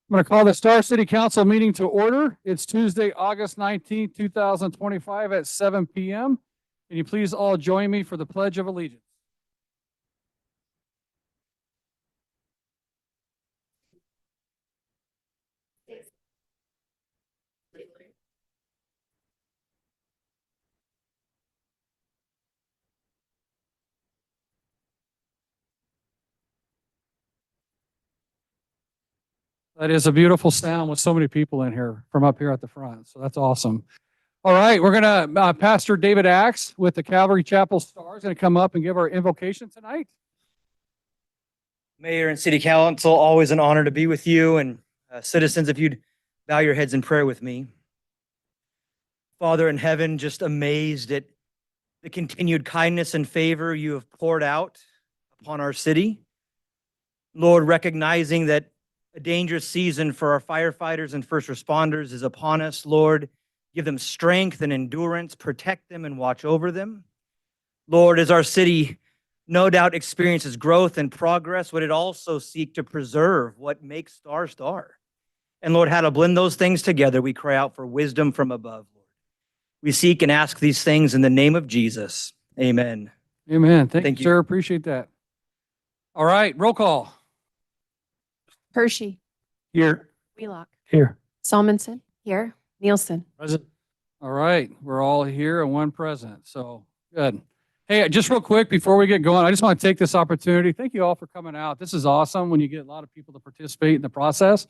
I'm going to call the Star City Council meeting to order. It's Tuesday, August 19th, 2025 at 7 p.m. Can you please all join me for the Pledge of Allegiance? That is a beautiful sound with so many people in here from up here at the front. So that's awesome. All right, we're going to, Pastor David Axe with the Calvary Chapel Stars going to come up and give our invocation tonight. Mayor and City Council, always an honor to be with you. And citizens, if you'd bow your heads in prayer with me. Father in heaven, just amazed at the continued kindness and favor you have poured out upon our city. Lord, recognizing that a dangerous season for our firefighters and first responders is upon us, Lord, give them strength and endurance, protect them and watch over them. Lord, as our city no doubt experiences growth and progress, would it also seek to preserve what makes Star Star? And Lord, how to blend those things together, we cry out for wisdom from above, Lord. We seek and ask these things in the name of Jesus. Amen. Amen. Thank you, sir. Appreciate that. All right, roll call. Hershey. Here. Wheelock. Here. Salmonson. Here. Nielsen. Present. All right, we're all here and one present, so good. Hey, just real quick before we get going, I just want to take this opportunity. Thank you all for coming out. This is awesome when you get a lot of people to participate in the process.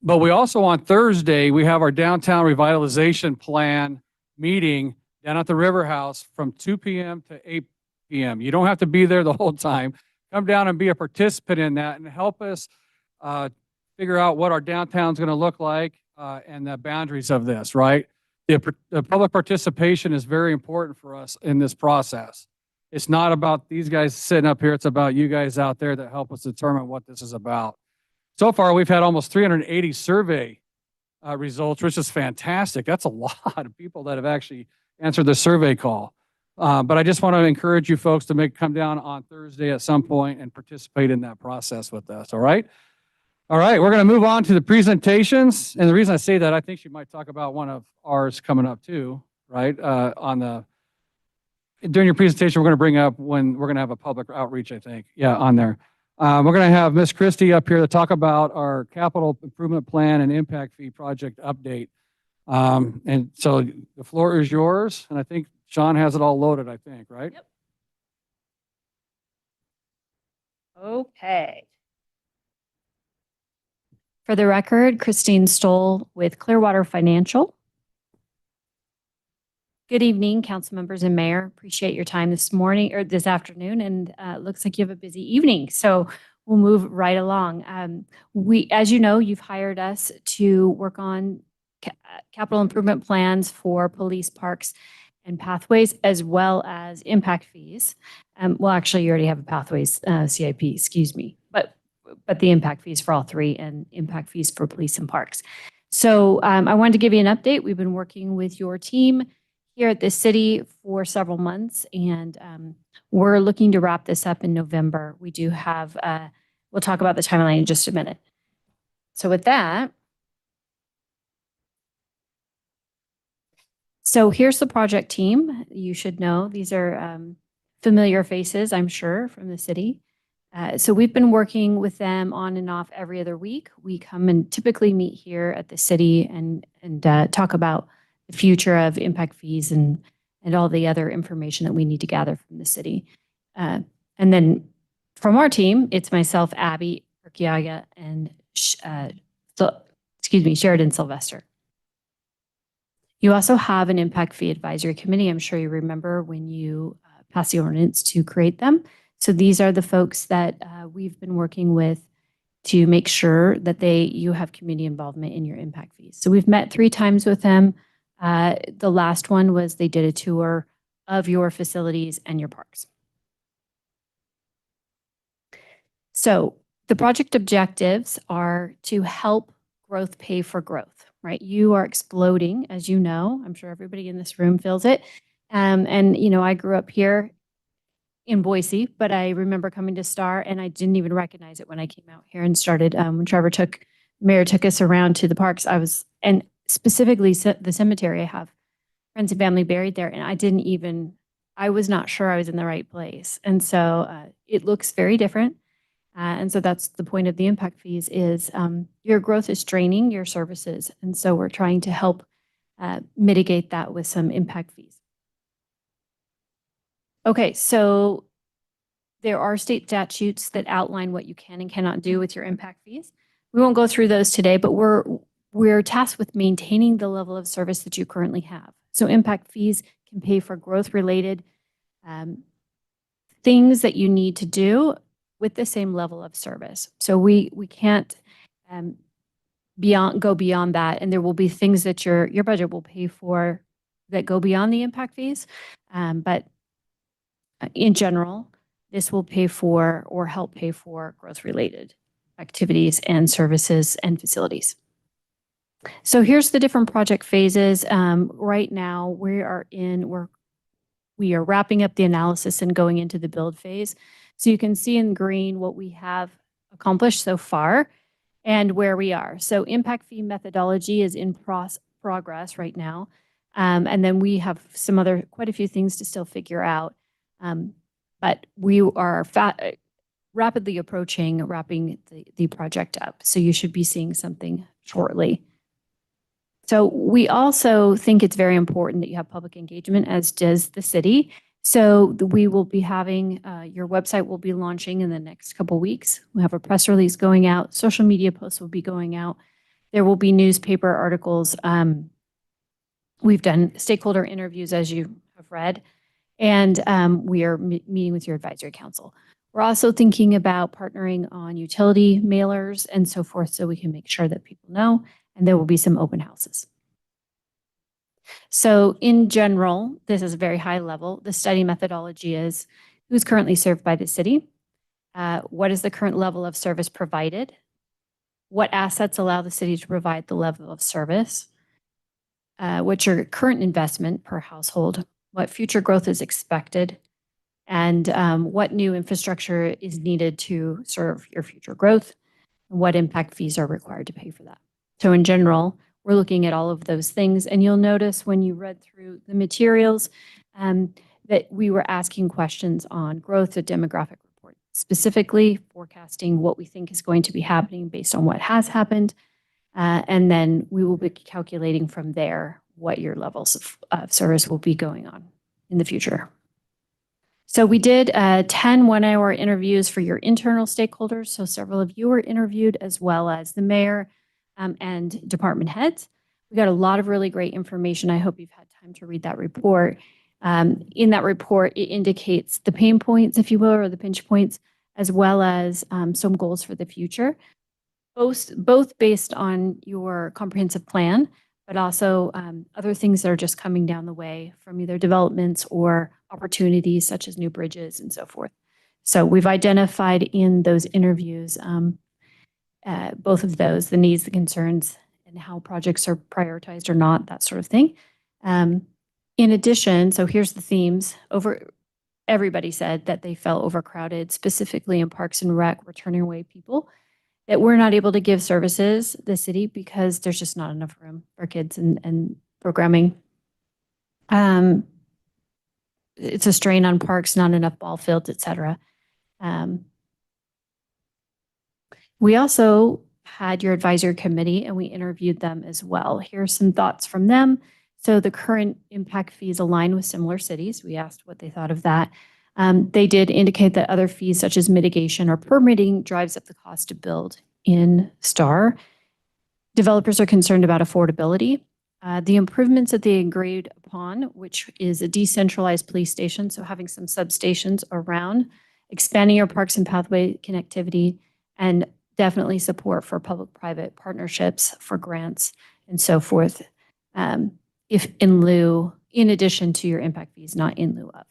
But we also on Thursday, we have our downtown revitalization plan meeting down at the River House from 2 p.m. to 8 p.m. You don't have to be there the whole time. Come down and be a participant in that and help us figure out what our downtown's going to look like and the boundaries of this, right? The public participation is very important for us in this process. It's not about these guys sitting up here. It's about you guys out there that help us determine what this is about. So far, we've had almost 380 survey results, which is fantastic. That's a lot of people that have actually answered the survey call. But I just want to encourage you folks to come down on Thursday at some point and participate in that process with us, all right? All right, we're going to move on to the presentations. And the reason I say that, I think she might talk about one of ours coming up too, right? During your presentation, we're going to bring up when we're going to have a public outreach, I think. Yeah, on there. We're going to have Miss Christie up here to talk about our capital improvement plan and impact fee project update. And so the floor is yours. And I think Sean has it all loaded, I think, right? Yep. Okay. For the record, Christine Stoll with Clearwater Financial. Good evening, council members and mayor. Appreciate your time this morning or this afternoon, and looks like you have a busy evening. So we'll move right along. As you know, you've hired us to work on capital improvement plans for police parks and pathways, as well as impact fees. Well, actually, you already have a pathways CIP, excuse me, but the impact fees for all three and impact fees for police and parks. So I wanted to give you an update. We've been working with your team here at the city for several months, and we're looking to wrap this up in November. We do have, we'll talk about the timeline in just a minute. So with that, so here's the project team. You should know these are familiar faces, I'm sure, from the city. So we've been working with them on and off every other week. We come and typically meet here at the city and talk about the future of impact fees and all the other information that we need to gather from the city. And then from our team, it's myself, Abby Urquiaga, and Sheridan Sylvester. You also have an impact fee advisory committee. I'm sure you remember when you passed the ordinance to create them. So these are the folks that we've been working with to make sure that you have community involvement in your impact fees. So we've met 3 times with them. The last one was they did a tour of your facilities and your parks. So the project objectives are to help growth pay for growth, right? You are exploding, as you know. I'm sure everybody in this room feels it. And, you know, I grew up here in Boise, but I remember coming to Star and I didn't even recognize it when I came out here and started when Trevor took Mayor took us around to the parks. And specifically the cemetery, I have friends and family buried there, and I was not sure I was in the right place. And so it looks very different. And so that's the point of the impact fees is your growth is draining your services. And so we're trying to help mitigate that with some impact fees. Okay, so there are state statutes that outline what you can and cannot do with your impact fees. We won't go through those today, but we're tasked with maintaining the level of service that you currently have. So impact fees can pay for growth-related things that you need to do with the same level of service. So we can't go beyond that, and there will be things that your budget will pay for that go beyond the impact fees. But in general, this will pay for or help pay for growth-related activities and services and facilities. So here's the different project phases. Right now, we are wrapping up the analysis and going into the build phase. So you can see in green what we have accomplished so far and where we are. So impact fee methodology is in progress right now. And then we have quite a few things to still figure out. But we are rapidly approaching wrapping the project up. So you should be seeing something shortly. So we also think it's very important that you have public engagement, as does the city. So we will be having, your website will be launching in the next couple weeks. We have a press release going out. Social media posts will be going out. There will be newspaper articles. We've done stakeholder interviews, as you have read, and we are meeting with your advisory council. We're also thinking about partnering on utility mailers and so forth, so we can make sure that people know, and there will be some open houses. So in general, this is a very high level. The study methodology is who's currently served by the city, what is the current level of service provided, what assets allow the city to provide the level of service, what's your current investment per household, what future growth is expected, and what new infrastructure is needed to serve your future growth, and what impact fees are required to pay for that. So in general, we're looking at all of those things. And you'll notice when you read through the materials that we were asking questions on growth, a demographic report, specifically forecasting what we think is going to be happening based on what has happened. And then we will be calculating from there what your levels of service will be going on in the future. So we did 10 one-hour interviews for your internal stakeholders. So several of you were interviewed, as well as the mayor and department heads. We got a lot of really great information. I hope you've had time to read that report. In that report, it indicates the pain points, if you will, or the pinch points, as well as some goals for the future, both based on your comprehensive plan, but also other things that are just coming down the way from either developments or opportunities such as new bridges and so forth. So we've identified in those interviews both of those, the needs, the concerns, and how projects are prioritized or not, that sort of thing. In addition, so here's the themes. Everybody said that they felt overcrowded, specifically in Parks and Rec. We're turning away people that we're not able to give services, the city, because there's just not enough room for kids and programming. It's a strain on parks, not enough ball fields, et cetera. We also had your advisory committee and we interviewed them as well. Here's some thoughts from them. So the current impact fees align with similar cities. We asked what they thought of that. They did indicate that other fees such as mitigation or permitting drives up the cost to build in STAR. Developers are concerned about affordability. The improvements that they agreed upon, which is a decentralized police station, so having some substations around, expanding your parks and pathway connectivity, and definitely support for public-private partnerships for grants and so forth, if in addition to your impact fees, not in lieu of.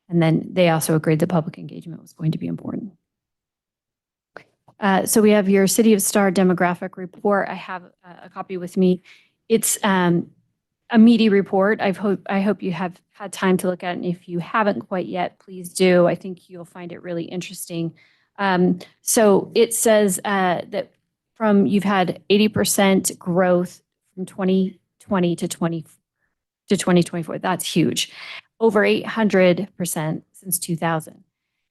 And then they also agreed that public engagement was going to be important. So we have your City of Star demographic report. I have a copy with me. It's a meaty report. I hope you have had time to look at it. And if you haven't quite yet, please do. I think you'll find it really interesting. So it says that you've had 80% growth from 2020 to 2024. That's huge. Over 800% since 2000.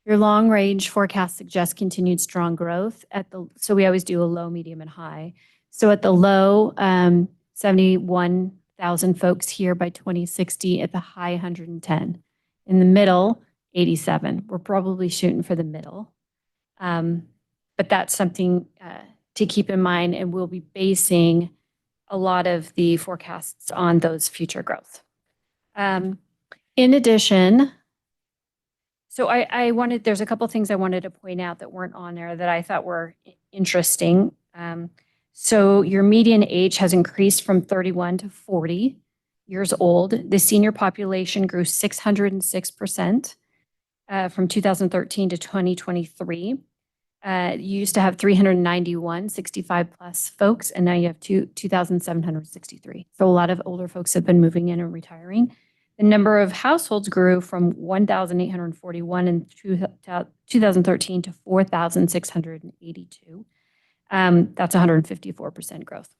Your long range forecast suggests continued strong growth so we always do a low, medium, and high. So at the low, 71,000 folks here by 2060, at the high, 110. In the middle, 87. We're probably shooting for the middle. But that's something to keep in mind, and we'll be basing a lot of the forecasts on those future growth. In addition, so there's a couple things I wanted to point out that weren't on there that I thought were interesting. So your median age has increased from 31 to 40 years old. The senior population grew 606% from 2013 to 2023. You used to have 391 65 plus folks, and now you have 2,763. So a lot of older folks have been moving in and retiring. The number of households grew from 1,841 in 2013 to 4,682. That's 154% growth.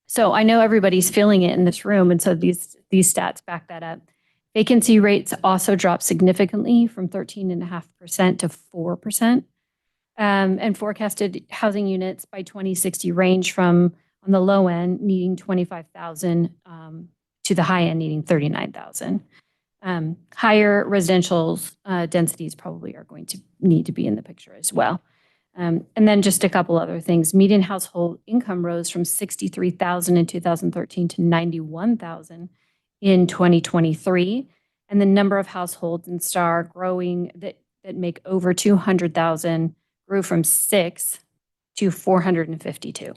So I know everybody's feeling it in this room, and so these stats back that up. Vacancy rates also dropped significantly from 13.5% to 4%. And forecasted housing units by 2060 range from, on the low end, needing 25,000 to the high end, needing 39,000. Higher residential densities probably are going to need to be in the picture as well. And then just a couple other things. Median household income rose from 63,000 in 2013 to 91,000 in 2023. And the number of households in STAR growing that make over 200,000 grew from 6 to 452.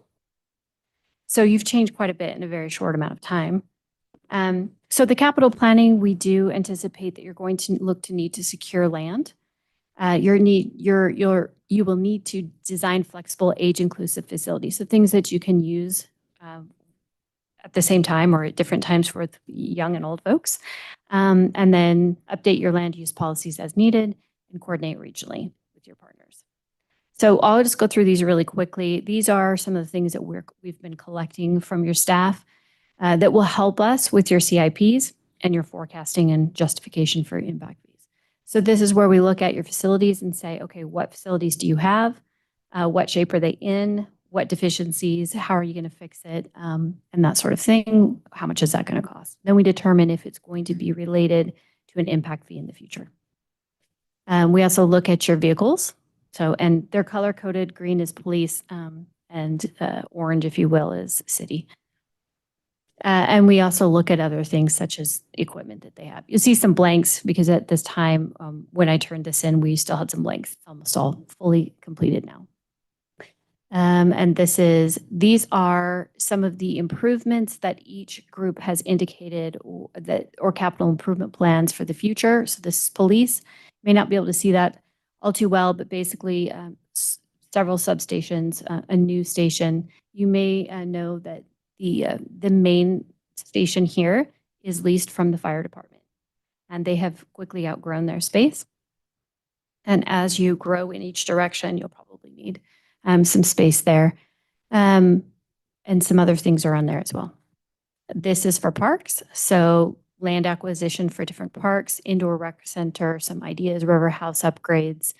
So you've changed quite a bit in a very short amount of time. So the capital planning, we do anticipate that you're going to look to need to secure land. You will need to design flexible age-inclusive facilities, so things that you can use at the same time or at different times for young and old folks. And then update your land use policies as needed and coordinate regionally with your partners. So I'll just go through these really quickly. These are some of the things that we've been collecting from your staff that will help us with your CIPs and your forecasting and justification for impact fees. So this is where we look at your facilities and say, okay, what facilities do you have? What shape are they in? What deficiencies? How are you going to fix it? And that sort of thing. How much is that going to cost? Then we determine if it's going to be related to an impact fee in the future. We also look at your vehicles. So, and they're color coded. Green is police, and orange, if you will, is city. And we also look at other things such as equipment that they have. You'll see some blanks because at this time, when I turned this in, we still had some blanks. It's almost all fully completed now. And these are some of the improvements that each group has indicated or capital improvement plans for the future. So this is police. May not be able to see that all too well, but basically several substations, a new station. You may know that the main station here is leased from the fire department, and they have quickly outgrown their space. And as you grow in each direction, you'll probably need some space there. And some other things are on there as well. This is for parks. So land acquisition for different parks, indoor rec center, some ideas, river house upgrades,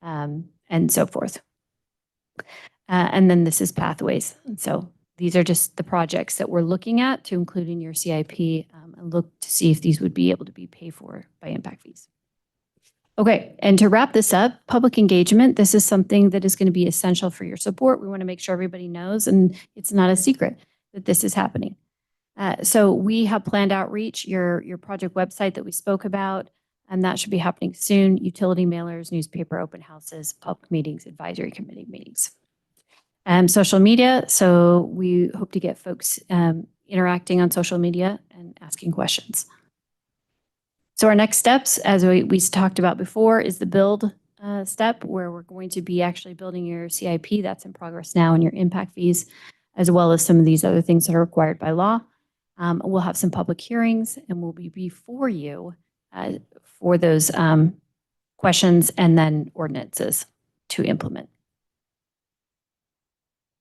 and so forth. And then this is pathways. And so these are just the projects that we're looking at to include in your CIP and look to see if these would be able to be paid for by impact fees. Okay, and to wrap this up, public engagement, this is something that is going to be essential for your support. We want to make sure everybody knows, and it's not a secret that this is happening. So we have planned outreach, your project website that we spoke about, and that should be happening soon. Utility mailers, newspaper, open houses, public meetings, advisory committee meetings. Social media, so we hope to get folks interacting on social media and asking questions. So our next steps, as we talked about before, is the build step, where we're going to be actually building your CIP. That's in progress now, and your impact fees, as well as some of these other things that are required by law. We'll have some public hearings, and we'll be before you for those questions and then ordinances to implement.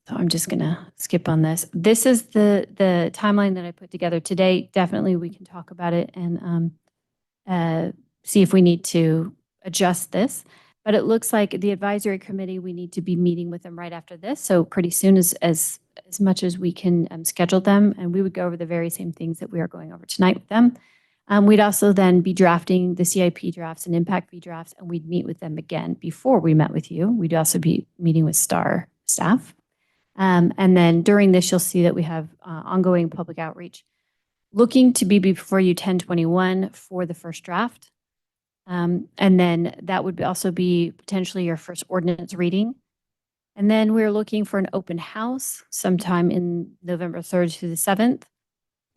So I'm just gonna skip on this. This is the timeline that I put together today. Definitely we can talk about it and see if we need to adjust this. But it looks like the advisory committee, we need to be meeting with them right after this. So pretty soon as much as we can schedule them, and we would go over the very same things that we are going over tonight with them. We'd also then be drafting the CIP drafts and impact fee drafts, and we'd meet with them again before we met with you. We'd also be meeting with STAR staff. And then during this, you'll see that we have ongoing public outreach looking to be before you 10/21 for the first draft. And then that would also be potentially your first ordinance reading. And then we're looking for an open house sometime in November 3rd through the 7th.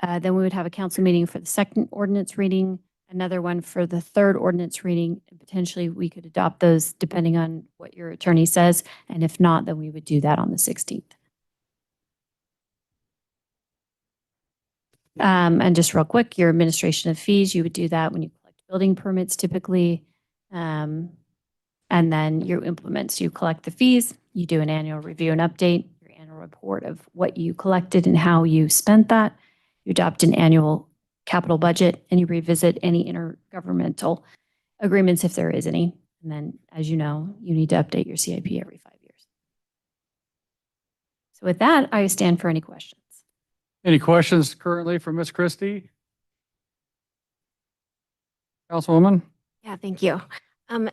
Then we would have a council meeting for the second ordinance reading, another one for the third ordinance reading, and potentially we could adopt those depending on what your attorney says. And if not, then we would do that on the 16th. And just real quick, your administration of fees, you would do that when you collect building permits typically. And then your implements, you collect the fees, you do an annual review and update, your annual report of what you collected and how you spent that. You adopt an annual capital budget and you revisit any intergovernmental agreements if there is any. And then, as you know, you need to update your CIP every 5 years. So with that, I stand for any questions. Any questions currently for Ms. Christie? Councilwoman? Yeah, thank you.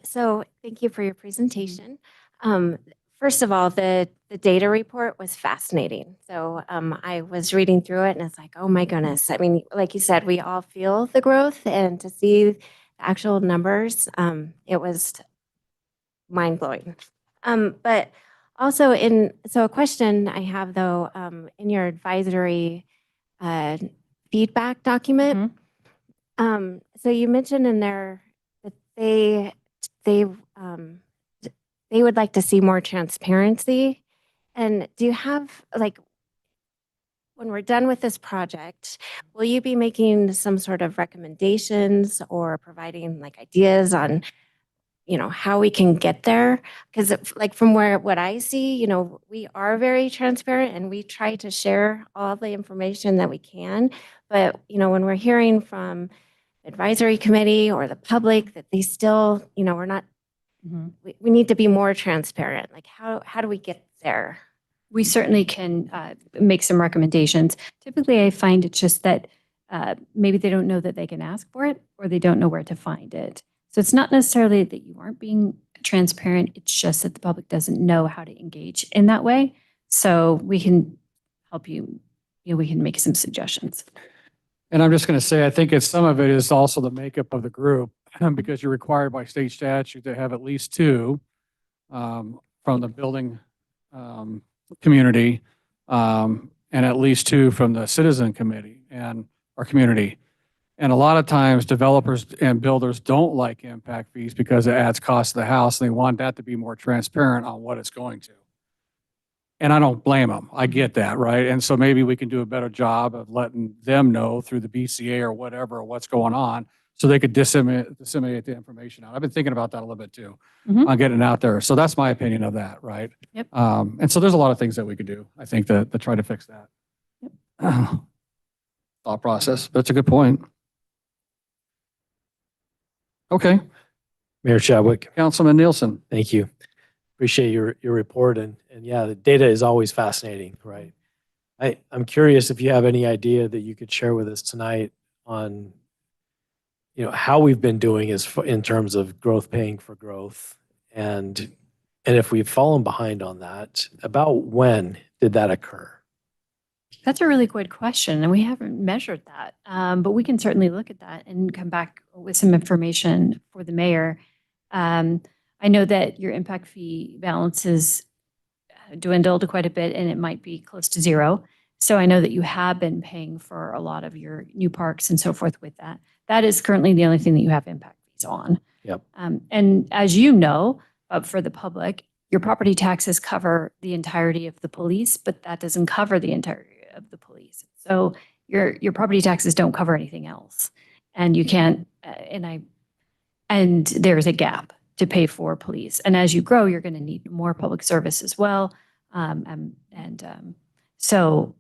So thank you for your presentation. First of all, the data report was fascinating. So I was reading through it and it's like, oh my goodness. I mean, like you said, we all feel the growth, and to see the actual numbers, it was mind blowing. But also so a question I have though, in your advisory feedback document, so you mentioned in there that they would like to see more transparency. And do you have, like, when we're done with this project, will you be making some sort of recommendations or providing like ideas on, how we can get there? Because like from what I see, we are very transparent and we try to share all the information that we can. But, when we're hearing from advisory committee or the public that they still, we're not, we need to be more transparent. Like how do we get there? We certainly can make some recommendations. Typically, I find it's just that maybe they don't know that they can ask for it or they don't know where to find it. So it's not necessarily that you aren't being transparent. It's just that the public doesn't know how to engage in that way. So we can help you, we can make some suggestions. And I'm just going to say, I think some of it is also the makeup of the group because you're required by state statute to have at least two from the building community and at least two from the citizen committee and our community. And a lot of times developers and builders don't like impact fees because it adds cost to the house and they want that to be more transparent on what it's going to. And I don't blame them. I get that, right? And so maybe we can do a better job of letting them know through the BCA or whatever what's going on so they could disseminate the information out. I've been thinking about that a little bit too, on getting it out there. So that's my opinion of that, right? Yep. And so there's a lot of things that we could do, I think, to try to fix that. Yep. Thought process. That's a good point. Okay. Mayor Chadwick, Councilman Nielsen. thank you. Appreciate your report. And yeah, the data is always fascinating, right? I'm curious if you have any idea that you could share with us tonight on, how we've been doing in terms of growth paying for growth. And if we've fallen behind on that, about when did that occur? That's a really good question, and we haven't measured that. But we can certainly look at that and come back with some information for the mayor. I know that your impact fee balances dwindled quite a bit, and it might be close to zero. So I know that you have been paying for a lot of your new parks and so forth with that. That is currently the only thing that you have impact fees on. Yep. And as you know, for the public, your property taxes cover the entirety of the police, but that doesn't cover the entirety of the police. So your property taxes don't cover anything else. And you can't, and there's a gap to pay for police. And as you grow, you're going to need more public service as well. So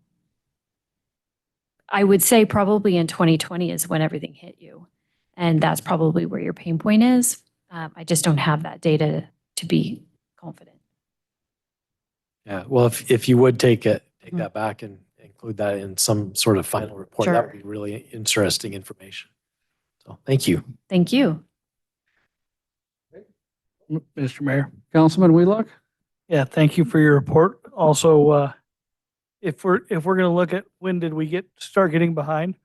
I would say probably in 2020 is when everything hit you. And that's probably where your pain point is. I just don't have that data to be confident. Yeah, well, if you would take Mhm. that back and include that in some sort of final report, that would Sure. be really interesting information. So thank you. Thank you. Mr. Mayor. Councilman Wheelock? Yeah, thank you for your report. Also, if we're going to look at when did we start getting behind,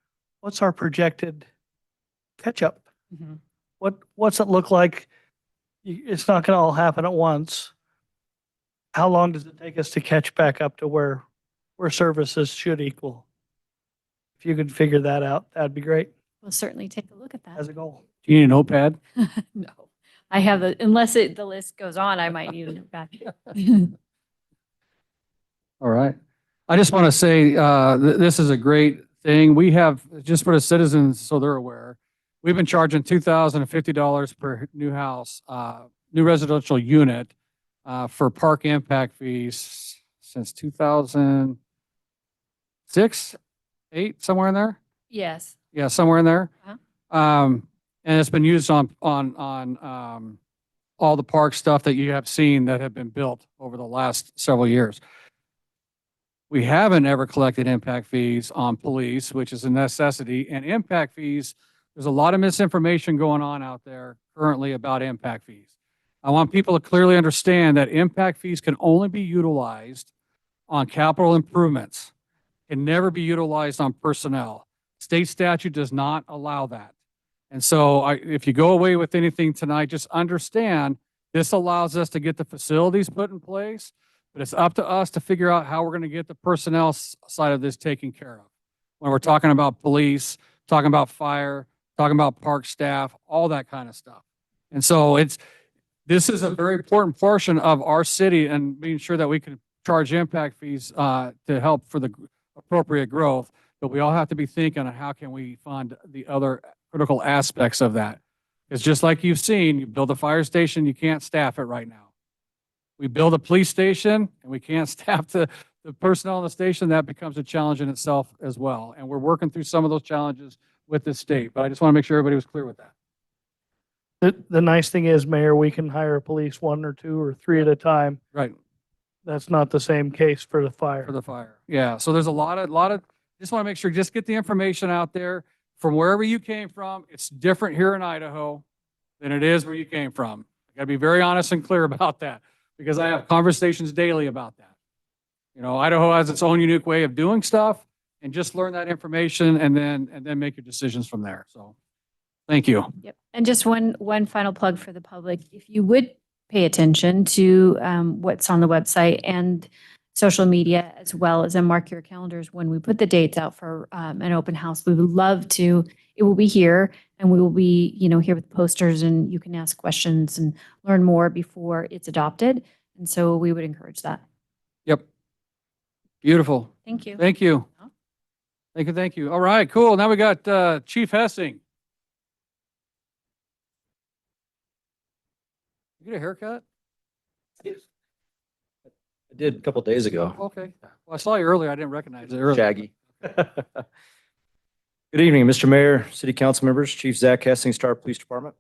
what's our projected catch up? What's it look like? It's not going to all happen at once. How long does it take us to catch back up to where services should equal? If you could figure that out, that'd be great We'll certainly take a look at that. as a goal. Do you need a notepad? No, I have, unless the list goes on, I might need it back. All right. I just want to say, this is a great thing. We have, just for the citizens, so they're aware, we've been charging $2,050 per new house, new residential unit, for park impact fees since 2006, 8, somewhere in there. Yes. Yeah, somewhere in there. Uh-huh. And it's been used on all the park stuff that you have seen that have been built over the last several years. We haven't ever collected impact fees on police, which is a necessity, and impact fees, there's a lot of misinformation going on out there currently about impact fees. I want people to clearly understand that impact fees can only be utilized on capital improvements, can never be utilized on personnel. State statute does not allow that. And so if you go away with anything tonight, just understand this allows us to get the facilities put in place, but it's up to us to figure out how we're going to get the personnel side of this taken care of. When we're talking about police, talking about fire, talking about park staff, all that kind of stuff. And so this is a very important portion of our city and being sure that we can charge impact fees to help for the appropriate growth. But we all have to be thinking on how can we fund the other critical aspects of that. It's just like you've seen, you build a fire station, you can't staff it right now. We build a police station and we can't staff the personnel in the station, that becomes a challenge in itself as well. And we're working through some of those challenges with the state, but I just want to make sure everybody was clear with that. The nice thing is, Mayor, we can hire a police 1 or 2 or 3 at a time. Right, That's not the same case for the fire. for the fire. Yeah, so there's a lot of, just want to make sure, just get the information out there from wherever you came from. It's different here in Idaho than it is where you came from. I got to be very honest and clear about that because I have conversations daily about that. You know, Idaho has its own unique way of doing stuff, and just learn that information and then make your decisions from there. So, thank you. Yep. And just one final plug for the public. If you would pay attention to what's on the website and social media, as well as mark your calendars when we put the dates out for an open house, we would love to. It will be here, and we will be, here with posters, and you can ask questions and learn more before it's adopted. And so we would encourage that. Yep. Beautiful. Thank you. Thank you. Thank you. Thank you. All right, cool. Now we got Chief Hessing. You get a haircut? I did a couple days ago. Okay. Well, I saw you earlier. I didn't recognize it earlier. Shaggy. Good evening, Mr. Mayor, City Council members, Chief Zach Hessing, Star Police Department.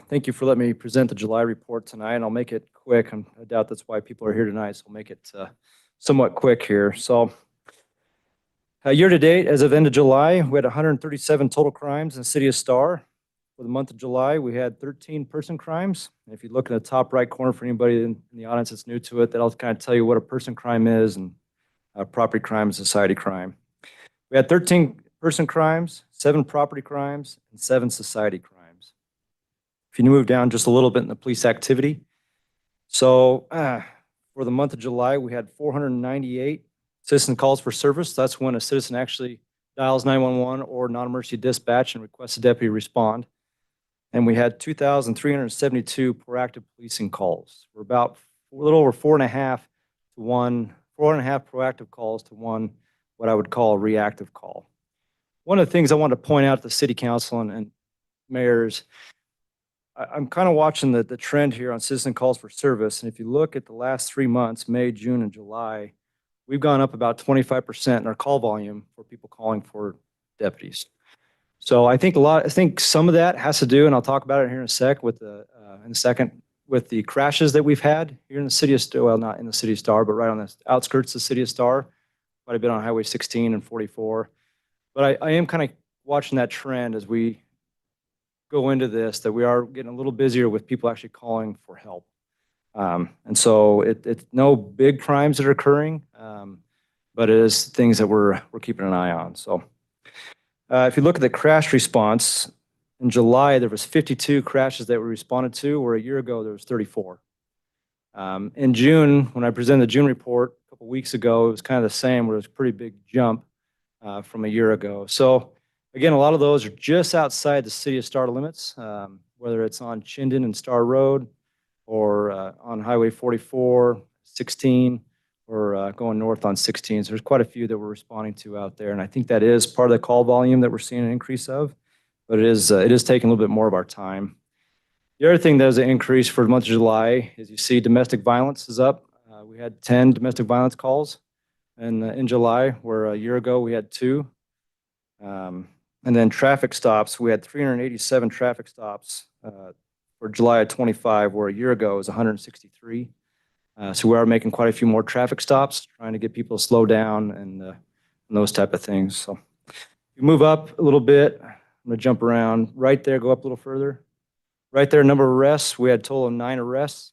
Thank you for letting me present the July report tonight, and I'll make it quick. I doubt that's why people are here tonight, so I'll make it somewhat quick here. So year to date, as of end of July, we had 137 total crimes in the city of Star. For the month of July, we had 13 person crimes. And if you look in the top right corner for anybody in the audience that's new to it, that'll kind of tell you what a person crime is and property crime and society crime. We had 13 person crimes, 7 property crimes, and 7 society crimes. If you move down just a little bit in the police activity. So for the month of July, we had 498 citizen calls for service. That's when a citizen actually dials 911 or non-emergency dispatch and requests a deputy respond. And we had 2,372 proactive policing calls. We're about a little over 4.5 proactive calls to 1 what I would call a reactive call. One of the things I wanted to point out to the city council and mayors, I'm kind of watching the trend here on citizen calls for service. And if you look at the last 3 months, May, June, and July, we've gone up about 25% in our call volume for people calling for deputies. So I think some of that has to do, and I'll talk about it here in a second, with the crashes that we've had here in the city of Star, well, not in the city of Star, but right on the outskirts of the city of Star, quite a bit on Highway 16 and 44. But I am kind of watching that trend as we go into this, that we are getting a little busier with people actually calling for help. And so it's no big crimes that are occurring, but it is things that we're keeping an eye on. So if you look at the crash response, in July, there was 52 crashes that were responded to, where a year ago there was 34. In June, when I presented the June report a couple weeks ago, it was kind of the same, where it was a pretty big jump from a year ago. So again, a lot of those are just outside the city of Star limits, whether it's on Chinden and Star Road, or on Highway 44, 16, or going north on 16. So there's quite a few that we're responding to out there. And I think that is part of the call volume that we're seeing an increase of, but it is taking a little bit more of our time. The other thing that is an increase for the month of July is you see domestic violence is up. We had 10 domestic violence calls in July, where a year ago we had 2. And then traffic stops, we had 387 traffic stops for July of 25, where a year ago it was 163. So we are making quite a few more traffic stops, trying to get people to slow down and those type of things. So you move up a little bit, I'm gonna jump around. Right there, go up a little further. Right there, number of arrests, we had a total of 9 arrests.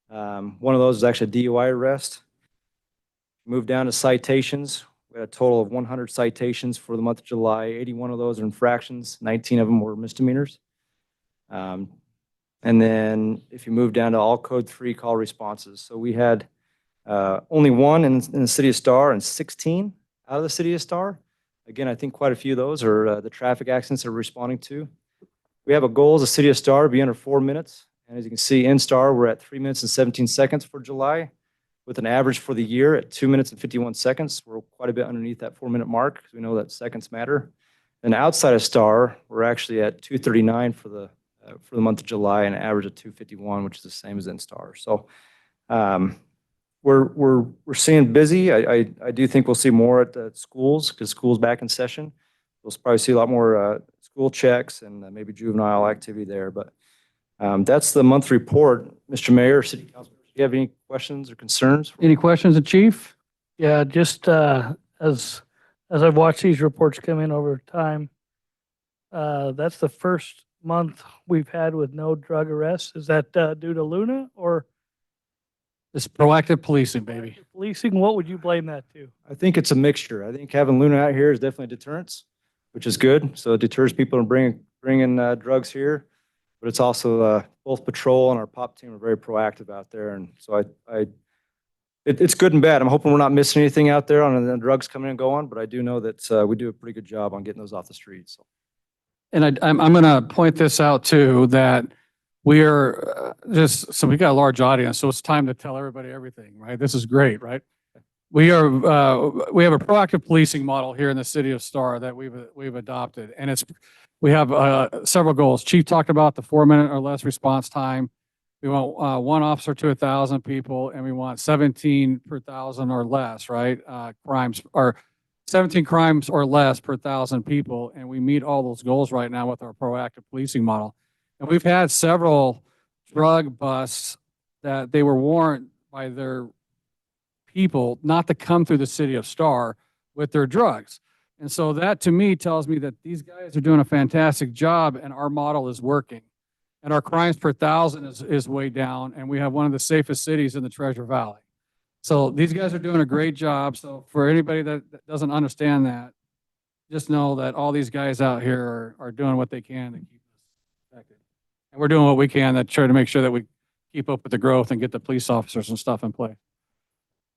One of those is actually a DUI arrest. Move down to citations. We had a total of 100 citations for the month of July. 81 of those are infractions. 19 of them were misdemeanors. And then if you move down to all code 3 call responses. So we had only 1 in the city of Star and 16 out of the city of Star. Again, I think quite a few of those are the traffic accidents that we're responding to. We have a goal as a city of Star to be under 4 minutes. And as you can see in Star, we're at 3 minutes and 17 seconds for July, with an average for the year at 2 minutes and 51 seconds. We're quite a bit underneath that 4-minute mark, because we know that seconds matter. And outside of Star, we're actually at 2:39 for the month of July, and an average of 2:51, which is the same as in Star. So we're seeing busy. I do think we'll see more at the schools, because school's back in session. We'll probably see a lot more school checks and maybe juvenile activity there. But that's the month report. Mr. Mayor, City Council, do you have any questions or concerns? Any questions, the chief? Yeah, just as I've watched these reports come in over time, that's the first month we've had with no drug arrests. Is that due to Luna or It's proactive policing, baby. policing? What would you blame that to? I think it's a mixture. I think having Luna out here is definitely deterrence, which is good. So it deters people from bringing drugs here. But it's also both patrol and our POP team are very proactive out there. And so it's good and bad. I'm hoping we're not missing anything out there on the drugs coming and going, but I do know that we do a pretty good job on getting those off the streets. So. And I'm going to point this out too, that we are so we got a large audience, so it's time to tell everybody everything, right? This is great, right? We have a proactive policing model here in the city of Star that we've adopted, and we have several goals. Chief talked about the 4-minute or less response time. We want 1 officer to 1,000 people, and we want 17 per 1,000 or less, right? Crimes, or 17 crimes or less per 1,000 people, and we meet all those goals right now with our proactive policing model. And we've had several drug busts that they were warned by their people not to come through the city of Star with their drugs. And so that to me tells me that these guys are doing a fantastic job, and our model is working. And our crimes per 1,000 is way down, and we have one of the safest cities in the Treasure Valley. So these guys are doing a great job. So for anybody that doesn't understand that, just know that all these guys out here are doing what they can to keep us protected. And we're doing what we can to try to make sure that we keep up with the growth and get the police officers and stuff in place.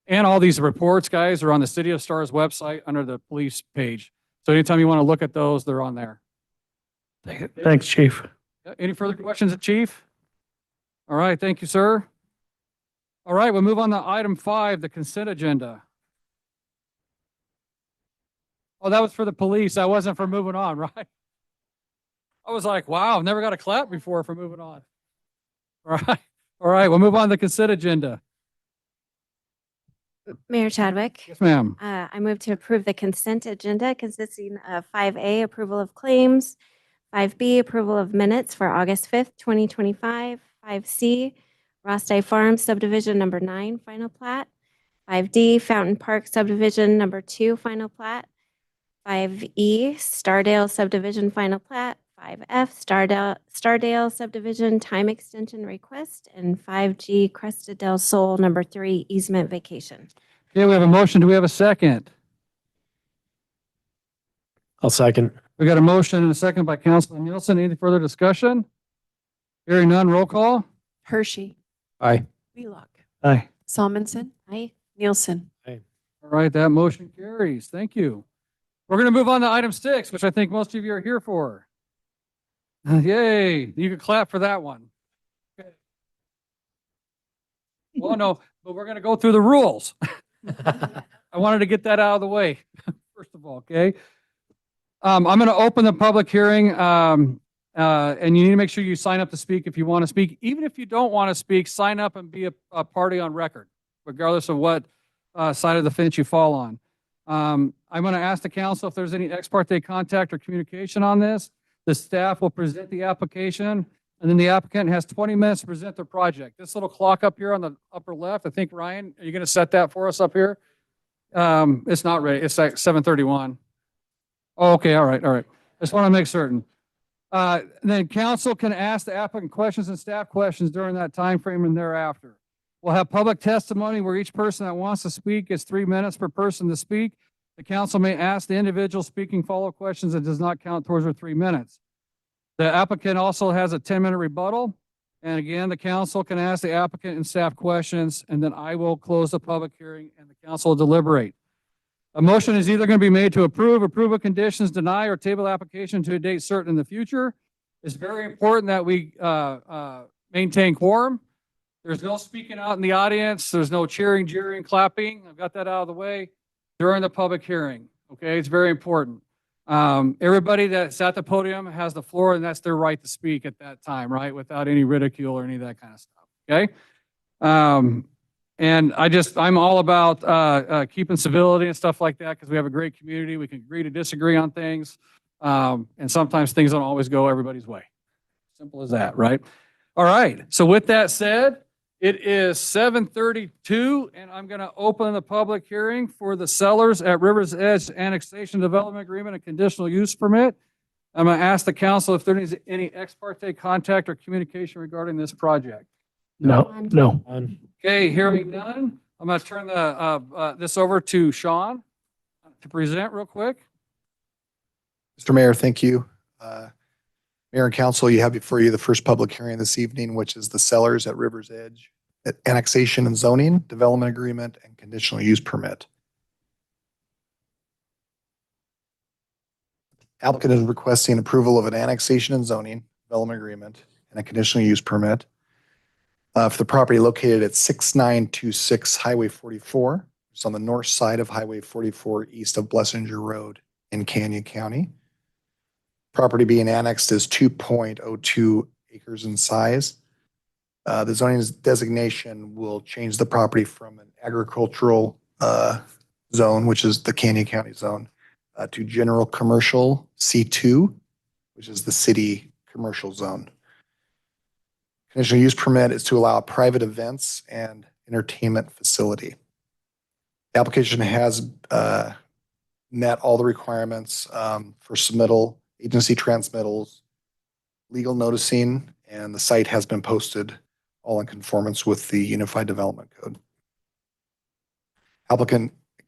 And all these reports, guys, are on the City of Star's website under the police page. So anytime you want to look at those, they're on there. Thanks, Chief. Any further questions, Chief? All right, thank you, sir. All right, we'll move on to item 5, the consent agenda. Oh, that was for the police. That wasn't for moving on, right? I was like, wow, I've never got a clap before for moving on. All right. All right. We'll move on to the consent agenda. Mayor Chadwick. Yes, ma'am. I move to approve the consent agenda consisting of 5A, approval of claims, 5B, approval of minutes for August 5th, 2025, 5C, Rosti Farms subdivision number 9, final plat, 5D, Fountain Park subdivision number 2, final plat, 5E, Stardale subdivision final plat, 5F, Stardale subdivision time extension request, and 5G, Cresta del Sol number 3, easement vacation. Okay, we have a motion. Do we have a second? I'll second. We got a motion and a second by Councilor Nielsen. Any further discussion? Hearing none, roll call. Hershey. Aye. Wheelock. Aye. Salmonson. Aye. Nielsen. All right, that motion carries. Thank you. We're going to move on to item 6, which I think most of you are here for. Yay, you can clap for that one. Okay. Well, no, but we're going to go through the rules. I wanted to get that out of the way, first of all, okay? I'm going to open the public hearing, and you need to make sure you sign up to speak if you want to speak. Even if you don't want to speak, sign up and be a party on record, regardless of what side of the fence you fall on. I'm going to ask the council if there's any ex parte contact or communication on this. The staff will present the application, and then the applicant has 20 minutes to present their project. This little clock up here on the upper left, I think, Ryan, are you going to set that for us up here? It's not ready. It's like 7:31. Oh, okay. All right. All right. I just want to make certain. Then council can ask the applicant questions and staff questions during that time frame and thereafter. We'll have public testimony where each person that wants to speak gets 3 minutes per person to speak. The council may ask the individual speaking follow-up questions that does not count towards their 3 minutes. The applicant also has a 10-minute rebuttal. And again, the council can ask the applicant and staff questions, and then I will close the public hearing and the council will deliberate. A motion is either going to be made to approve of conditions, deny, or table application to a date certain in the future. It's very important that we maintain quorum. There's no speaking out in the audience. There's no cheering, jeering, clapping. I've got that out of the way during the public hearing. Okay, it's very important. Everybody that's at the podium has the floor, and that's their right to speak at that time, right? Without any ridicule or any of that kind of stuff. Okay. And I'm all about keeping civility and stuff like that because we have a great community. We can agree to disagree on things. And sometimes things don't always go everybody's way. Simple as that, right? All right. So with that said, it is 7:32, and I'm going to open the public hearing for the Sellers at Rivers Edge Annexation Development Agreement and Conditional Use Permit. I'm going to ask the council if there is any ex parte contact or communication regarding this project. No. Okay, hearing none, I'm going to turn this over to Sean to present real quick. Mr. Mayor, thank you. Mayor and council, you have before you the first public hearing this evening, which is the Sellers at Rivers Edge Annexation and Zoning Development Agreement and Conditional Use Permit. Applicant is requesting approval of an annexation and zoning development agreement and a conditional use permit for the property located at 6926 Highway 44. It's on the north side of Highway 44 east of Blessinger Road in Canyon County. Property being annexed is 2.02 acres in size. The zoning designation will change the property from an agricultural zone, which is the Canyon County zone, to general commercial C2, which is the city commercial zone. Conditional use permit is to allow private events and entertainment facility. The application has met all the requirements for submittal, agency transmittals, legal noticing, and the site has been posted all in conformance with the Unified Development Code.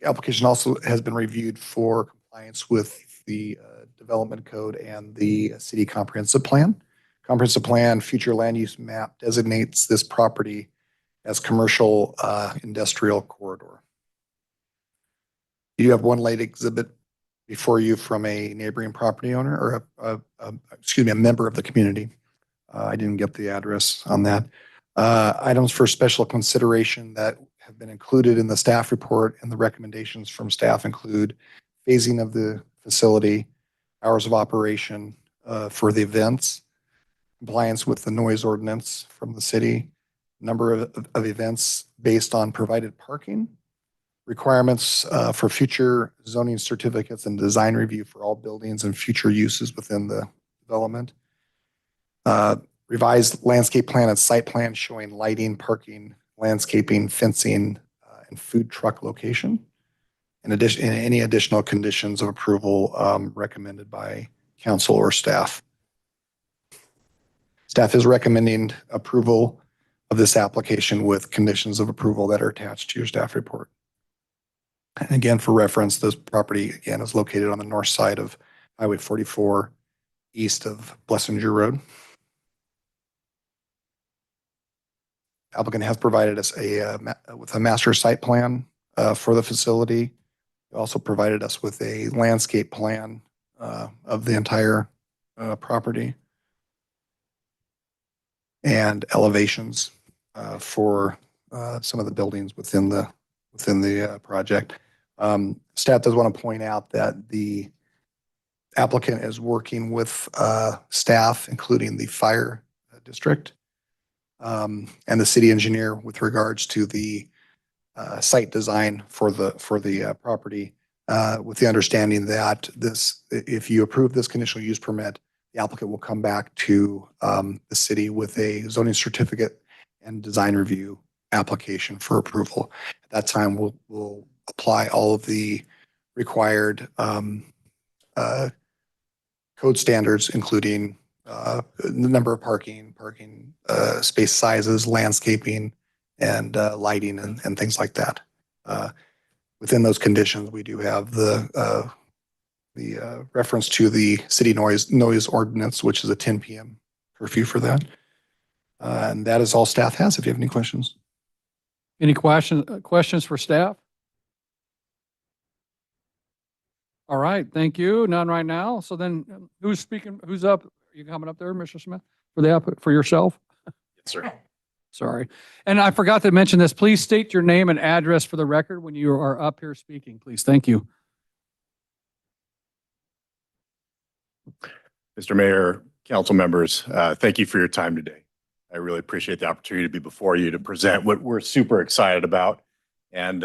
Application also has been reviewed for compliance with the Development Code and the City Comprehensive Plan. Comprehensive Plan future land use map designates this property as commercial industrial corridor. You have one late exhibit before you from a neighboring property owner or a member of the community. I didn't get the address on that. Items for special consideration that have been included in the staff report and the recommendations from staff include phasing of the facility, hours of operation, for the events, compliance with the noise ordinance from the city, number of events based on provided parking, requirements for future zoning certificates and design review for all buildings and future uses within the development. Revised landscape plan and site plan showing lighting, parking, landscaping, fencing, and food truck location. In addition, any additional conditions of approval recommended by council or staff. Staff is recommending approval of this application with conditions of approval that are attached to your staff report. And again, for reference, this property again is located on the north side of Highway 44, east of Blessinger Road. Applicant has provided us with a master site plan for the facility. They also provided us with a landscape plan of the entire property and elevations for some of the buildings within the project. Staff does want to point out that the applicant is working with staff, including the fire district and the city engineer with regards to the site design for the property, with the understanding that if you approve this conditional use permit, the applicant will come back to the city with a zoning certificate and design review application for approval. At that time, we'll apply all of the required code standards, including the number of parking space sizes, landscaping, and lighting and things like that. Within those conditions, we do have the reference to the city noise ordinance, which is a 10 p.m. curfew for that. And that is all staff has. If you have any questions. Any questions for staff? All right, thank you. None right now. So then who's speaking? Who's up? Are you coming up there, Mr. Smith, for yourself? Yes, sir. Sorry. And I forgot to mention this. Please state your name and address for the record when you are up here speaking, please. Thank you. Mr. Mayor, council members, thank you for your time today. I really appreciate the opportunity to be before you to present what we're super excited about. And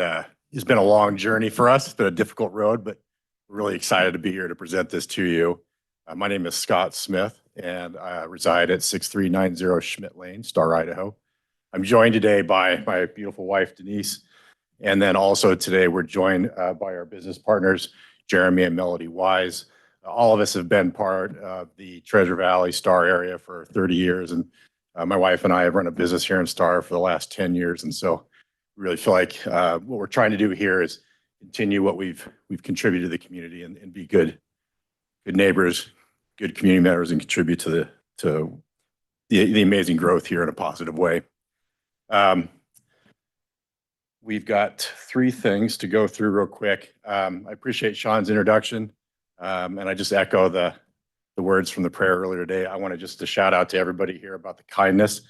it's been a long journey for us. It's been a difficult road, but we're really excited to be here to present this to you. My name is Scott Smith, and I reside at 6390 Schmidt Lane, Star, Idaho. I'm joined today by my beautiful wife, Denise. And then also today we're joined by our business partners, Jeremy and Melody Wise. All of us have been part of the Treasure Valley Star area for 30 years. And my wife and I have run a business here in Star for the last 10 years. And so we really feel like what we're trying to do here is continue what we've contributed to the community and be good neighbors, good community members, and contribute to the amazing growth here in a positive way. We've got 3 things to go through real quick. I appreciate Sean's introduction. And I just echo the words from the prayer earlier today. I want to shout out to everybody here about the kindness.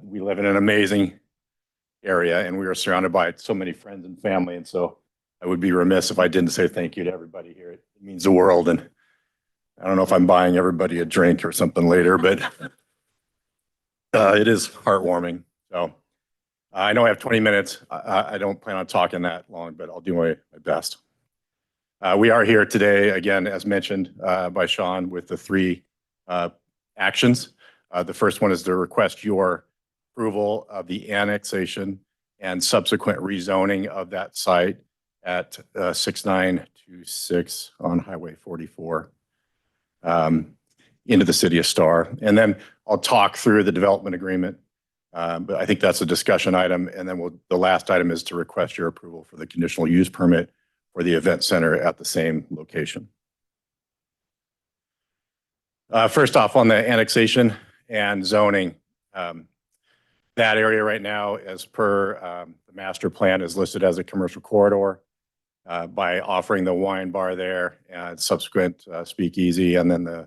We live in an amazing area and we are surrounded by so many friends and family. And so I would be remiss if I didn't say thank you to everybody here. It means the world. And I don't know if I'm buying everybody a drink or something later, but it is heartwarming. So I know I have 20 minutes. I don't plan on talking that long, but I'll do my best. We are here today, again, as mentioned by Sean, with the 3 actions. The first one is to request your approval of the annexation and subsequent rezoning of that site at 6926 on Highway 44 into the city of Star. And then I'll talk through the development agreement, but I think that's a discussion item. And then the last item is to request your approval for the conditional use permit for the event center at the same location. First off, on the annexation and zoning, that area right now, as per the master plan, is listed as a commercial corridor. By offering the wine bar there and subsequent speakeasy and then the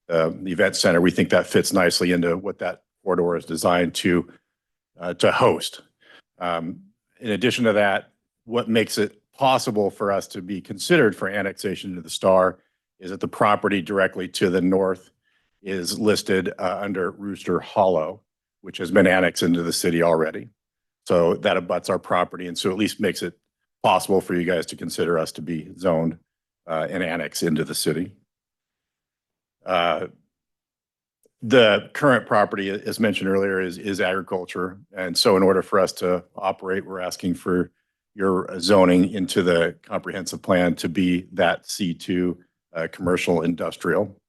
event center, we think that fits nicely into what that corridor is designed to host. In addition to that, what makes it possible for us to be considered for annexation to the Star is that the property directly to the north is listed under Rooster Hollow, which has been annexed into the city already. So that abuts our property, and so at least makes it possible for you guys to consider us to be zoned and annexed into the city. The current property, as mentioned earlier, is agriculture. And so in order for us to operate, we're asking for your zoning into the comprehensive plan to be that C2 commercial industrial.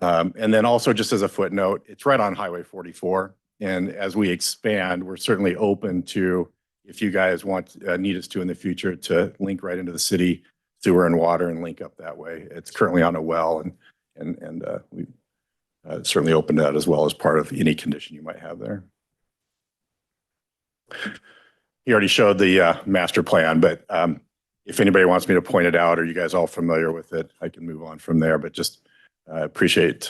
And then also just as a footnote, it's right on Highway 44. And as we expand, we're certainly open to, if you guys need us to in the future, to link right into the city sewer and water and link up that way. It's currently on a well, and we certainly open that as well as part of any condition you might have there. He already showed the master plan, but if anybody wants me to point it out, or you guys all familiar with it, I can move on from there. But just appreciate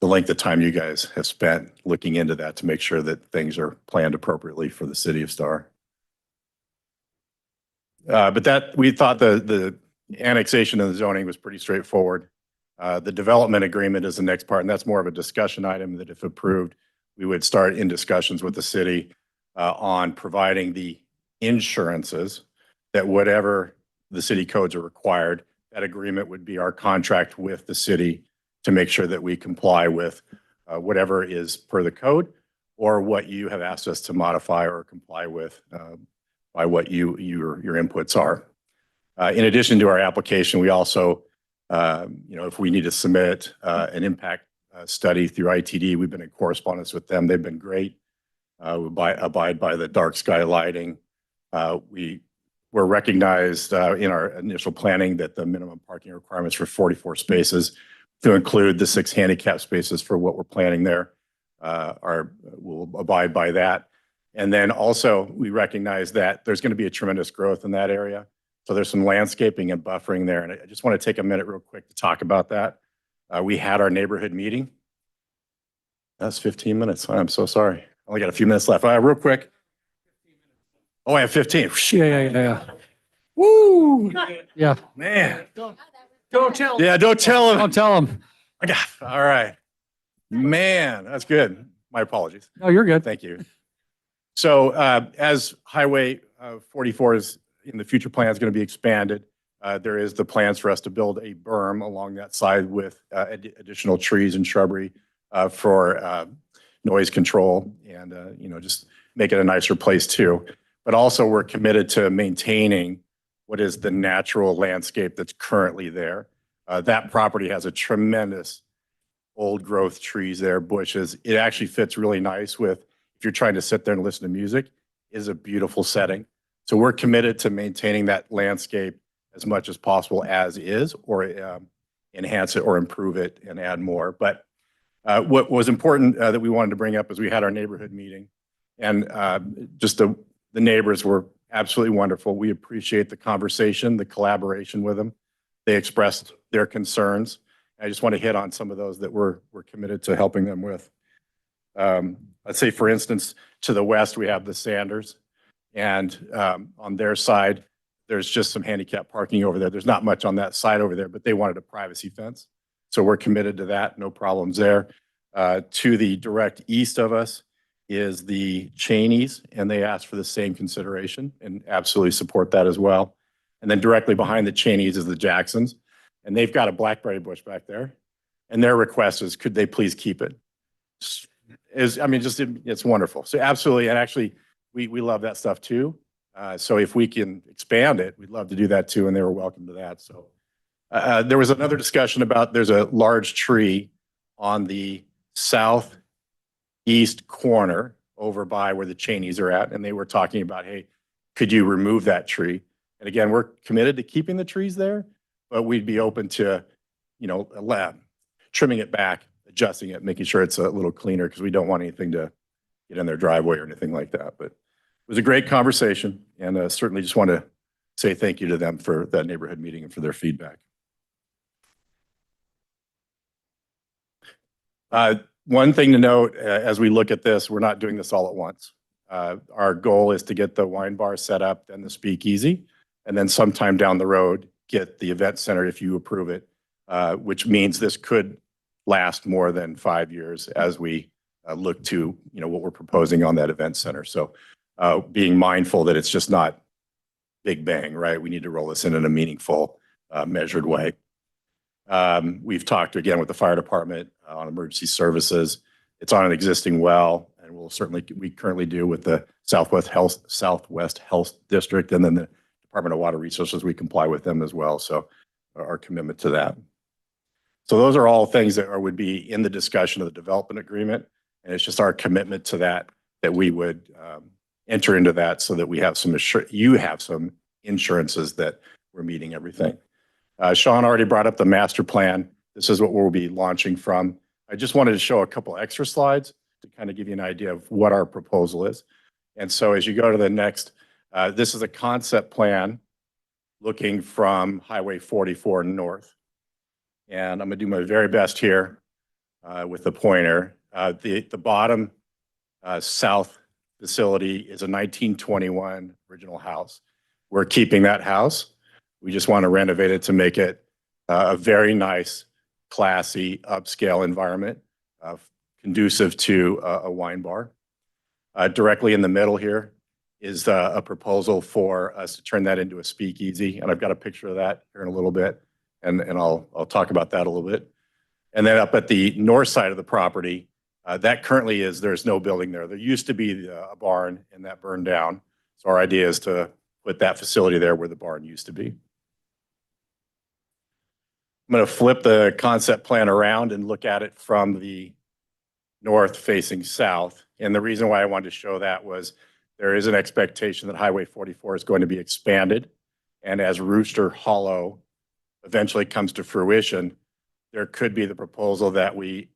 the length of time you guys have spent looking into that to make sure that things are planned appropriately for the city of Star. But that, we thought the annexation of the zoning was pretty straightforward. The development agreement is the next part, and that's more of a discussion item that, if approved, we would start in discussions with the city on providing the insurances that whatever the city codes are required, that agreement would be our contract with the city to make sure that we comply with whatever is per the code, or what you have asked us to modify or comply with by what your inputs are. In addition to our application, we also, if we need to submit an impact study through ITD, we've been in correspondence with them. They've been great. We abide by the dark sky lighting. We were recognized in our initial planning that the minimum parking requirements for 44 spaces to include the 6 handicap spaces for what we're planning there will abide by that. And then also we recognize that there's going to be a tremendous growth in that area. So there's some landscaping and buffering there. And I just want to take a minute real quick to talk about that. We had our neighborhood meeting. That's 15 minutes. I'm so sorry. I only got a few minutes left. Real quick. Oh, I have 15. Yeah. Woo! Yeah. Man. Don't tell. Yeah, don't tell him. Don't tell them. All right. Man, that's good. My apologies. No, you're good. Thank you. So as Highway 44 is in the future plan is going to be expanded, there is the plans for us to build a berm along that side with additional trees and shrubbery for noise control and, just make it a nicer place too. But also we're committed to maintaining what is the natural landscape that's currently there. That property has a tremendous old growth trees there, bushes. It actually fits really nice with, if you're trying to sit there and listen to music, it is a beautiful setting. So we're committed to maintaining that landscape as much as possible as is, or enhance it or improve it and add more. But what was important that we wanted to bring up is we had our neighborhood meeting, and just the neighbors were absolutely wonderful. We appreciate the conversation, the collaboration with them. They expressed their concerns. I just want to hit on some of those that we're committed to helping them with. Let's say, for instance, to the west, we have the Sanders, and on their side, there's just some handicap parking over there. There's not much on that side over there, but they wanted a privacy fence. So we're committed to that. No problems there. To the direct east of us is the Cheneys, and they asked for the same consideration and absolutely support that as well. And then directly behind the Cheneys is the Jacksons, and they've got a blackberry bush back there. And their request is, could they please keep it? It's wonderful. So absolutely. And actually, we love that stuff too. So if we can expand it, we'd love to do that too. And they were welcome to that. So there was another discussion about, there's a large tree on the southeast corner over by where the Cheneys are at. And they were talking about, hey, could you remove that tree? And again, we're committed to keeping the trees there, but we'd be open to, a lab, trimming it back, adjusting it, making sure it's a little cleaner, because we don't want anything to get in their driveway or anything like that. But it was a great conversation, and certainly just want to say thank you to them for that neighborhood meeting and for their feedback. One thing to note, as we look at this, we're not doing this all at once. Our goal is to get the wine bar set up, then the speakeasy, and then sometime down the road, get the event center if you approve it, which means this could last more than 5 years as we look to, what we're proposing on that event center. So being mindful that it's just not big bang, right? We need to roll this in a meaningful, measured way. We've talked again with the fire department on emergency services. It's on an existing well, and we currently do with the Southwest Health District, and then the Department of Water Resources, we comply with them as well. So our commitment to that. So those are all things that would be in the discussion of the development agreement. And it's just our commitment to that we would enter into that so that we have you have some insurances that we're meeting everything. Sean already brought up the master plan. This is what we'll be launching from. I just wanted to show a couple extra slides to kind of give you an idea of what our proposal is. And so as you go to the next, this is a concept plan looking from Highway 44 north. And I'm going to do my very best here with the pointer. The bottom south facility is a 1921 original house. We're keeping that house. We just want to renovate it to make it a very nice, classy, upscale environment, conducive to a wine bar. Directly in the middle here is a proposal for us to turn that into a speakeasy. And I've got a picture of that here in a little bit. And I'll talk about that a little bit. And then up at the north side of the property, that currently there's no building there. There used to be a barn, and that burned down. So our idea is to put that facility there where the barn used to be. I'm going to flip the concept plan around and look at it from the north facing south. And the reason why I wanted to show that was there is an expectation that Highway 44 is going to be expanded. And as Rooster Hollow eventually comes to fruition, there could be the proposal that we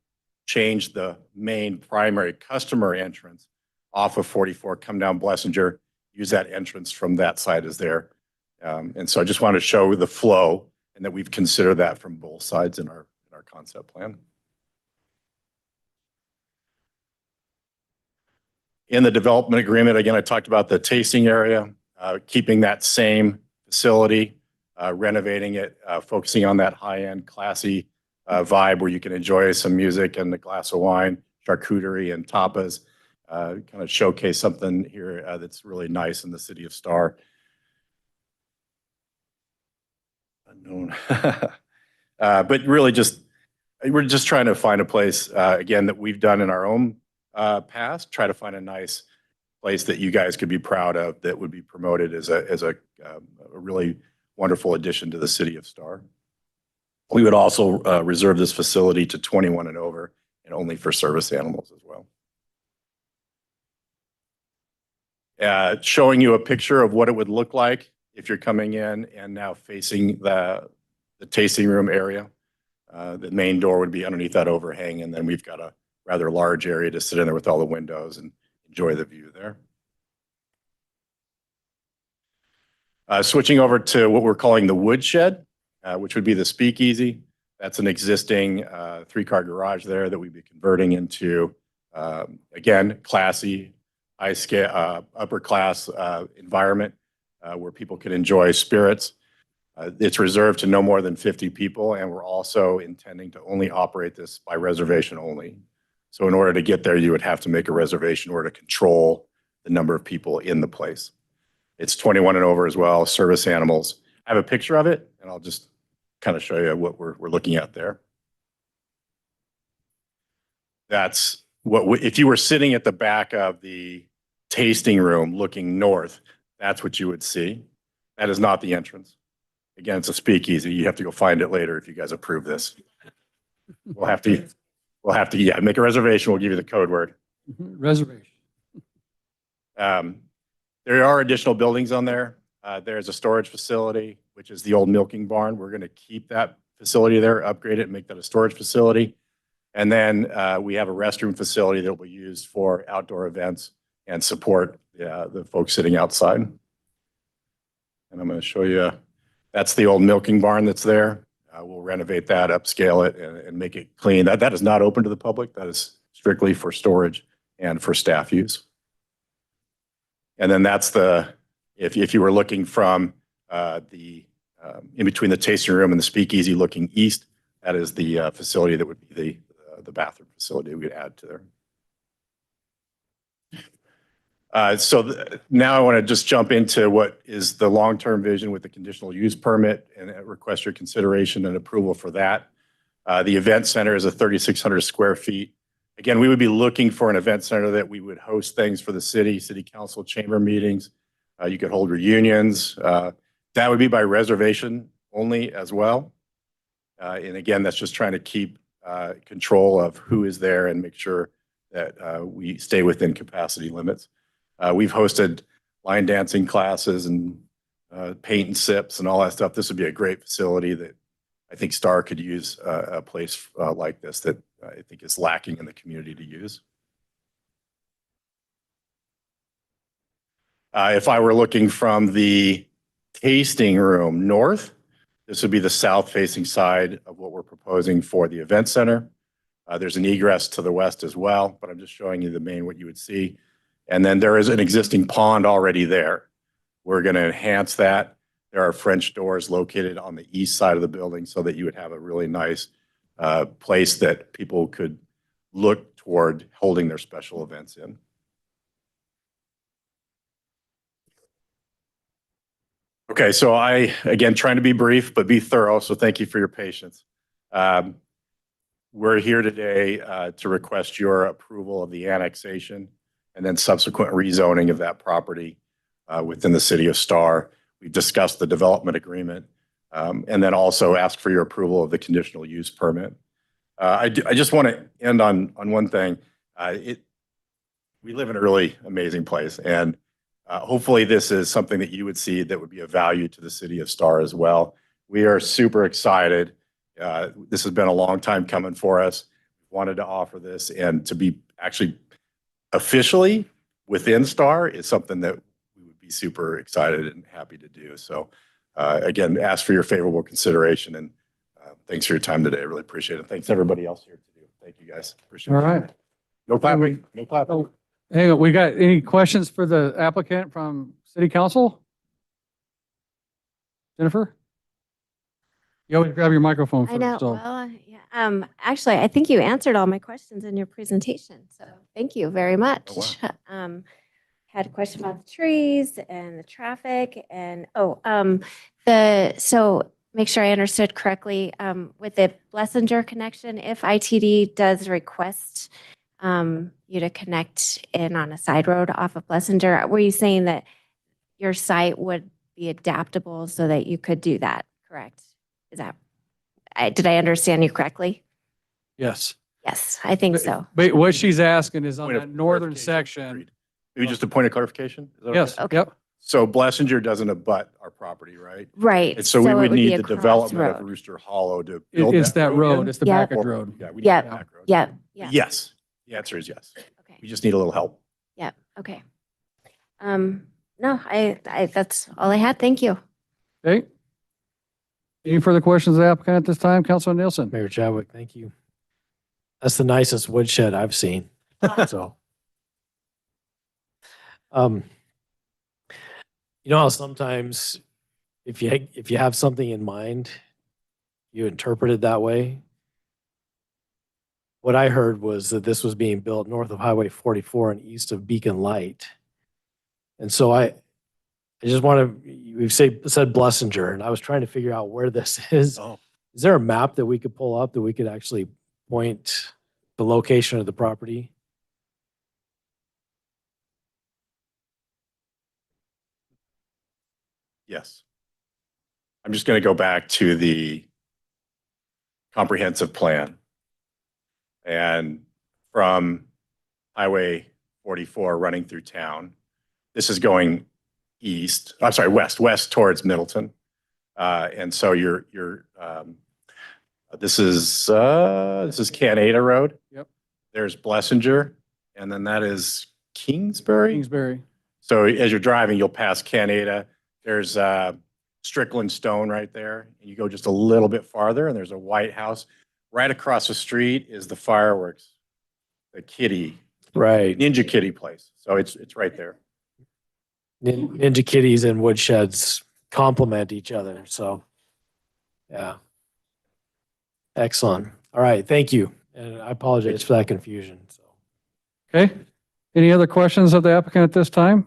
change the main primary customer entrance off of 44, come down Blessinger, use that entrance from that side as there. And so I just want to show the flow and that we've considered that from both sides in our concept plan. In the development agreement, again, I talked about the tasting area, keeping that same facility, renovating it, focusing on that high-end, classy vibe where you can enjoy some music and a glass of wine, charcuterie and tapas, kind of showcase something here that's really nice in the city of Star. Unknown. But really we're just trying to find a place, again, that we've done in our own past, try to find a nice place that you guys could be proud of that would be promoted as a really wonderful addition to the city of Star. We would also reserve this facility to 21 and over and only for service animals as well. Showing you a picture of what it would look like if you're coming in and now facing the tasting room area. The main door would be underneath that overhang, and then we've got a rather large area to sit in there with all the windows and enjoy the view there. Switching over to what we're calling the woodshed, which would be the speakeasy. That's an existing 3-car garage there that we'd be converting into, again, classy, high scale, upper class environment where people can enjoy spirits. It's reserved to no more than 50 people, and we're also intending to only operate this by reservation only. So in order to get there, you would have to make a reservation in order to control the number of people in the place. It's 21 and over as well, service animals. I have a picture of it, and I'll just kind of show you what we're looking at there. That's if you were sitting at the back of the tasting room looking north, that's what you would see. That is not the entrance. Again, it's a speakeasy. You have to go find it later if you guys approve this. We'll have to make a reservation. We'll give you the code word. Reservation. There are additional buildings on there. There's a storage facility, which is the old milking barn. We're going to keep that facility there, upgrade it, and make that a storage facility. And then we have a restroom facility that will be used for outdoor events and support the folks sitting outside. And I'm going to show you, that's the old milking barn that's there. We'll renovate that, upscale it, and make it clean. That is not open to the public. That is strictly for storage and for staff use. And then that's if you were looking from the in between the tasting room and the speakeasy looking east. That is the facility that would be the bathroom facility we would add to there. Now I want to just jump into what is the long-term vision with the conditional use permit and request your consideration and approval for that. The event center is a 3,600 square feet. Again, we would be looking for an event center that we would host things for the city council chamber meetings. You could hold reunions. That would be by reservation only as well. And again, that's just trying to keep control of who is there and make sure that we stay within capacity limits. We've hosted line dancing classes and paint and sips and all that stuff. This would be a great facility that I think Star could use a place like this that I think is lacking in the community to use. If I were looking from the tasting room north, this would be the south-facing side of what we're proposing for the event center. There's an egress to the west as well, but I'm just showing you the main, what you would see. And then there is an existing pond already there. We're going to enhance that. There are French doors located on the east side of the building so that you would have a really nice place that people could look toward holding their special events in. Okay, so again, trying to be brief, but be thorough, so thank you for your patience. We're here today to request your approval of the annexation and then subsequent rezoning of that property within the city of Star. We've discussed the development agreement and then also ask for your approval of the conditional use permit. I just want to end on one thing. We live in a really amazing place, and hopefully this is something that you would see that would be of value to the city of Star as well. We are super excited. This has been a long time coming for us. We wanted to offer this, and to be actually officially within Star is something that we would be super excited and happy to do. So again, ask for your favorable consideration, and thanks for your time today. I really appreciate it. Thanks everybody else here too. Thank you guys. Appreciate it. All right. No clapping. No clapping. Oh, hey, we got any questions for the applicant from city council? Jennifer? You always grab your microphone I know. first. So. Well, yeah. Actually, I think you answered all my questions in your presentation. So thank you very much. Had a question about the trees and the traffic and, so make sure I understood correctly, with the Blessinger connection, if ITD does request you to connect in on a side road off of Blessinger, were you saying that your site would be adaptable so that you could do that, correct? Is that, did I understand you correctly? Yes. Yes, I think so. But what she's asking is on Point of that northern clarification. section. Agreed. Maybe just a point of clarification? Is that okay? Yes, Okay. yep. So Blessinger doesn't abut our property, right? Right. And so we it would be need a the cross development of road. Rooster Hollow to build It's that road. in? It's the Yeah. back of road. Yeah, we need Yeah. the back road. Yeah, yeah. Yes. The answer is yes. Okay. We just need a little help. Yeah, okay. No, I, that's all I had. Thank you. Okay. Any further questions of the applicant at this time? Councilor Nielsen? Mayor Chadwick, thank you. That's the nicest woodshed I've seen. So, you know how sometimes if you have something in mind, you interpret it that way. What I heard was that this was being built north of Highway 44 and east of Beacon Light. And so I just want to, we've said Blessinger, and I was trying to figure out where this is. Oh. Is there a map that we could pull up that we could actually point the location of the property? Yes. I'm just going to go back to the comprehensive plan. And from Highway 44 running through town, this is going east, I'm sorry, west towards Middleton. And so this is Canada Road. Yep. There's Blessinger, and then that is Kingsbury. Kingsbury. So as you're driving, you'll pass Canada. There's Strickland Stone right there. And you go just a little bit farther, and there's a White House. Right across the street is the fireworks, the kitty, Right. Ninja Kitty place. So it's right there. Ninja kitties and woodsheds complement each other. So Yeah. Excellent. All right. Thank you. And I apologize for that confusion. So. Okay. Any other questions of the applicant at this time?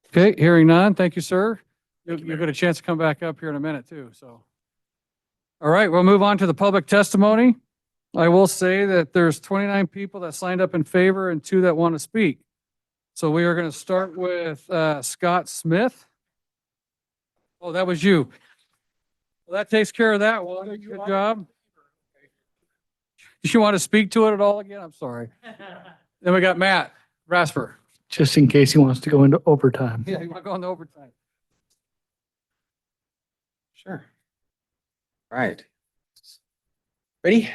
Okay, hearing none. Thank you, sir. You'll get a chance to come back up here in a minute too, so. All right, we'll move on to the public testimony. I will say that there's 29 people that signed up in favor and 2 that want to speak. So we are going to start with Scott Smith. Oh, that was you. Well, that takes care of that one. Good job. Did you want to speak to it at all again? I'm sorry. Then we got Matt Rasper. Just in case he wants to go into overtime. Yeah, you want to go into overtime? Sure. All right. Ready?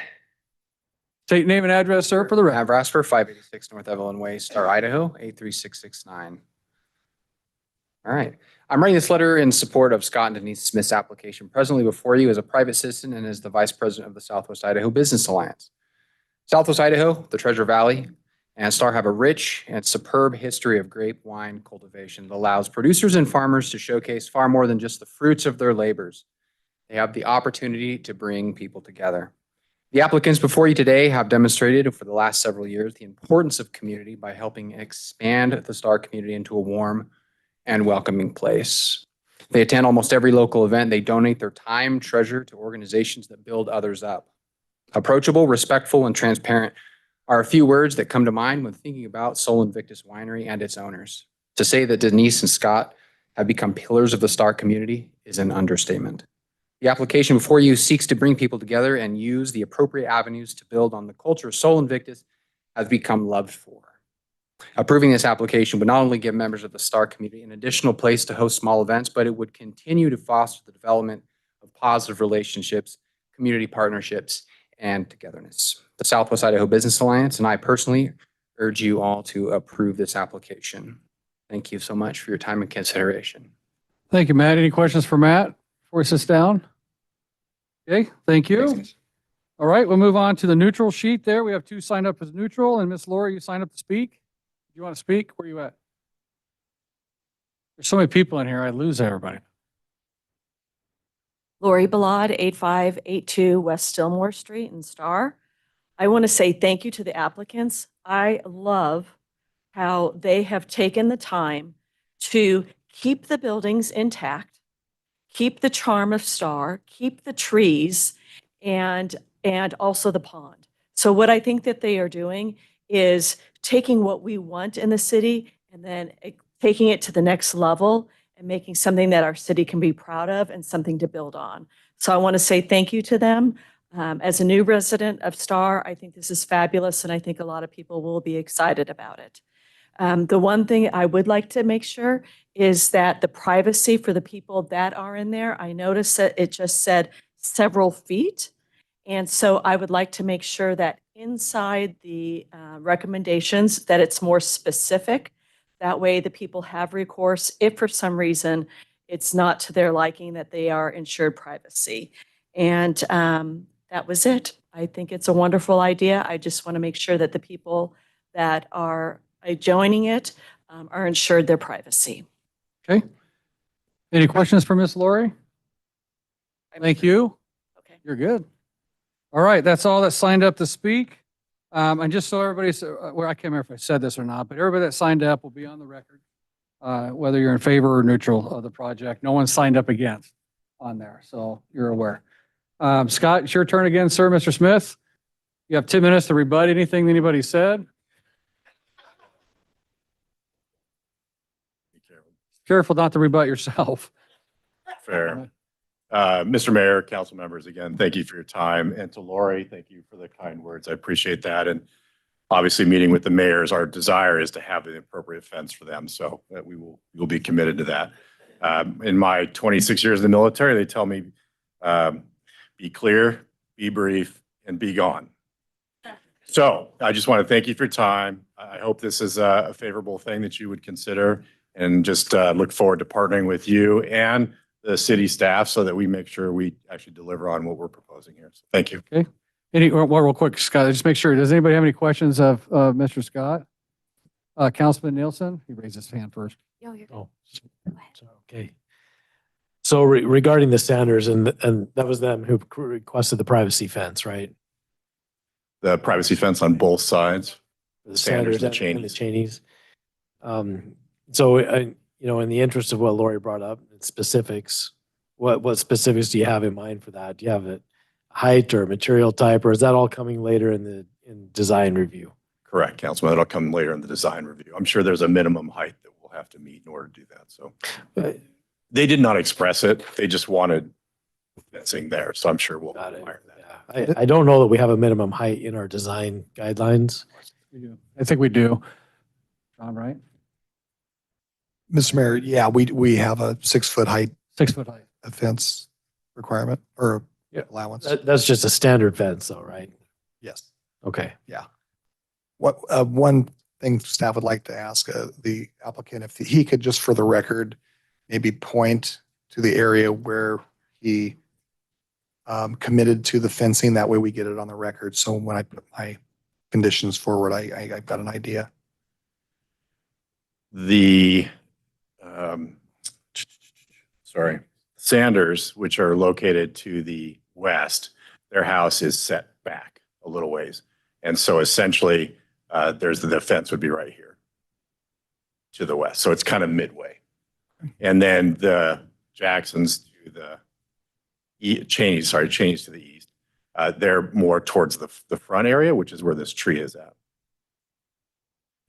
State name and address, sir, for the record. Matt Rasper, 586 North Evelyn Way, Star, Idaho, 83669. All right. I'm writing this letter in support of Scott and Denise Smith's application presently before you as a private citizen and as the Vice President of the Southwest Idaho Business Alliance. Southwest Idaho, the Treasure Valley, and Star have a rich and superb history of grape wine cultivation that allows producers and farmers to showcase far more than just the fruits of their labors. They have the opportunity to bring people together. The applicants before you today have demonstrated for the last several years the importance of community by helping expand the Star community into a warm and welcoming place. They attend almost every local event. They donate their time, treasure to organizations that build others up. Approachable, respectful, and transparent are a few words that come to mind when thinking about Sol Invictus Winery and its owners. To say that Denise and Scott have become pillars of the Star community is an understatement. The application before you seeks to bring people together and use the appropriate avenues to build on the culture Sol Invictus has become loved for. Approving this application would not only give members of the Star community an additional place to host small events, but it would continue to foster the development of positive relationships, community partnerships, and togetherness. The Southwest Idaho Business Alliance and I personally urge you all to approve this application. Thank you so much for your time and consideration. Thank you, Matt. Any questions for Matt before he sits down? Okay, thank you. Thanks. All right, we'll move on to the neutral sheet there. We have 2 signed up as neutral, and Miss Laura, you signed up to speak. Do you want to speak? Where are you at? There's so many people in here, I lose everybody. Lori Balad, 8582 West Stillmore Street in Star. I want to say thank you to the applicants. I love how they have taken the time to keep the buildings intact, keep the charm of Star, keep the trees, and also the pond. So what I think that they are doing is taking what we want in the city and then taking it to the next level and making something that our city can be proud of and something to build on. So I want to say thank you to them. As a new resident of Star, I think this is fabulous, and I think a lot of people will be excited about it. The one thing I would like to make sure is that the privacy for the people that are in there, I noticed that it just said several feet. And so I would like to make sure that inside the recommendations that it's more specific. That way the people have recourse if for some reason it's not to their liking that they are ensured privacy. And that was it. I think it's a wonderful idea. I just want to make sure that the people that are joining it are ensured their privacy. Okay. Any questions for Miss Lori? Thank you. Okay. You're good. All right, that's all that signed up to speak. And just so everybody's, well, I can't remember if I said this or not, but everybody that signed up will be on the record, whether you're in favor or neutral of the project. No one signed up against on there, so you're aware. Scott, it's your turn again, sir. Mr. Smith, you have 10 minutes to rebut anything anybody said. Be careful. Careful not to rebut yourself. Fair. Mr. Mayor, council members, again, thank you for your time. And to Lori, thank you for the kind words. I appreciate that. And obviously meeting with the mayors, our desire is to have the appropriate fence for them. So we will be committed to that. In my 26 years in the military, they tell me, be clear, be brief, and be gone. So I just want to thank you for your time. I hope this is a favorable thing that you would consider, and just look forward to partnering with you and the city staff so that we make sure we actually deliver on what we're proposing here. So thank you. Okay. Real quick, Scott, just make sure, does anybody have any questions of Mr. Scott? Councilman Nielsen, he raised his hand first. Yo, you're good. Oh, Go ahead. okay. So regarding the Sanders, and that was them who requested the privacy fence, right? The privacy fence on both sides. The Sanders and the and the Cheneys. So, in the interest of what Lori brought up, specifics, what specifics do you have in mind for that? Do you have a height or material type, or is that all coming later in design review? Correct, Councilman. That'll come later in the design review. I'm sure there's a minimum height that we'll have to meet in order to do that. So they did not express it. They just wanted fencing there. So I'm sure we'll Got it. require that. Yeah. I don't know that we have a minimum height in our design guidelines. We do. I think we do. John, right? Mr. Mayor, yeah, we have a 6-foot height 6-foot height. fence requirement or Yeah. allowance. That's just a standard fence though, right? Yes. Okay. What, one thing staff would like to ask the applicant, if he could just for the record, maybe point to the area where he committed to the fencing. That way we get it on the record. So when I put my conditions forward, I've got an idea. The, Sanders, which are located to the west, their house is set back a little ways. And so essentially, there's the fence would be right here to the west. So it's kind of midway. And then the Jacksons to the Cheneys to the east. They're more towards the front area, which is where this tree is at.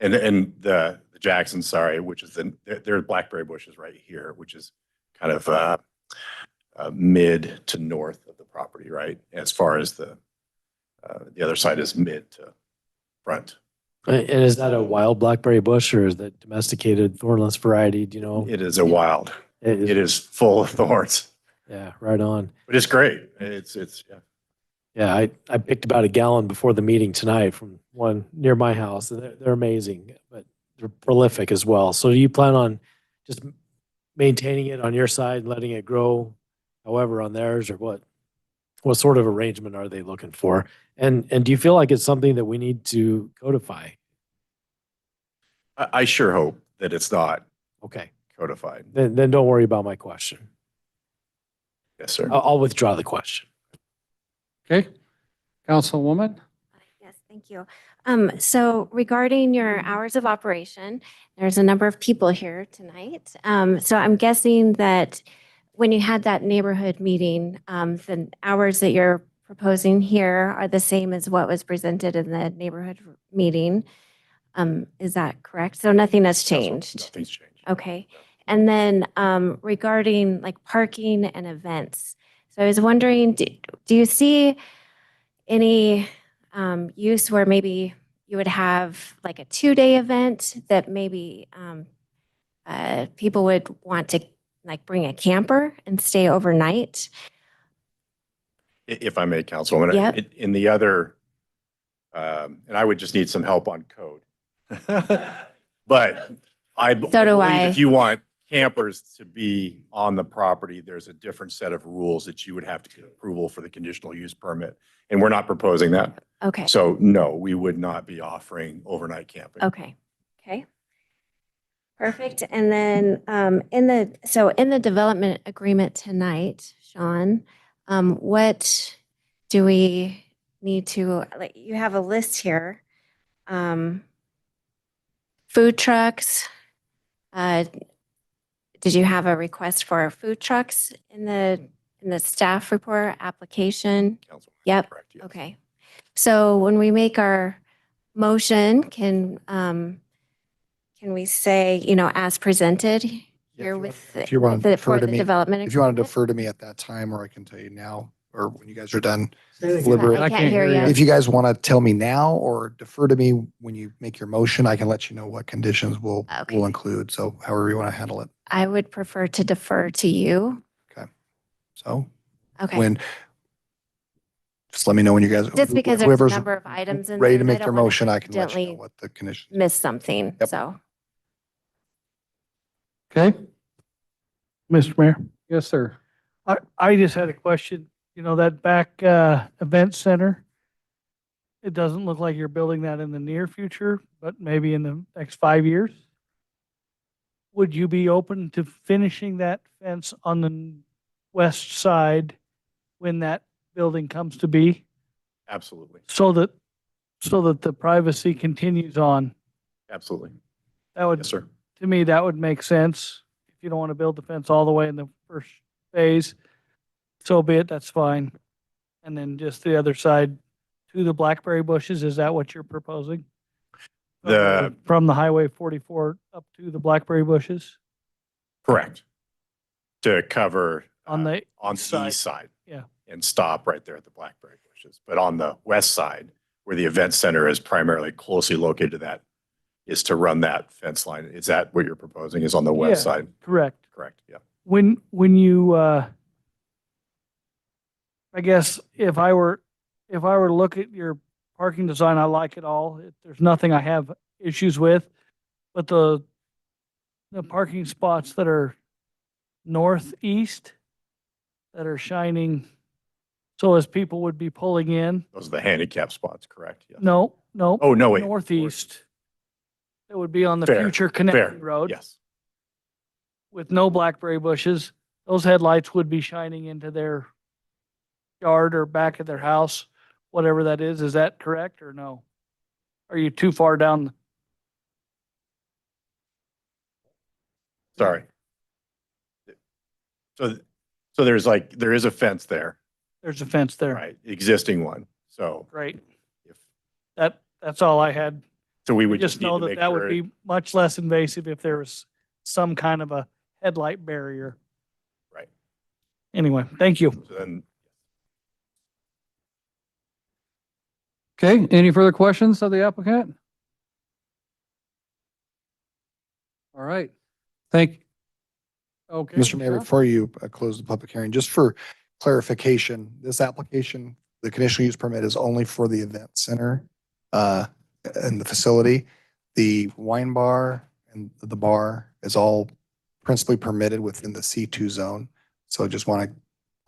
And the Jacksons, which is their blackberry bushes right here, which is kind of mid to north of the property, right? As far as the other side is mid to front. And is that a wild blackberry bush or is that domesticated thornless variety? Do you know? It is a wild. It is full of thorns, Yeah, right on. but it's great. It's yeah. Yeah, I picked about a gallon before the meeting tonight from one near my house, and they're amazing, but they're prolific as well. So do you plan on just maintaining it on your side, letting it grow however on theirs, or what? What sort of arrangement are they looking for? And do you feel like it's something that we need to codify? I sure hope that it's not Okay, codified. then don't worry about my question. Yes, sir. I'll withdraw the question. Okay. Councilwoman? Yes, thank you. So regarding your hours of operation, there's a number of people here tonight. So I'm guessing that when you had that neighborhood meeting, the hours that you're proposing here are the same as what was presented in the neighborhood meeting. Is that correct? So nothing has changed? Nothing's changed. Okay. And then regarding like parking and events. So I was wondering, do you see any use where maybe you would have like a 2-day event that maybe people would want to like bring a camper and stay overnight? If I may, Councilwoman, Yep. in the other, and I would just need some help on code. But I do believe I. if you want campers to be on the property, there's a different set of rules that you would have to get approval for the conditional use permit. And we're not proposing that. Okay, So no, we would not be offering overnight camping. okay, okay. Perfect. And then in the development agreement tonight, Sean, what do we need to, like, you have a list here. Food trucks. Did you have a request for food trucks in the staff report application? Councilwoman, Yep. correct, yes. Okay. So when we make our motion, can we say, as presented here with If you want to for defer to the me, development? if you want to agreement? defer to me at that time, or I can tell you now, or when you guys are done. I deliberate. can't hear you. If you guys want to tell me now or defer to me when you make your motion, I can let you know what conditions we'll Okay. include. So however you want to handle it. I would prefer to defer to you. So Okay. when, just let me know when you guys. Just because there's a whoever's number of items in ready there to and make I their don't wanna motion, I can let you know accidentally what the conditions. miss something, Yep. so. Okay. Mr. Mayor, Yes, sir. I just had a question. That back event center, it doesn't look like you're building that in the near future, but maybe in the next 5 years. Would you be open to finishing that fence on the west side when that building comes to be, Absolutely. so that the privacy continues on. Absolutely. That would, Yes, sir. to me, that would make sense. If you don't want to build the fence all the way in the first phase, so be it, that's fine. And then just the other side to the blackberry bushes, is that what you're proposing? From the Highway 44 up to the blackberry bushes Correct. To cover on the on east the side? east side. Yeah. And stop right there at the blackberry bushes. But on the west side, where the event center is primarily closely located to that, is to run that fence line. Is that what you're proposing, is on the west Yeah. side? Correct. Correct, yeah. When you, I guess if I were to look at your parking design, I like it all. There's nothing I have issues with. But the parking spots that are northeast, that are shining, so as people would be pulling in, Those are the handicap spots, correct? Yes. no, Oh, no, wait. northeast. It would be on the Fair, future Fair, connecting road yes. with no blackberry bushes. Those headlights would be shining into their yard or back of their house, whatever that is. Is that correct or no? Are you too far down? Sorry. So there is a fence there, There's a fence there. right? Existing one. So Great. if, That's all I had. so we I would just just need know to that make that would sure. be much less invasive if there was some kind of a headlight barrier. Right. Anyway, thank you. So then, Okay, any further questions of the applicant? All right, okay. Mr. Mayor, Michelle? before you close the public hearing, just for clarification, this application, the conditional use permit is only for the event center and the facility. The wine bar and the bar is all principally permitted within the C2 zone. So just want to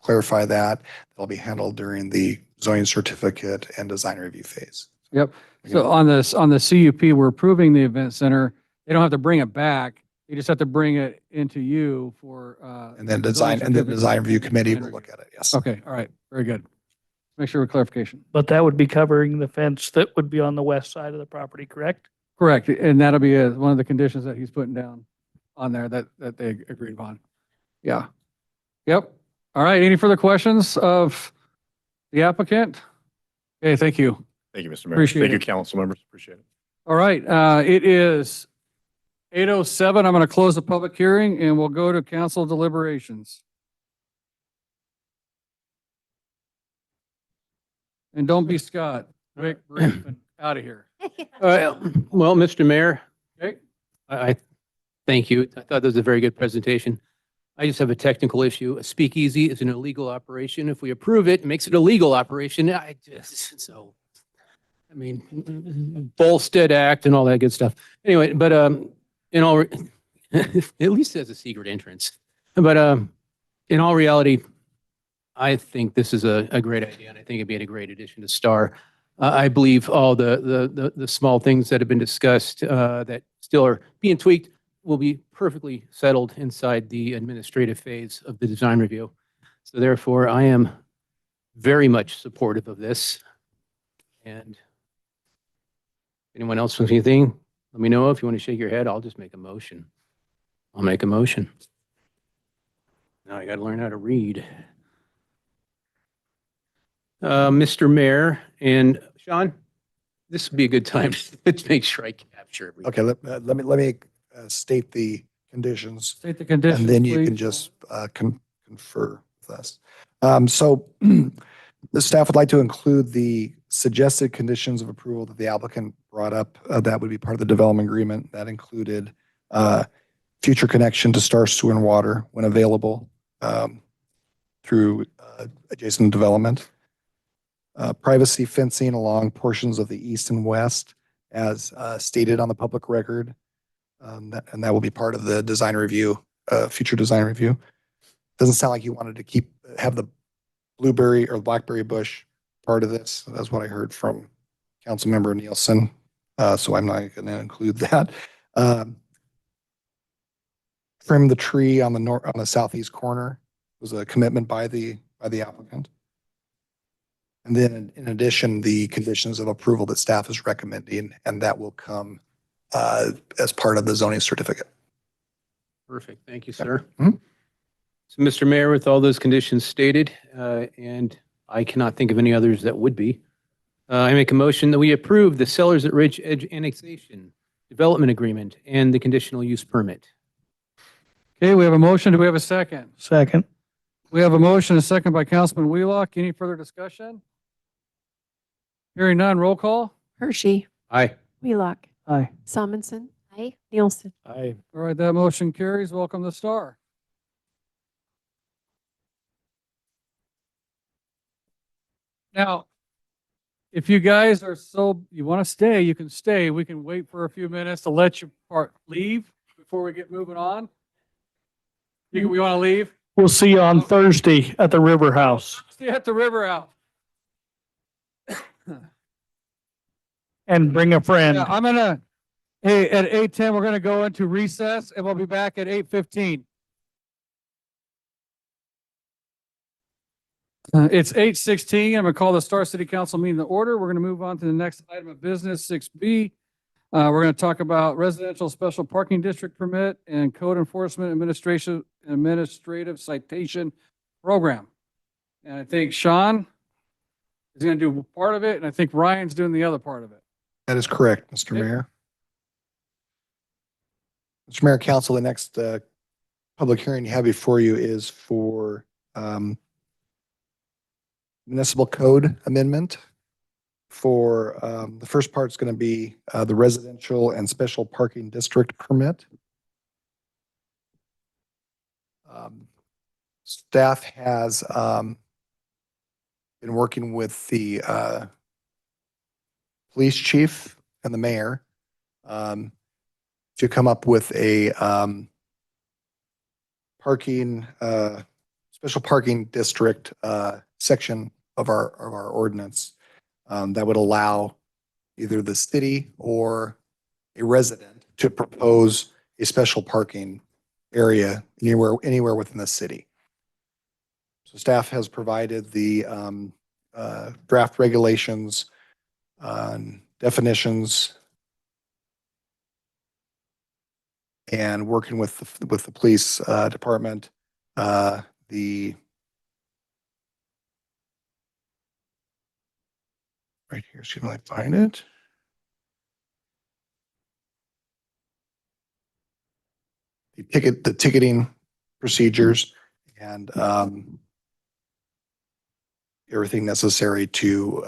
clarify that. That'll be handled during the zoning certificate and design review phase. Yep. So on the CUP, we're approving the event center. They don't have to bring it back. You just have to bring it into you for, And then zoning the certificate design review and committee design will review. look at it. Yes. Okay, all right, very good. Make sure with clarification. But that would be covering the fence that would be on the west side of the property, correct? Correct, and that'll be one of the conditions that he's putting down on there that they agreed upon. Yeah. Yep. All right, any further questions of the applicant? Okay, thank you. thank you, Mr. Mayor. Appreciate Thank you, it. council members. Appreciate it. All right, it is 8:07. I'm going to close the public hearing and we'll go to council deliberations. And don't be Scott. Quick, brief, and out of here. Well, Mr. Mayor, Okay? I thank you. I thought that was a very good presentation. I just have a technical issue. A speakeasy is an illegal operation. If we approve it, it makes it a legal operation. I mean, Volstead Act and all that good stuff. Anyway, but in all, at least it has a secret entrance. But in all reality, I think this is a great idea, and I think it'd be a great addition to STAR. I believe all the small things that have been discussed that still are being tweaked will be perfectly settled inside the administrative phase of the design review. So therefore, I am very much supportive of this. And anyone else with anything, let me know. If you want to shake your head, I'll just make a motion. I'll make a motion. Now I got to learn how to read. Mr. Mayor and Sean, this would be a good time to make sure I capture everything. Okay, let me state the conditions. State the conditions, And then you can please. just confer with us. So the staff would like to include the suggested conditions of approval that the applicant brought up. That would be part of the development agreement. That included future connection to Star Sewer and Water when available through adjacent development. Privacy fencing along portions of the east and west as stated on the public record. And that will be part of the design review, future design review. Doesn't sound like you wanted to have the blueberry or blackberry bush part of this. That's what I heard from Councilmember Nielsen. So I'm not going to include that. Trim the tree on the southeast corner was a commitment by the applicant. And then in addition, the conditions of approval that staff is recommending, and that will come as part of the zoning certificate. Perfect. Thank you, sir. Mhm. So, Mr. Mayor, with all those conditions stated, and I cannot think of any others that would be, I make a motion that we approve the Sellers at Ridge Edge Annexation Development Agreement and the conditional use permit. Okay, we have a motion. Do we have a second? Second. We have a motion, a second by Councilman Wheelock. Any further discussion? Hearing none, roll call. Hershey. Aye. Wheelock. Aye. Simonson. Aye. Nielsen. Aye. All right, that motion carries. Welcome to Star. Now, if you guys are you want to stay, you can stay. We can wait for a few minutes to let you leave before we get moving on. We want to leave? We'll see you on Thursday at the River House. Stay at the river out. And bring a friend. Yeah, hey, at 8:10, we're gonna go into recess and we'll be back at 8:15. It's 8:16. I'm gonna call the Star City Council meeting to order. We're gonna move on to the next item of business, 6B. We're gonna talk about residential special parking district permit and code enforcement administrative citation program. And I think Sean is gonna do part of it, and I think Ryan's doing the other part of it. That is correct, Mr. Okay. Mayor. Mr. Mayor, Council, the next public hearing you have before you is for municipal code amendment. For the first part is going to be the residential and special parking district permit. Staff has been working with the police chief and the mayor to come up with a special parking district section of our ordinance that would allow either the city or a resident to propose a special parking area anywhere within the city. So staff has provided the draft regulations, definitions, and working with the police department, right here, see if I find it. The ticketing procedures and everything necessary to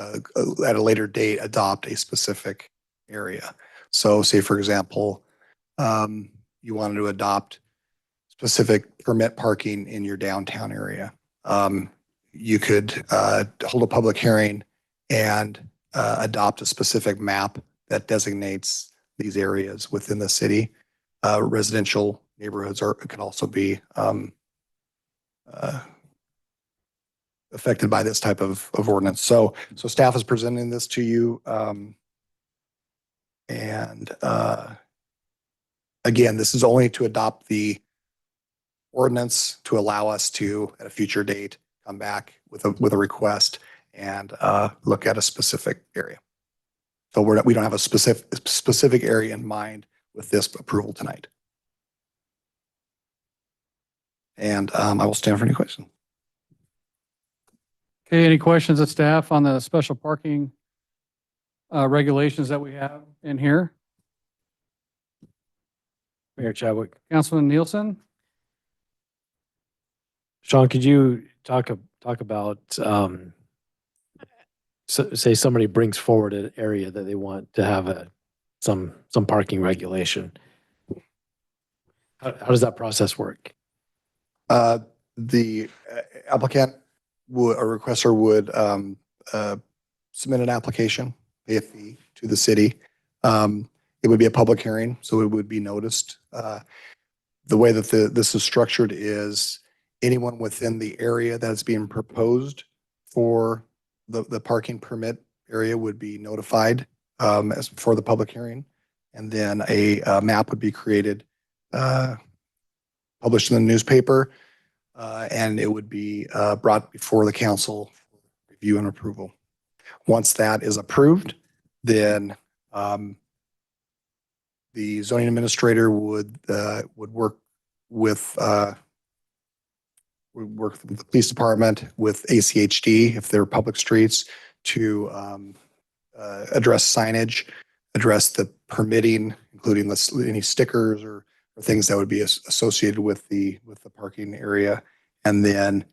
at a later date adopt a specific area. So say, for example, you wanted to adopt specific permit parking in your downtown area. You could hold a public hearing and adopt a specific map that designates these areas within the city. Residential neighborhoods can also be affected by this type of ordinance. So staff is presenting this to you. Again, this is only to adopt the ordinance to allow us to, at a future date, come back with a request and look at a specific area. So we don't have a specific area in mind with this approval tonight. And I will stand for any questions. Okay, any questions of staff on the special parking regulations that we have in here? Mayor Chadwick. Councilman Nielsen? Sean, could you talk about, say somebody brings forward an area that they want to have some parking regulation. How does that process work? The applicant or requester would submit an application, pay a fee to the city. It would be a public hearing, so it would be noticed. The way that this is structured is anyone within the area that's being proposed for the parking permit area would be notified as for the public hearing. And then a map would be created, published in the newspaper. and it would be brought before the council for review and approval. Once that is approved, then the zoning administrator would work with the police department, with ACHD, if they're public streets, to address signage, address the permitting, including any stickers or things that would be associated with the parking area. And then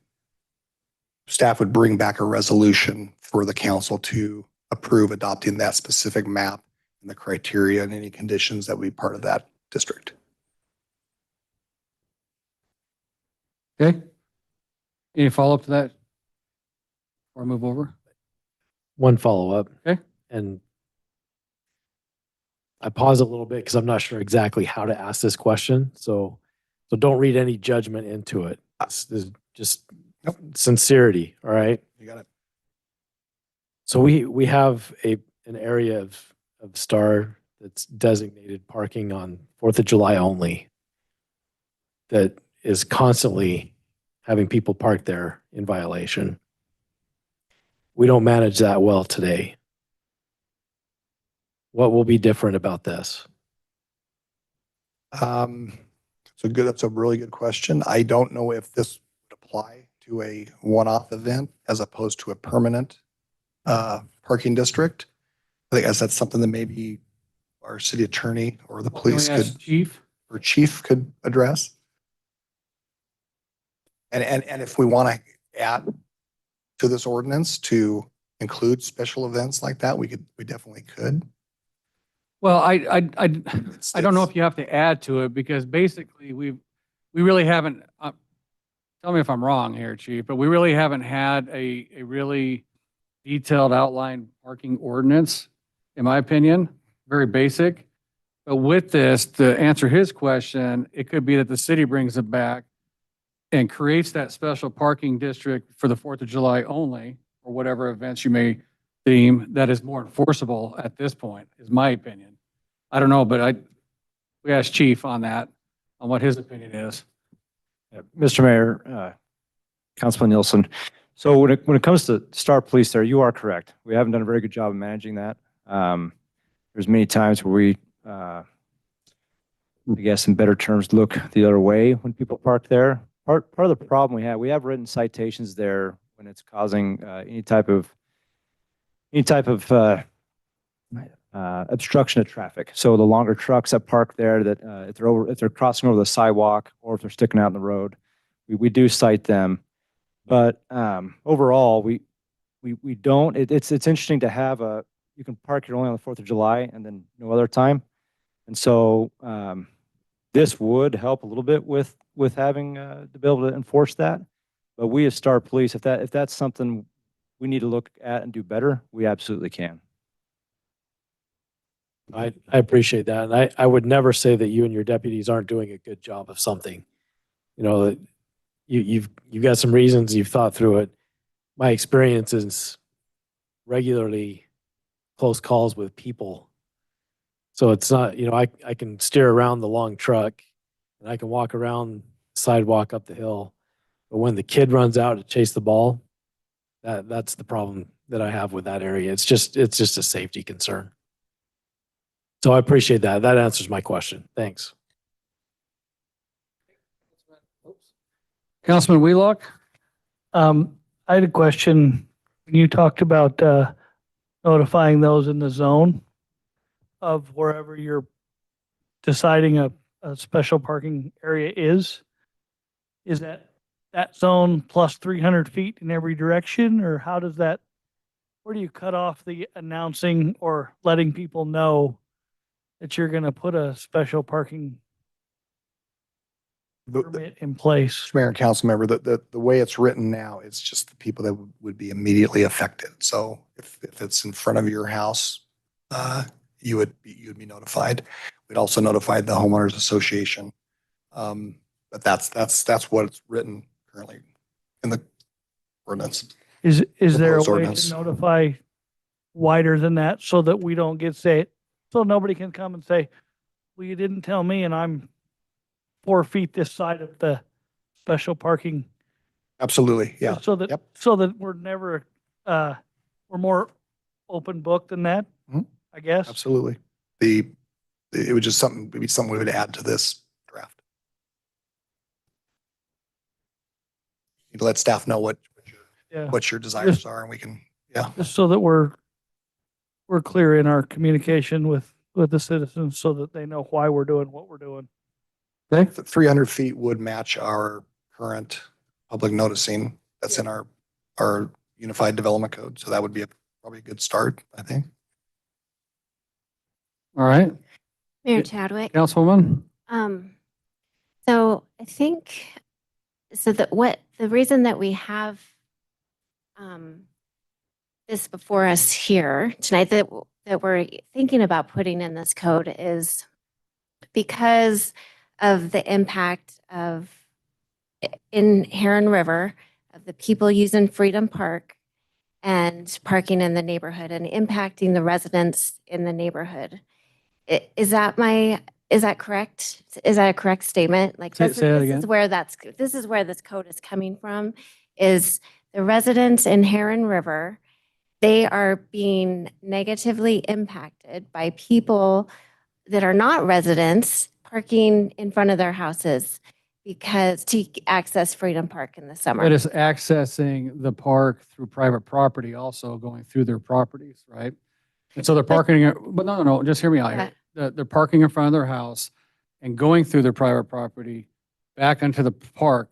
staff would bring back a resolution for the council to approve adopting that specific map and the criteria and any conditions that would be part of that district. Okay. Any follow-up to that? Or move over? One follow-up. Okay. And I pause a little bit because I'm not sure exactly how to ask this question. So don't read any judgment into it. This is just sincerity. All right. You got it. So we have an area of Star that's designated parking on 4th of July only that is constantly having people park there in violation. We don't manage that well today. What will be different about this? That's a really good question. I don't know if this would apply to a one-off event as opposed to a permanent parking district. I think that's something that maybe our city attorney or the police Can we ask chief could address. And if we want to add to this ordinance to include special events like that, we definitely could. Well, I don't know if you have to add to it, because basically we really haven't, tell me if I'm wrong here, Chief, but we really haven't had a really detailed outline parking ordinance, in my opinion, very basic. But with this, to answer his question, it could be that the city brings it back and creates that special parking district for the 4th of July only, or whatever events you may deem that is more enforceable at this point, is my opinion. I don't know, but we asked Chief on that, on what his opinion is. Mr. Mayor, Councilman Nielsen. So when it comes to Star Police there, you are correct. We haven't done a very good job of managing that. There's many times where we, I guess in better terms, look the other way when people park there. Part of the problem we have written citations there when it's causing any type of obstruction of traffic. So the longer trucks that park there, that if they're crossing over the sidewalk or if they're sticking out in the road, we do cite them. But overall, we don't. It's interesting to have you can park here only on the 4th of July and then no other time, and so this would help a little bit with having to be able to enforce that. But we as Star Police, if that's something we need to look at and do better, we absolutely can. I appreciate that. And I would never say that you and your deputies aren't doing a good job of something. You know, that you've got some reasons, you've thought through it. My experience is regularly close calls with people. So it's not, I can steer around the long truck and I can walk around the sidewalk up the hill. But when the kid runs out to chase the ball, that's the problem that I have with that area. It's just a safety concern. So I appreciate that. That answers my question. Thanks. Councilman Wheelock? I had a question. When you talked about notifying those in the zone of wherever you're deciding a special parking area is that zone plus 300 feet in every direction, or how does that, where do you cut off the announcing or letting people know that you're going to put a special parking permit in place? Mayor and council member, the way it's written now, it's just the people that would be immediately affected. So if it's in front of your house, you would be notified. We'd also notify the homeowners association. But that's what it's written currently in the ordinance. Is there a Proposed way ordinance. to notify wider than that so that we don't get so nobody can come and say, well, you didn't tell me and I'm 4 feet this side of the special parking Absolutely. Yeah. So that, Yep. so that we're never, we're more open book than that, Mhm. I guess. Absolutely. It would just something, maybe something we would add to this draft. Need to let staff know Yeah. what your desires are and we can, yeah. Just so that we're clear in our communication with the citizens so that they know why we're doing what we're doing. Okay. 300 feet would match our current public noticing that's in our unified development code. So that would be probably a good start, I think. All right, Mayor Chadwick. Councilwoman? So I think, so the reason that we have this before us here tonight, that we're thinking about putting in this code is because of the impact of in Heron River, of the people using Freedom Park and parking in the neighborhood and impacting the residents in the neighborhood. Is that correct? Is that a correct statement? Like Say this that is again. where this is where this code is coming from, is the residents in Heron River, they are being negatively impacted by people that are not residents parking in front of their houses because to access Freedom Park in the summer. That is accessing the park through private property, also going through their properties, right? And so they're parking, but no, just hear me out here. They're parking in front of their house and going through their private property back into the park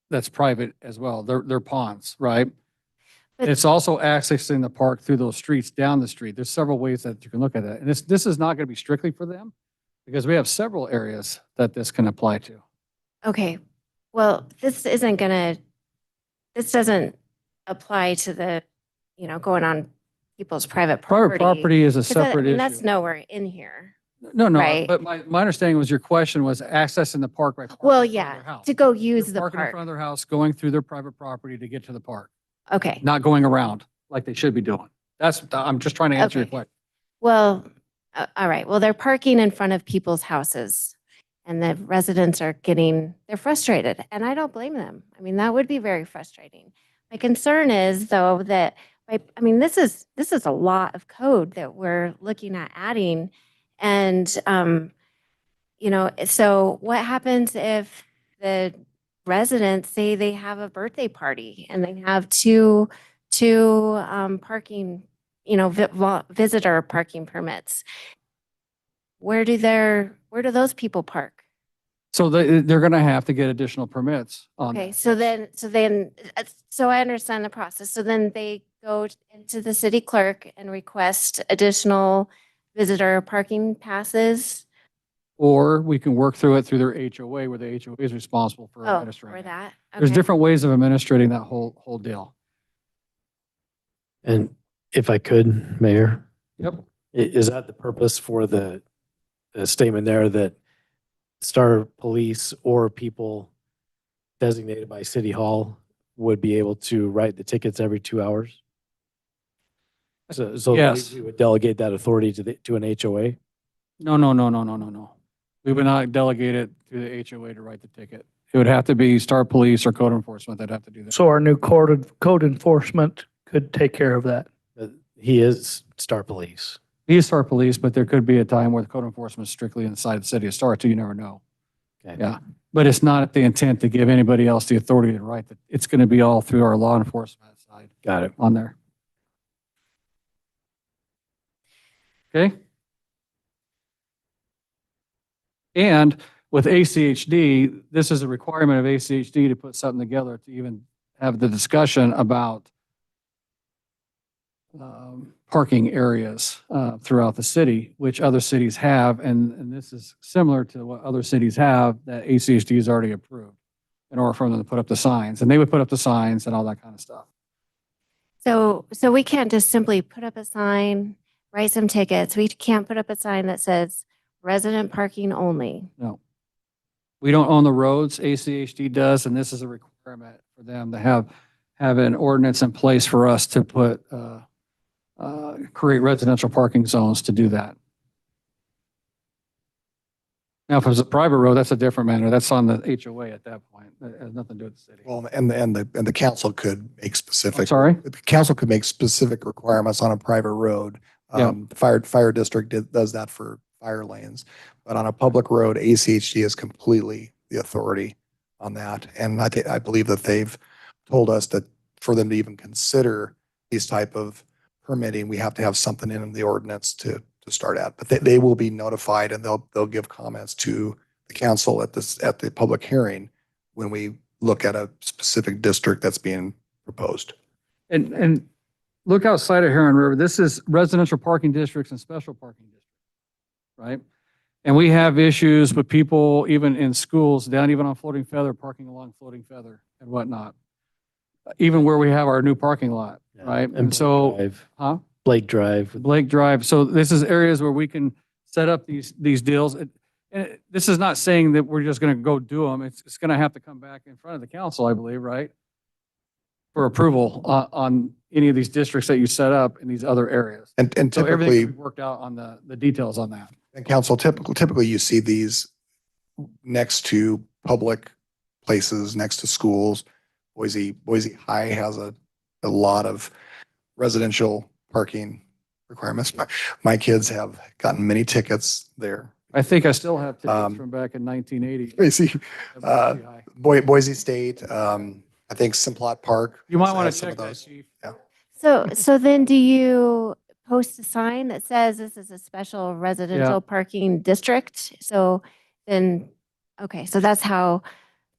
that's private as well. They're ponds, right? But- It's also accessing the park through those streets, down the street. There's several ways that you can look at that. And this is not going to be strictly for them because we have several areas that this can apply to. Okay, well, this doesn't apply to the, going on people's private Private property. property is a 'Cause that- I separate mean, That's issue. nowhere in here. No, right. but my understanding was your question was accessing the park by. Well, parking in front of their yeah, house. to go They're use the parking in park. front of their house, going through their private property to get to the park, Okay, not going around like they should be doing. I'm just trying to answer your Okay. question. well, all right, well, they're parking in front of people's houses and the residents they're frustrated and I don't blame them. I mean, that would be very frustrating. My concern is though that, this is a lot of code that we're looking at adding. And, so what happens if the residents say they have a birthday party and they have two parking, visitor parking permits? Where do those people park? So they're going to have to get additional permits on Okay, that. so I understand the process. So then they go into the city clerk and request additional visitor parking passes. Or we can work through it through their HOA where the HOA is responsible for Oh, administrating for it. that. There's Okay. different ways of administrating that whole deal. And if I could, Mayor, Yep. is that the purpose for the statement there that Star Police or people designated by City Hall would be able to write the tickets every 2 hours? So Yes. we would delegate that authority to an HOA? No. We would not delegate it to the HOA to write the ticket. It would have to be Star Police or code enforcement that'd have to do that. So our new code enforcement could take care of that. He is Star Police. He is Star Police, but there could be a time where the code enforcement is strictly inside the city of Star, too. You never know. Okay. Yeah. But it's not the intent to give anybody else the authority to write it. It's going to be all through our law enforcement side Got it. on there. Okay? And with ACHD, this is a requirement of ACHD to put something together to even have the discussion about parking areas throughout the city, which other cities have. And this is similar to what other cities have that ACHD has already approved in order for them to put up the signs. And they would put up the signs and all that kind of stuff. So we can't just simply put up a sign, write some tickets. We can't put up a sign that says resident parking only. No. We don't own the roads. ACHD does, and this is a requirement for them to have an ordinance in place for us to put, create residential parking zones to do that. Now, if it's a private road, that's a different matter. That's on the HOA at that point. That has nothing to do with the city. Well, and the council could make I'm specific. sorry? The council could make specific requirements on a private road. Yeah. The fire district does that for fire lanes. But on a public road, ACHD is completely the authority on that. And I believe that they've told us that for them to even consider these type of permitting, we have to have something in the ordinance to start at. But they will be notified and they'll give comments to the council at the public hearing when we look at a specific district that's being proposed. And look outside of Heron River. This is residential parking districts and special parking districts, right? And we have issues with people even in schools, down even on Floating Feather, parking along Floating Feather and whatnot. Even where we have our new parking lot, right? And so, huh? Blake Drive. Blake Drive. So this is areas where we can set up these deals. And this is not saying that we're just going to go do them. It's going to have to come back in front of the council, I believe, right? For approval on any of these districts that you set up in these other areas. And So typically, everything's worked out on the details on that. and council, typically you see these next to public places, next to schools. Boise High has a lot of residential parking requirements. My kids have gotten many tickets there. I think I still have tickets Um, from back in 1980. Boise, Boise State, I think Simplot Park. You might has want to some check of that, those. chief. So then do you post a sign that says this is a special residential parking district? So then, okay, so that's how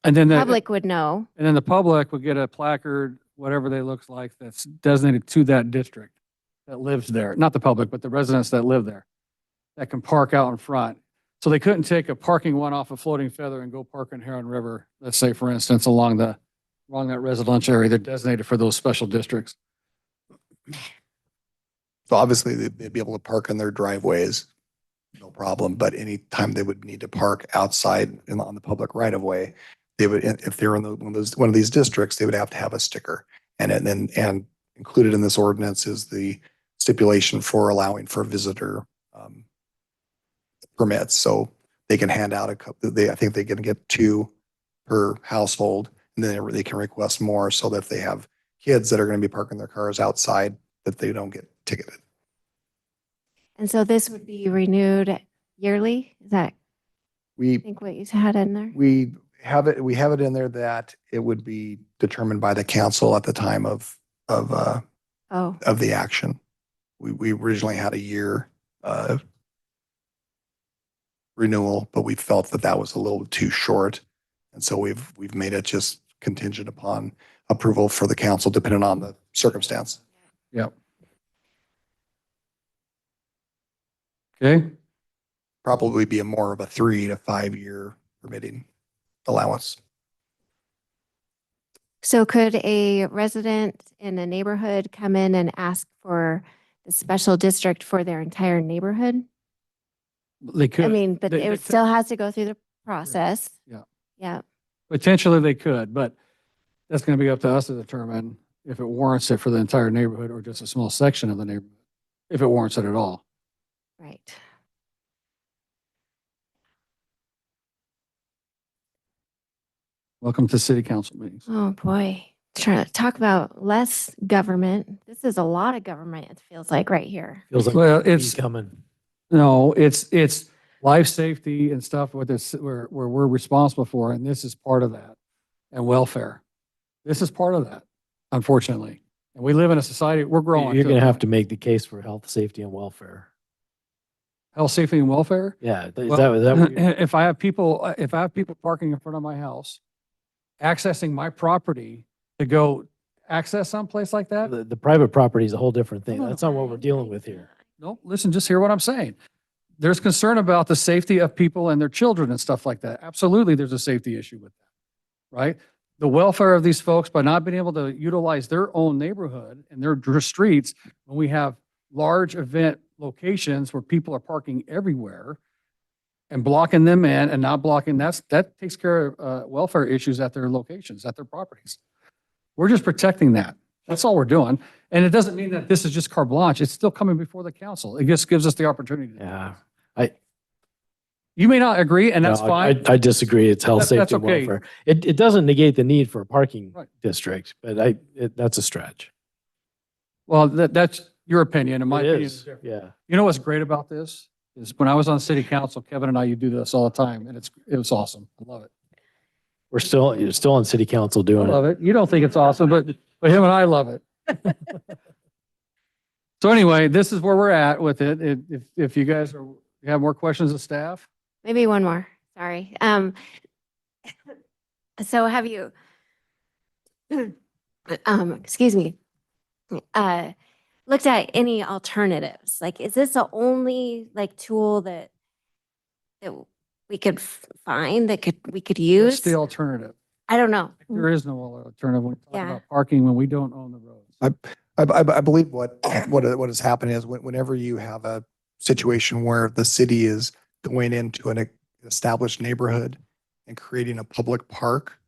And then public would know. and then the public would get a placard, whatever they looks like, that's designated to that district that lives there. Not the public, but the residents that live there that can park out in front. So they couldn't take a parking one off of Floating Feather and go park in Heron River, let's say, for instance, along that residential area. They're designated for those special districts. So obviously they'd be able to park in their driveways, no problem. But anytime they would need to park outside on the public right of way, they would, if they're in one of these districts, they would have to have a sticker. And included in this ordinance is the stipulation for allowing for visitor permits. So they can hand out I think they can get 2 per household, and then they can request more so that if they have kids that are going to be parking their cars outside, that they don't get ticketed. And so this would be renewed yearly? Is that, I We think what you had in there? We have it in there that it would be determined by the council at the time of Oh, the action. We originally had a year renewal, but we felt that was a little too short. And so we've made it just contingent upon approval for the council, depending on the circumstance. Yep. Okay. Probably be more of a 3 to 5 year permitting allowance. so could a resident in a neighborhood come in and ask for the special district for their entire neighborhood? They could. I mean, but They- it they- still has to go through the process. Yeah. Yeah. Potentially they could, but that's going to be up to us to determine if it warrants it for the entire neighborhood or just a small section of the neighborhood, if it warrants it at all. Right. Welcome to city council meetings. Oh, boy. Trying to talk about less government. This is a lot of government, it feels like right here. Feels like Well, it's it's, coming. no, it's life safety and stuff with this, where we're responsible for, and this is part of that. And welfare. This is part of that, unfortunately. And we live in a society, we're growing. You're too. going to have to make the case for health, safety, and welfare. Health, safety, and welfare? Yeah, is Well, that what you're- If I have people parking in front of my house, accessing my property to go access someplace like that? the private property is a whole different thing. Hold on. That's not what we're dealing with here. No, listen, just hear what I'm saying. There's concern about the safety of people and their children and stuff like that. Absolutely, there's a safety issue with that, right? The welfare of these folks by not being able to utilize their own neighborhood and their streets when we have large event locations where people are parking everywhere and blocking them in and not blocking, that takes care of welfare issues at their locations, at their properties. We're just protecting that. That's all we're doing. And it doesn't mean that this is just carte blanche. It's still coming before the council. It just gives us the opportunity. To do Yeah. You may not agree, and that's No, fine. I disagree. It's health, That's safety, and okay. welfare. It doesn't negate the need for a parking Right. district, but that's a stretch. Well, that's your opinion, and my It opinion is, is different. yeah. You know what's great about this is when I was on city council, Kevin and I, you do this all the time, and it was awesome. I love it. You're still on city council I doing love it. it. You don't think it's awesome, but him and I love it. So anyway, this is where we're at with it. If you guys have more questions of staff? Maybe one more, sorry. So have you, excuse me, looked at any alternatives? Like, is this the only like tool that we could find that we could What's use? the alternative? I don't know. There is no alternative when we talk Yeah. about parking when we don't own the roads. I believe what has happened is whenever you have a situation where the city is going into an established neighborhood and creating a public park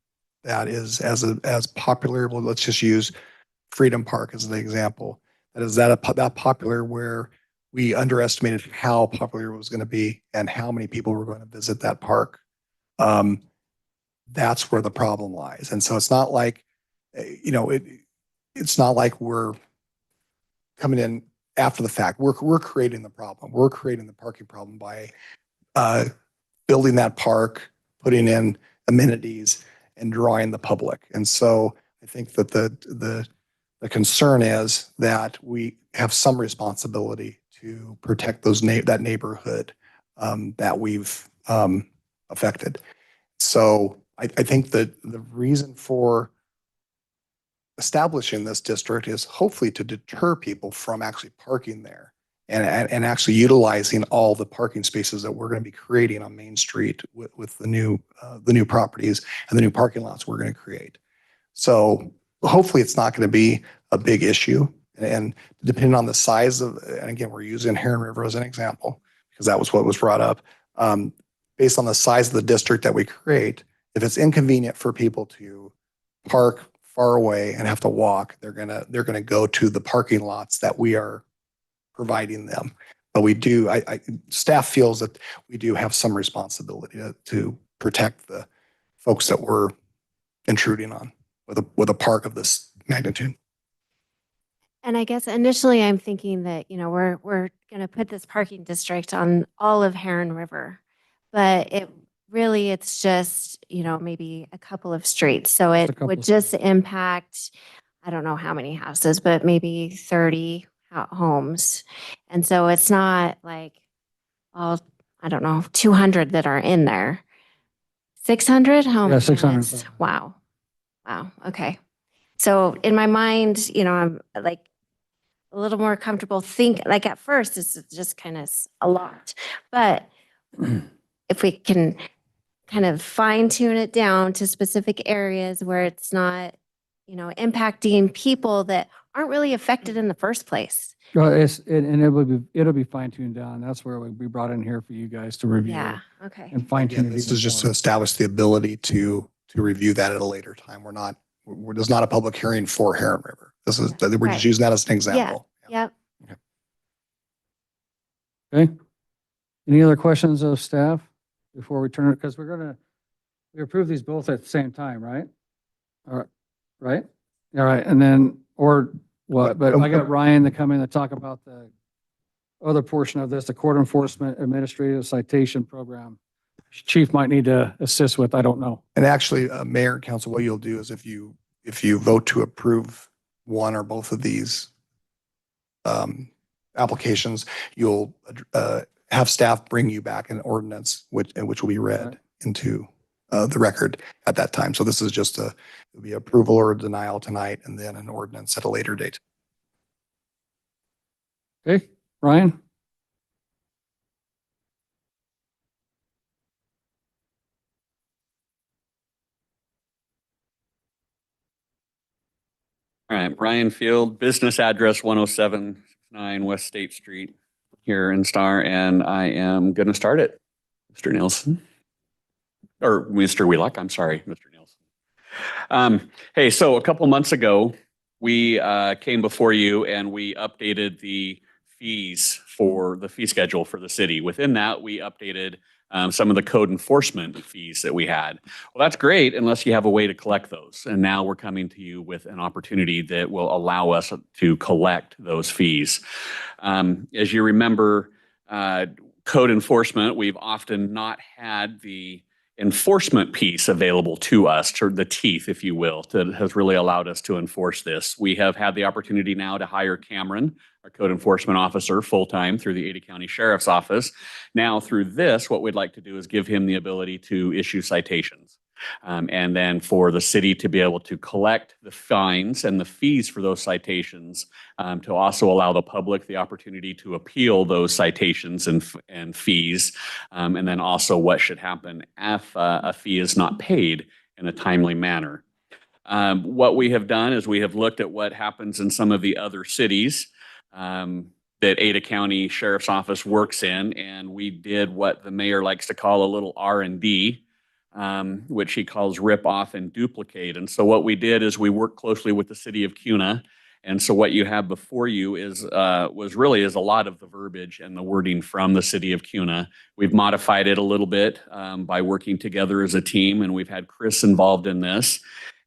that is as popular, well, let's just use Freedom Park as an example. That popular where we underestimated how popular it was going to be and how many people were going to visit that park. That's where the problem lies. And so it's not like, it's not like we're coming in after the fact. We're creating the problem. We're creating the parking problem by building that park, putting in amenities, and drawing the public. And so I think that the concern is that we have some responsibility to protect that neighborhood that we've affected. So I think that the reason for establishing this district is hopefully to deter people from actually parking there and actually utilizing all the parking spaces that we're going to be creating on Main Street with the new properties and the new parking lots we're going to create. So hopefully it's not going to be a big issue. And depending on the size of, and again, we're using Heron River as an example because that was what was brought up. Based on the size of the district that we create, if it's inconvenient for people to park far away and have to walk, they're gonna go to the parking lots that we are providing them. But we do, staff feels that we do have some responsibility to protect the folks that we're intruding on with a park of this magnitude. And I guess initially I'm thinking that, we're going to put this parking district on all of Heron River, but it's just, maybe a couple of streets. So Just a it couple would of just impact, I don't know how many houses, but maybe 30 homes. And so it's not like all, I don't know, 200 that are in there. 600? Oh, Yeah, 600. goodness. Wow. Okay. So in my mind, I'm like a little more comfortable like at first this is just kind of a lot, but if we can kind of fine tune it down to specific areas where it's not, impacting people that aren't really affected in the first place. It'll be fine tuned down. That's where we brought in here for you guys to review. Yeah. Okay. And fine tune. Again, this is just to establish the ability to review that at a later time. There's not a public hearing for Heron River. We're just Right. using that as an example. Yep. Okay. Any other questions of staff before we turn it? Because we approve these both at the same time, right? All right. Right? All right. And then, or what? But I got Ryan to come in and talk about the other portion of this, the court enforcement administrative citation program. Chief might need to assist with, I don't know. And actually, Mayor and Council, what you'll do is if you vote to approve one or both of these applications, you'll have staff bring you back an ordinance which will be read into the record at that time. So this is just it'll be approval or denial tonight and then an ordinance at a later date. Okay, Ryan? All right, Brian Field, business address 10769 West State Street here in Star, and I am going to start it, Mr. Nielsen. Or Mr. Wheelock, I'm sorry, Mr. Nielsen. Hey, so a couple months ago, we came before you and we updated the fees for the fee schedule for the city. Within that, we updated some of the code enforcement fees that we had. Well, that's great unless you have a way to collect those. And now we're coming to you with an opportunity that will allow us to collect those fees. As you remember, code enforcement, we've often not had the enforcement piece available to us, to the teeth, if you will, that has really allowed us to enforce this. We have had the opportunity now to hire Cameron, our code enforcement officer, full-time through the Ada County Sheriff's Office. Now through this, what we'd like to do is give him the ability to issue citations. And then for the city to be able to collect the fines and the fees for those citations, to also allow the public the opportunity to appeal those citations and fees, and then also what should happen if a fee is not paid in a timely manner. What we have done is we have looked at what happens in some of the other cities that Ada County Sheriff's Office works in, and we did what the mayor likes to call a little R&D, which he calls rip off and duplicate. And so what we did is we worked closely with the city of Kuna. And so what you have before you is a lot of the verbiage and the wording from the city of Kuna. We've modified it a little bit by working together as a team, and we've had Chris involved in this.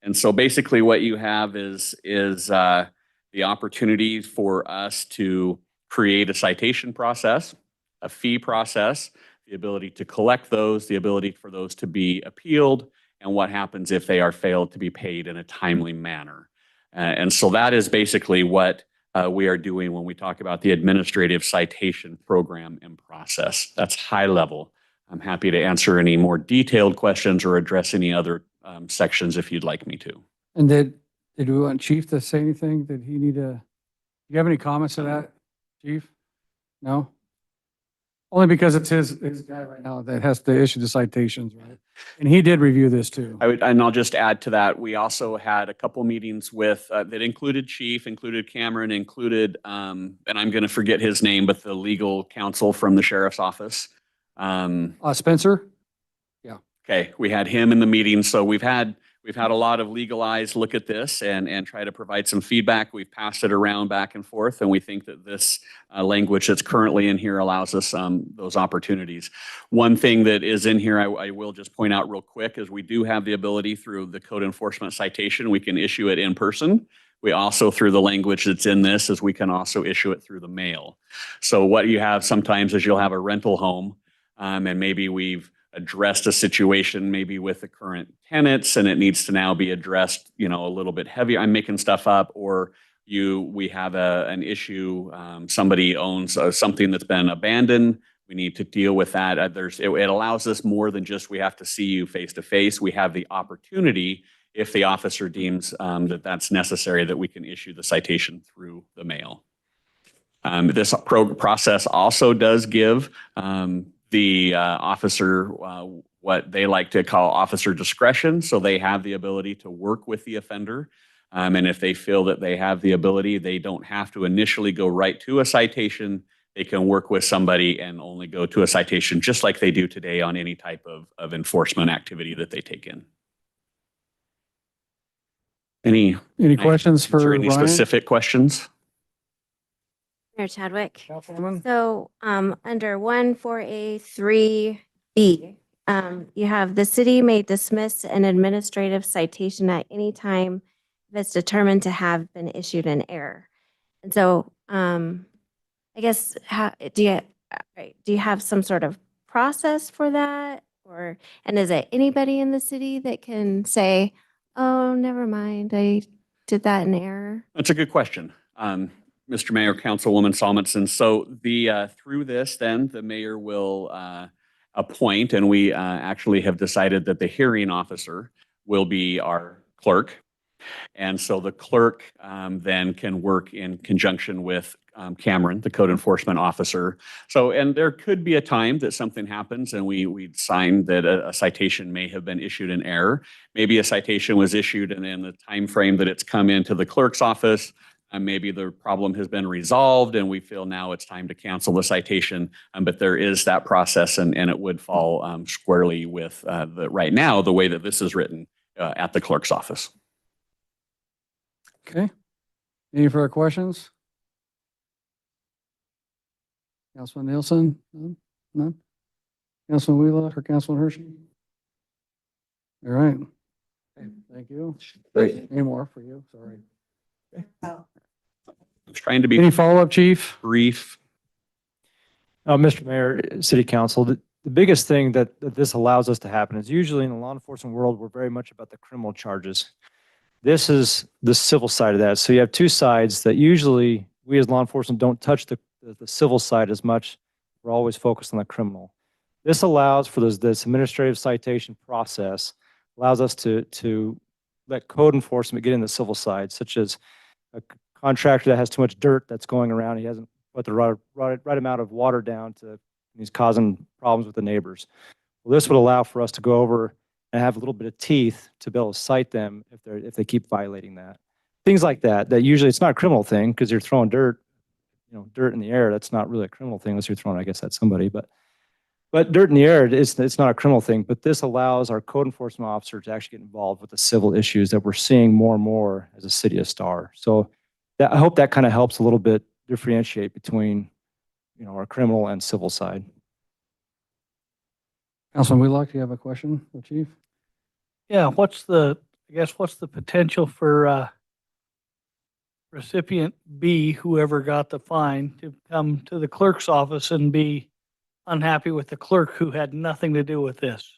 And so basically what you have is the opportunity for us to create a citation process, a fee process, the ability to collect those, the ability for those to be appealed, and what happens if they are failed to be paid in a timely manner. And so that is basically what we are doing when we talk about the administrative citation program and process. That's high level. I'm happy to answer any more detailed questions or address any other sections if you'd like me to. And did we want Chief to say anything? Did he need to, do you have any comments to that, Chief? No? Only because it's his guy right now that has to issue the citations, right? And he did review this too. And I'll just add to that, we also had a couple meetings with, that included Chief, included Cameron, included, and I'm going to forget his name, but the legal counsel from the sheriff's office. Spencer? Okay, we had him in the meeting, so we've had a lot of legal eyes look at this and try to provide some feedback. We've passed it around back and forth, and we think that this language that's currently in here allows us those opportunities. One thing that is in here, I will just point out real quick, is we do have the ability through the code enforcement citation, we can issue it in person. We also, through the language that's in this, is we can also issue it through the mail. So what you have sometimes is you'll have a rental home, and maybe we've addressed a situation maybe with the current tenants and it needs to now be addressed, a little bit heavier. I'm making stuff up, or we have an issue, somebody owns something that's been abandoned. We need to deal with that. It allows us more than just we have to see you face to face. We have the opportunity, if the officer deems that that's necessary, that we can issue the citation through the mail. This process also does give the officer what they like to call officer discretion. So they have the ability to work with the offender. And if they feel that they have the ability, they don't have to initially go right to a citation. They can work with somebody and only go to a citation just like they do today on any type of enforcement activity that they take in. Any questions for any Ryan? specific questions? Mayor Chadwick. Councilwoman? So under 14A3B, you have the city may dismiss an administrative citation at any time if it's determined to have been issued in error. And so I guess do you have some sort of process for that? And is it anybody in the city that can say, oh, never mind, I did that in error? That's a good question. Mr. Mayor, Councilwoman Salmonson. So through this, then the mayor will appoint, and we actually have decided that the hearing officer will be our clerk. And so the clerk then can work in conjunction with Cameron, the code enforcement officer. So, and there could be a time that something happens and we sign that a citation may have been issued in error. Maybe a citation was issued and in the time frame that it's come into the clerk's office, maybe the problem has been resolved and we feel now it's time to cancel the citation. But there is that process and it would fall squarely with right now, the way that this is written at the clerk's office. Okay. Any further questions? Councilman Nielsen? None? Councilman Wheelock or Councilman Hershey? All right. Okay, thank you. Great. Any more for you? Sorry. I was trying to be Any follow-up, Chief? brief. Mr. Mayor, City Council, the biggest thing that this allows us to happen is usually in the law enforcement world, we're very much about the criminal charges. This is the civil side of that. So you have two sides that usually we as law enforcement don't touch the civil side as much. We're always focused on the criminal. This allows for this administrative citation process, allows us to let code enforcement get in the civil side, such as a contractor that has too much dirt that's going around. He hasn't put the right amount of water down he's causing problems with the neighbors. Well, this would allow for us to go over and have a little bit of teeth to be able to cite them if they keep violating that. Things like that usually it's not a criminal thing because you're throwing dirt in the air. That's not really a criminal thing unless you're throwing, I guess, at somebody. But dirt in the air, it's not a criminal thing. But this allows our code enforcement officer to actually get involved with the civil issues that we're seeing more and more as a city of Star. So I hope that kind of helps a little bit differentiate between our criminal and civil side. Councilman Wheelock, do you have a question for Chief? Yeah, what's the potential for recipient B, whoever got the fine, to come to the clerk's office and be unhappy with the clerk who had nothing to do with this?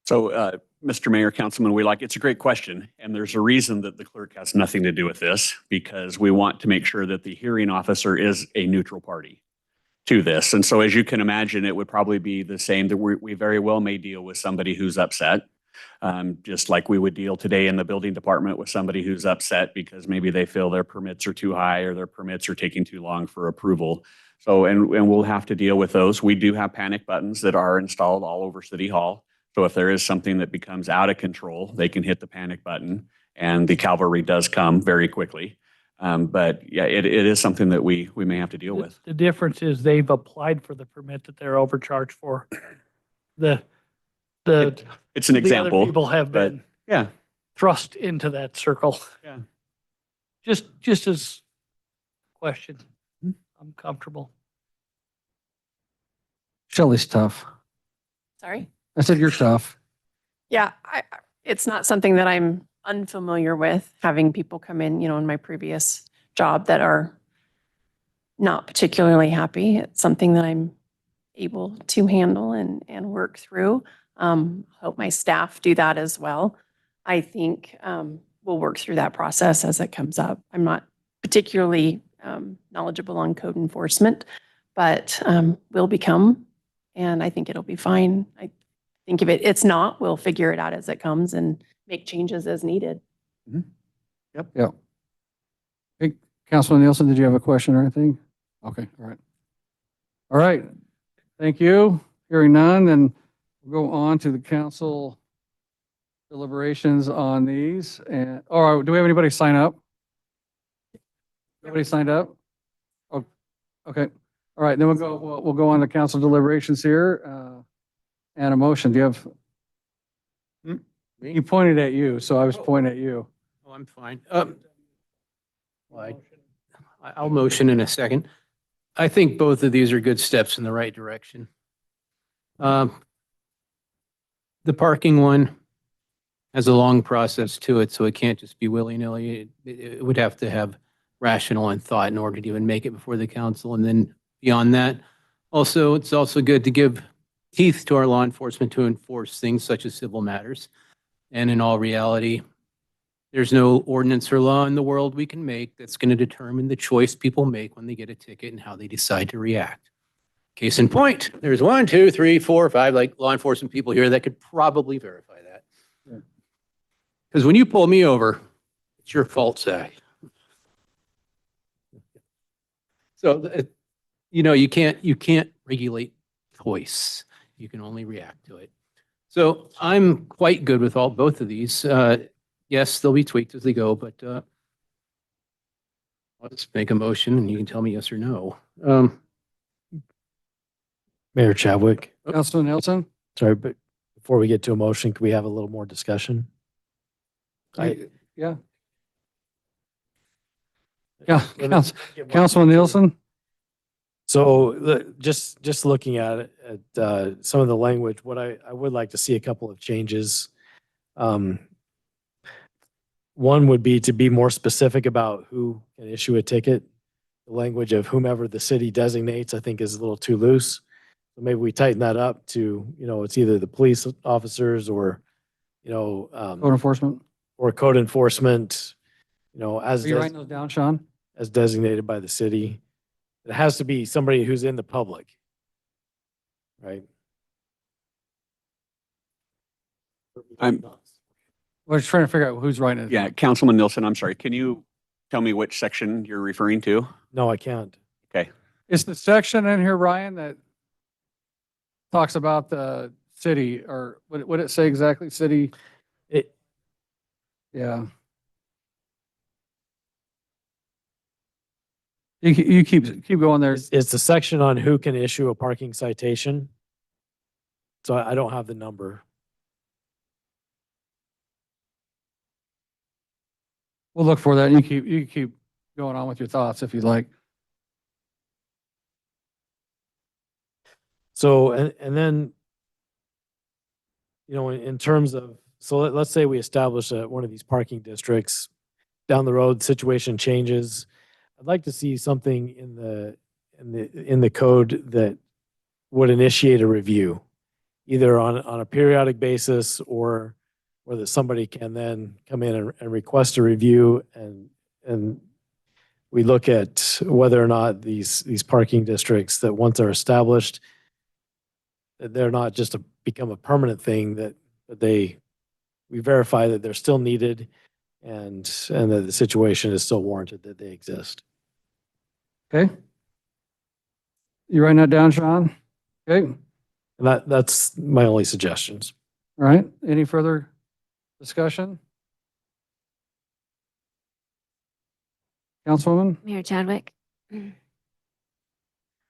So, Mr. Mayor, Councilman Wheelock, it's a great question. And there's a reason that the clerk has nothing to do with this, because we want to make sure that the hearing officer is a neutral party to this. And so as you can imagine, it would probably be the same that we very well may deal with somebody who's upset. Just like we would deal today in the building department with somebody who's upset because maybe they feel their permits are too high or their permits are taking too long for approval. So, and we'll have to deal with those. We do have panic buttons that are installed all over City Hall. So if there is something that becomes out of control, they can hit the panic button and the cavalry does come very quickly. But yeah, it is something that we may have to deal with. The difference is they've applied for the permit that they're overcharged for. It's an The other example. people have but been yeah. thrust into that circle. Yeah. Just as question. I'm comfortable. Shelley's tough. Sorry? I said you're tough. Yeah, it's not something that I'm unfamiliar with, having people come in my previous job that are not particularly happy. It's something that I'm able to handle and work through. Hope my staff do that as well. I think we'll work through that process as it comes up. I'm not particularly knowledgeable on code enforcement, but will become, and I think it'll be fine. I think if it's not, we'll figure it out as it comes and make changes as needed. Yep. Hey, Councilman Nielsen, did you have a question or anything? Okay, all right. All right, thank you. Hearing none, then we'll go on to the council deliberations on these. And, or do we have anybody sign up? Nobody signed up? Oh, okay. All right, then we'll go on to council deliberations here. And a motion. Do you have? He pointed at you, so I was pointing at you. Oh, I'm fine. I'll motion in a second. I think both of these are good steps in the right direction. The parking one has a long process to it, so it can't just be willy-nilly. It would have to have rational and thought in order to even make it before the council. And then beyond that, it's also good to give teeth to our law enforcement to enforce things such as civil matters. And in all reality, there's no ordinance or law in the world we can make that's going to determine the choice people make when they get a ticket and how they decide to react. Case in point, there's 1, 2, 3, 4, 5 like law enforcement people here that could probably verify that. Because when you pull me over, it's your fault, Zach. So, you can't regulate choice. You can only react to it. So I'm quite good with both of these. Yes, they'll be tweaked as they go, but I'll just make a motion and you can tell me yes or no. Mayor Chadwick, Councilman Nielsen? sorry, but before we get to a motion, could we have a little more discussion? Yeah. Yeah, Councilman Nielsen? So just looking at some of the language, what I would like to see a couple of changes. One would be to be more specific about who can issue a ticket. The language of whomever the city designates, I think, is a little too loose. So maybe we tighten that up to, it's either the police officers or, Code enforcement. or code enforcement, as Are you writing those down, Sean? as designated by the city. It has to be somebody who's in the public, right? We're just trying to figure out who's writing it. Yeah, Councilman Nilsson, I'm sorry. Can you tell me which section you're referring to? No, I can't. Okay. It's the section in here, Ryan, that talks about the city, or what did it say exactly? City? Yeah. You keep going there. It's the section on who can issue a parking citation. So I don't have the number. We'll look for that. You keep going on with your thoughts if you'd like. So, and then, in terms of, so let's say we establish one of these parking districts. Down the road, situation changes. I'd like to see something in the code that would initiate a review, either on a periodic basis or that somebody can then come in and request a review, and we look at whether or not these parking districts that once are established, that they're not just become a permanent thing, that we verify that they're still needed and that the situation is still warranted that they exist. Okay. You writing that down, Sean? Okay. And that's my only suggestions. All right. Any further discussion? Councilwoman? Mayor Chadwick. I'm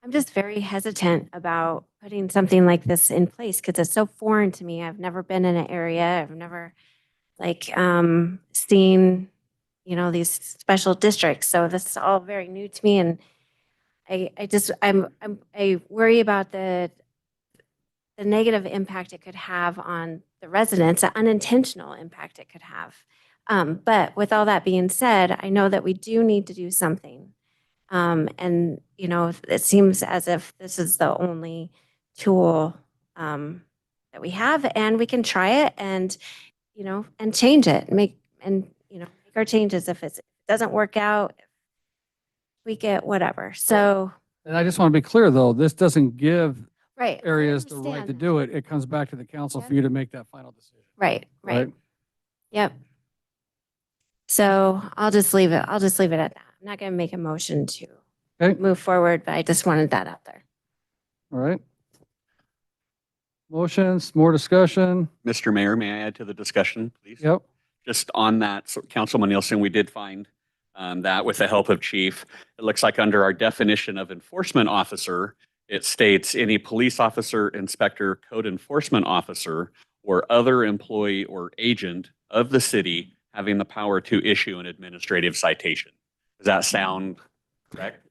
just very hesitant about putting something like this in place because it's so foreign to me. I've never been in an area. I've never seen, these special districts. So this is all very new to me. And I worry about the negative impact it could have on the residents, the unintentional impact it could have. But with all that being said, I know that we do need to do something. And, it seems as if this is the only tool that we have, and we can try it and, and change it, make our changes if it doesn't work out, tweak it, whatever. So. And I just want to be clear, though, this doesn't give Right. I areas the right understand to that. do it. It comes back to the council for you to make that final decision. Right. Right? Yep. So I'll just leave it. I'll just leave it at that. I'm not going to make a motion to Okay. move forward, but I just wanted that out there. All right. Motions, more discussion? Mr. Mayor, may I add to the discussion, please? Yep. Just on that, so Councilman Nielsen, we did find that with the help of Chief, it looks like under our definition of enforcement officer, it states any police officer, inspector, code enforcement officer, or other employee or agent of the city having the power to issue an administrative citation. Does that sound correct?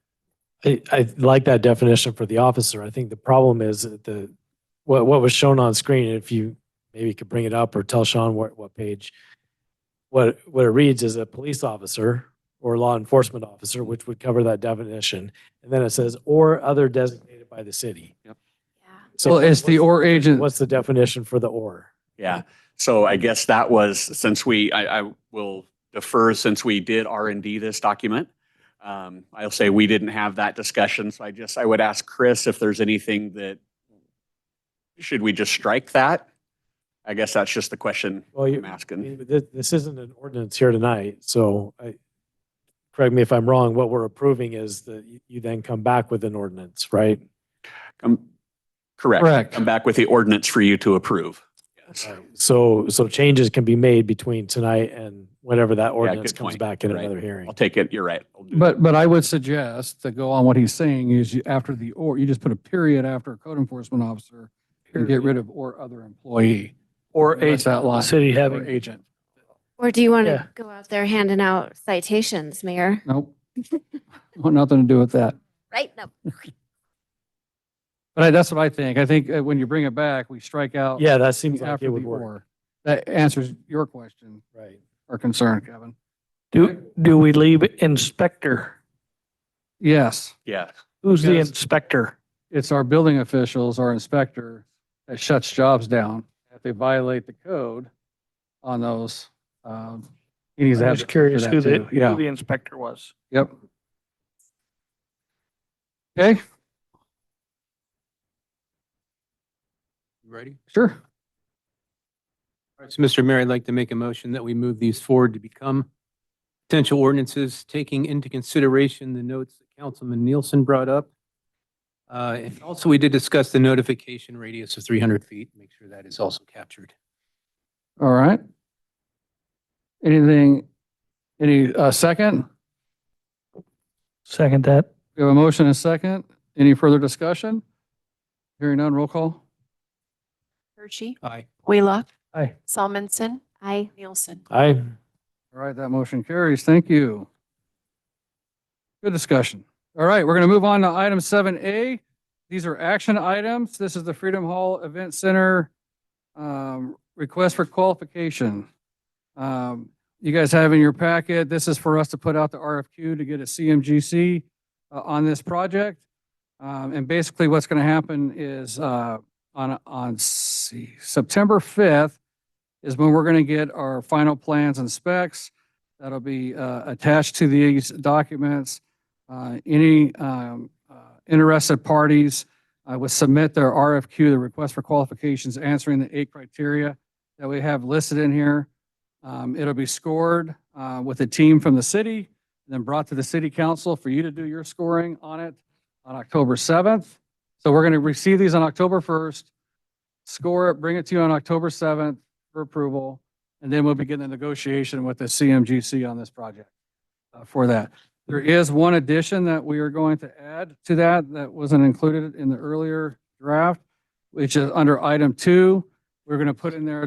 I like that definition for the officer. I think the problem is that what was shown on screen, if you maybe could bring it up or tell Sean what page, what it reads is a police officer or law enforcement officer, which would cover that definition. And then it says, or other designated by the city. Yep. Yeah. So Well, it's the or agent. what's the definition for the or? Yeah. So I guess that was, since I will defer since we did R&D this document. I'll say we didn't have that discussion. So I would ask Chris if there's anything that, should we just strike that? I guess that's just the question Well, I'm asking. This isn't an ordinance here tonight, so correct me if I'm wrong, what we're approving is that you then come back with an ordinance, right? Correct. Correct. Come back with the ordinance for you to approve. Yes. So changes can be made between tonight and whenever that ordinance good comes point. back in Right. another hearing. I'll take it. You're right. I'll do that. But I would suggest to go on what he's saying is after the or, you just put a period after code enforcement officer and get rid of or other employee. Or That's agent, that line. city Or having. agent. Or do you want Yeah. to go out there handing out citations, Mayor? Nope. Want nothing to do with that. Right? No. But that's what I think. I think when you bring it back, we strike out. Yeah, that seems like after it would the work. or. That answers your question Right. or concern, Kevin. Do we leave inspector? Yes, Yeah. Who's the Because- inspector? it's our building officials, our inspector that shuts jobs down. If they violate the code on those, he needs to I have. was curious who the, Yeah, who the inspector was. yep. Okay, You ready? sure. All right, so Mr. Mayor, I'd like to make a motion that we move these forward to become potential ordinances, taking into consideration the notes that Councilman Nielsen brought up. And also, we did discuss the notification radius of 300 feet. Make sure that is also captured. All right. Anything, any, second? Second that. We have a motion and a second. Any further discussion? Hearing none, roll call. Hershey, Aye. Wheelock, Aye. Salmonson, Aye. Nielsen. Aye. All right, that motion carries. Thank you. Good discussion. All right, we're going to move on to item 7A. These are action items. This is the Freedom Hall Event Center request for qualification. You guys have in your packet, this is for us to put out the RFQ to get a CMGC on this project. And basically what's going to happen is September 5th is when we're going to get our final plans and specs. That'll be attached to these documents. Any interested parties would submit their RFQ, the request for qualifications, answering the 8 criteria that we have listed in here. It'll be scored with a team from the city, then brought to the city council for you to do your scoring on it on October 7th. So we're going to receive these on October 1st, score it, bring it to you on October 7th for approval, and then we'll begin the negotiation with the CMGC on this project for that. There is one addition that we are going to add to that wasn't included in the earlier draft, which is under item 2. We're going to put in there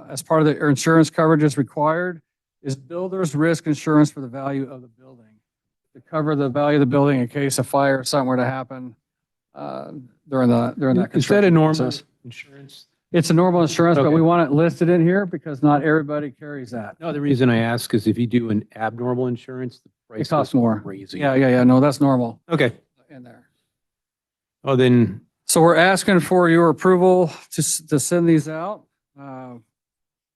as part of the insurance coverage is required is builder's risk insurance for the value of the building to cover the value of the building in case a fire or something were to happen during that Is that a construction normal process. insurance? It's a normal insurance, but Okay. we want it listed in here because not everybody carries that. No, the reason I ask is if you do an abnormal insurance, the price It costs goes more. crazy. Yeah. No, that's normal Okay. in there. Oh, then, So we're asking for your approval to send these out.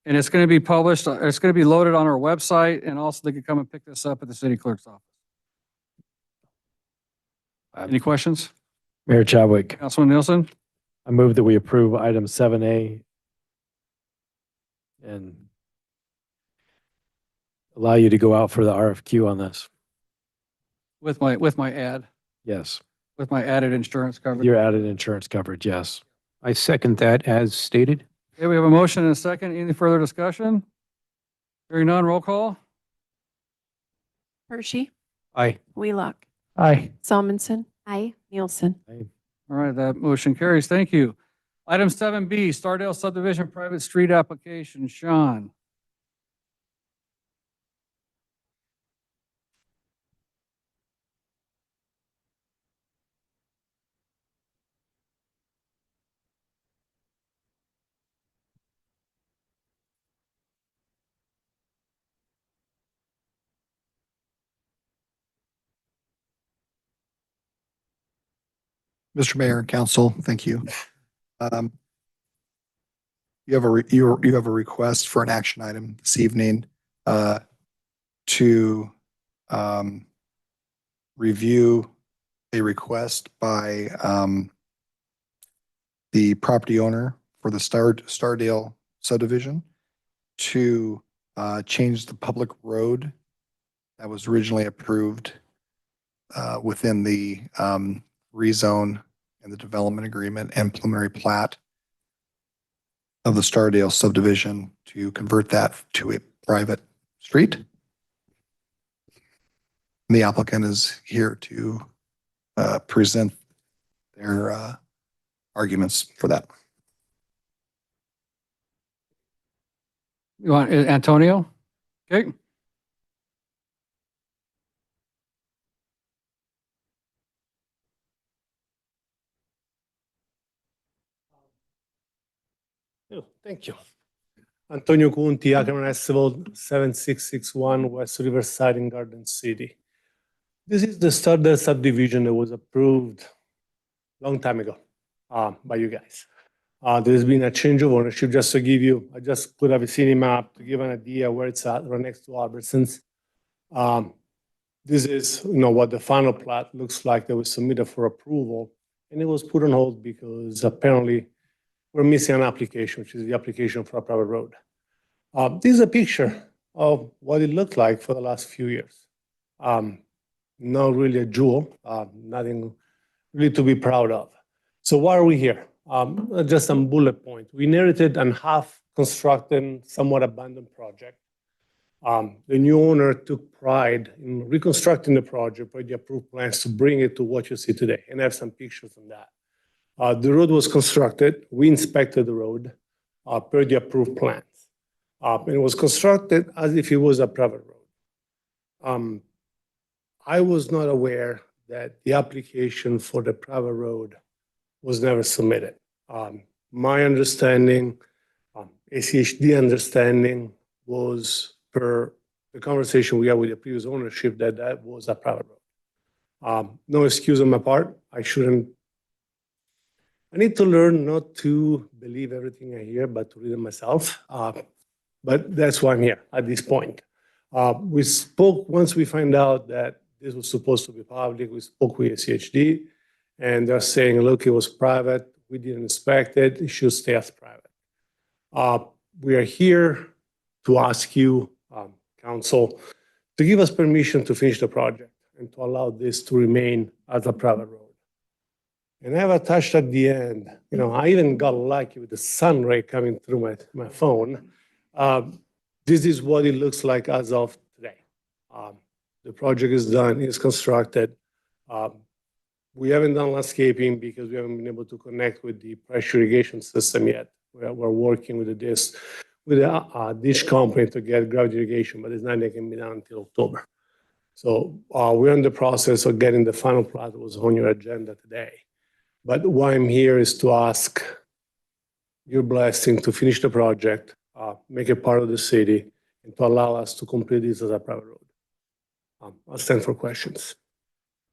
And it's going to be published, it's going to be loaded on our website, and also they can come and pick this up at the city clerk's office. Any questions? Mayor Chadwick, Councilman Nielsen? I move that we approve item 7A and allow you to go out for the RFQ on this. With my ad, Yes. with my added insurance coverage. Your added insurance coverage, yes. I second that as stated. Okay, we have a motion and a second. Any further discussion? Hearing none, roll call. Hershey, Aye. Wheelock, Aye. Salmonson, Aye. Nielsen. All right, that motion carries. Thank you. Item 7B, Stardale Subdivision Private Street Application. Sean? Mr. Mayor and Council, thank you. You have a request for an action item this evening to review a request by the property owner for the Stardale subdivision to change the public road that was originally approved within the rezone and the development agreement and preliminary plat of the Stardale subdivision to convert that to a private street. The applicant is here to present their arguments for that. You want Antonio? Okay. Oh, thank you. Antonio Conti, Ackerman Essevel, 7661 West Riverside in Garden City. This is the Stardust subdivision that was approved long time ago by you guys. There's been a change of ownership. Just to give you, I just put a vicinity map to give an idea where it's at, right next to Albertsons. This is, what the final plat looks like that was submitted for approval, and it was put on hold because apparently we're missing an application, which is the application for a private road. This is a picture of what it looked like for the last few years. Not really a jewel, nothing really to be proud of. So why are we here? Just some bullet points. We inherited a half-constructed, somewhat abandoned project. The new owner took pride in reconstructing the project by the approved plans to bring it to what you see today, and I have some pictures on that. The road was constructed. We inspected the road per the approved plans. And it was constructed as if it was a private road. I was not aware that the application for the private road was never submitted. My understanding, ACHD understanding, was per the conversation we had with the previous ownership that that was a private road. No excuse on my part. I need to learn not to believe everything I hear, but to read it myself. But that's why I'm here at this point. We spoke, once we find out that this was supposed to be public, we spoke with ACHD, and they're saying, look, it was private. We didn't inspect it. It should stay as private. We are here to ask you, council, to give us permission to finish the project and to allow this to remain as a private road. And I have attached at the end, I even got lucky with the sun ray coming through my phone. This is what it looks like as of today. The project is done, it's constructed. We haven't done landscaping because we haven't been able to connect with the pressure irrigation system yet. We're working with a dish company to get gravity irrigation, but it's not going to be done until October. So we're in the process of getting the final plat that was on your agenda today. But why I'm here is to ask your blessing to finish the project, make it part of the city, and to allow us to complete this as a private road. I'll stand for questions.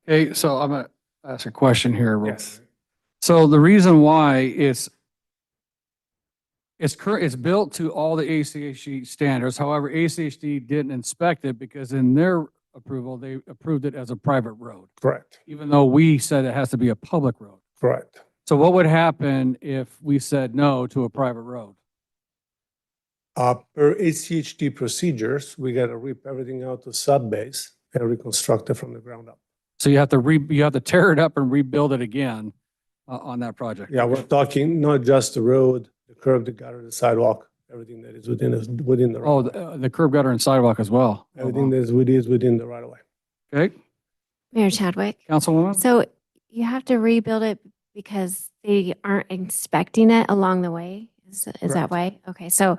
Okay, so I'm going to ask a question here. Yes. So the reason why it's built to all the ACHD standards. However, ACHD didn't inspect it because in their approval, they approved it as a private road, Correct. even though we said it has to be a public road. Correct. So what would happen if we said no to a private road? Per ACHD procedures, we got to rip everything out to sub-base and reconstruct it from the ground up. So you have to tear it up and rebuild it again on that project. Yeah, we're talking not just the road, the curb, the gutter, the sidewalk, everything that is within the right Oh, of way. the curb gutter and sidewalk as well. Everything that is within the right of way. Okay, Mayor Chadwick. Councilwoman? So you have to rebuild it because they aren't inspecting it along the way? Is that Correct. why? Okay, so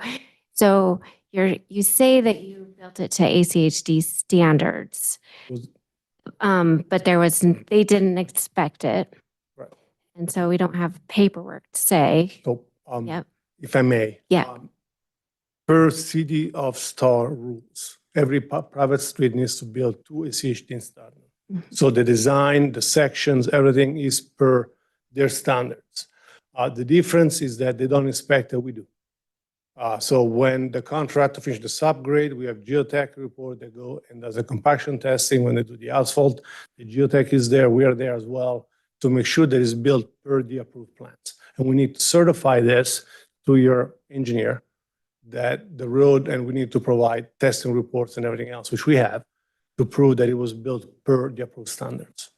you say that you built it to ACHD standards. Was- But they didn't expect it. Right. And so we don't have paperwork to say. So, Yep. if I may. Yeah. Per City of Star rules, every private street needs to build 2 ACHD standards. Mhm. So the design, the sections, everything is per their standards. The difference is that they don't inspect it, we do. So when the contractor finishes the subgrade, we have geotech report that go and does a compaction testing. When they do the asphalt, the geotech is there, we are there as well to make sure that it's built per the approved plans. And we need to certify this to your engineer that the road, and we need to provide testing reports and everything else, which we have, to prove that it was built per the approved standards.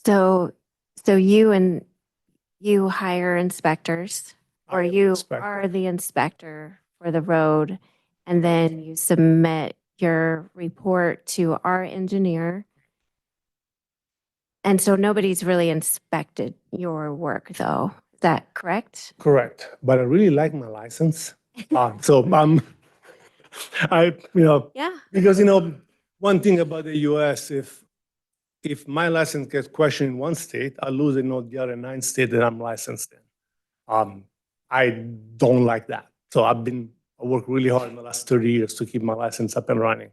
So you hire inspectors, or you are the inspector for the road, and then you submit your report to our engineer. And so nobody's really inspected your work, though. Is that correct? Correct, but I really like my license. So Yeah. because one thing about the US, if my license gets questioned in one state, I lose in all the other 9 states that I'm licensed in. I don't like that. So I worked really hard in the last 30 years to keep my license up and running.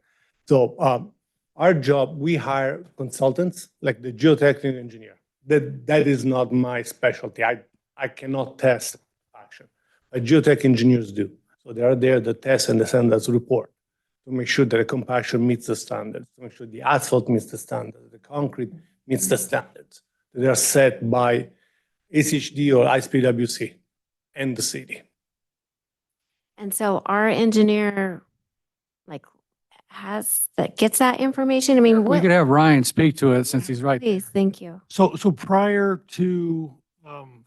So our job, we hire consultants like the geotechnical engineer. That is not my specialty. I cannot test action, but geotech engineers do. So they are there to test and send us a report to make sure that the compaction meets the standards, to make sure the asphalt meets the standards, the concrete meets the standards. They are set by ACHD or ISPWC and the city. And so our engineer, like, gets that information? I mean, We what? could have Ryan speak to it since he's right there. Please, thank you. So prior to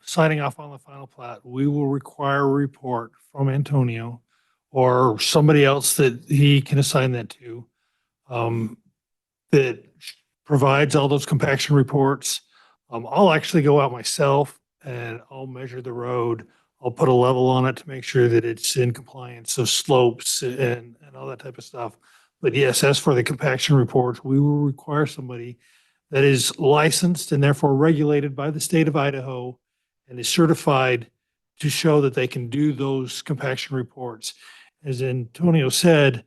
signing off on the final plat, we will require a report from Antonio or somebody else that he can assign that to, that provides all those compaction reports. I'll actually go out myself and I'll measure the road. I'll put a level on it to make sure that it's in compliance of slopes and all that type of stuff. But yes, as for the compaction reports, we will require somebody that is licensed and therefore regulated by the state of Idaho and is certified to show that they can do those compaction reports. As Antonio said,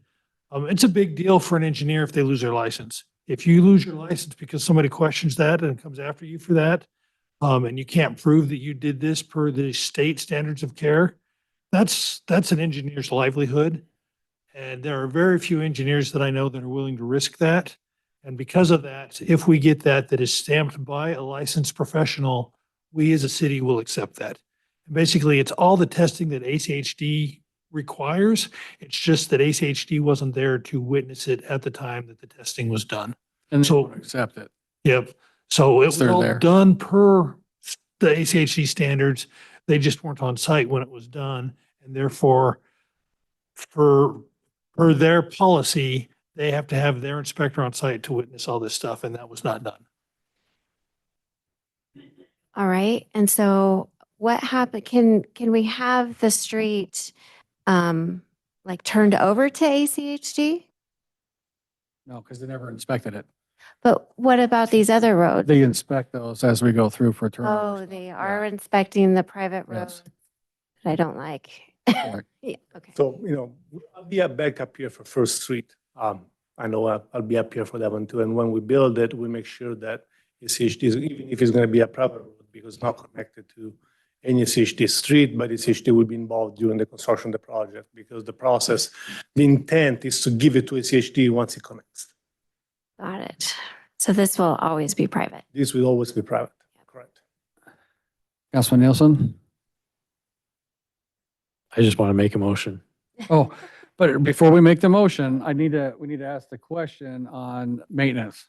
it's a big deal for an engineer if they lose their license. If you lose your license because somebody questions that and comes after you for that, and you can't prove that you did this per the state standards of care, that's an engineer's livelihood. And there are very few engineers that I know that are willing to risk that. And because of that, if we get that is stamped by a licensed professional, we as a city will accept that. And basically, it's all the testing that ACHD requires. It's just that ACHD wasn't there to witness it at the time that the testing was done. And So- so accept it. Yep. So it was They're all there. done per the ACHD standards. They just weren't on site when it was done. And therefore, per their policy, they have to have their inspector on site to witness all this stuff, and that was not done. All right. And so what happened? Can we have the street like turned over to ACHD? No, because they never inspected it. But what about these other roads? They inspect those as we go through for Oh, turnovers. they are inspecting the private Yes. roads that I don't like. Correct. Yeah, okay. So, I'll be back up here for First Street. I know I'll be up here for that one too. And when we build it, we make sure that CHD, even if it's going to be a private road, because it's not connected to any CHD street, but CHD will be involved during the construction of the project because the process, the intent is to give it to CHD once it connects. Got it. So this will always be private. This will always be private, correct? Councilman Nielsen? I just want to make a motion. Oh, but before we make the motion, we need to ask the question on maintenance.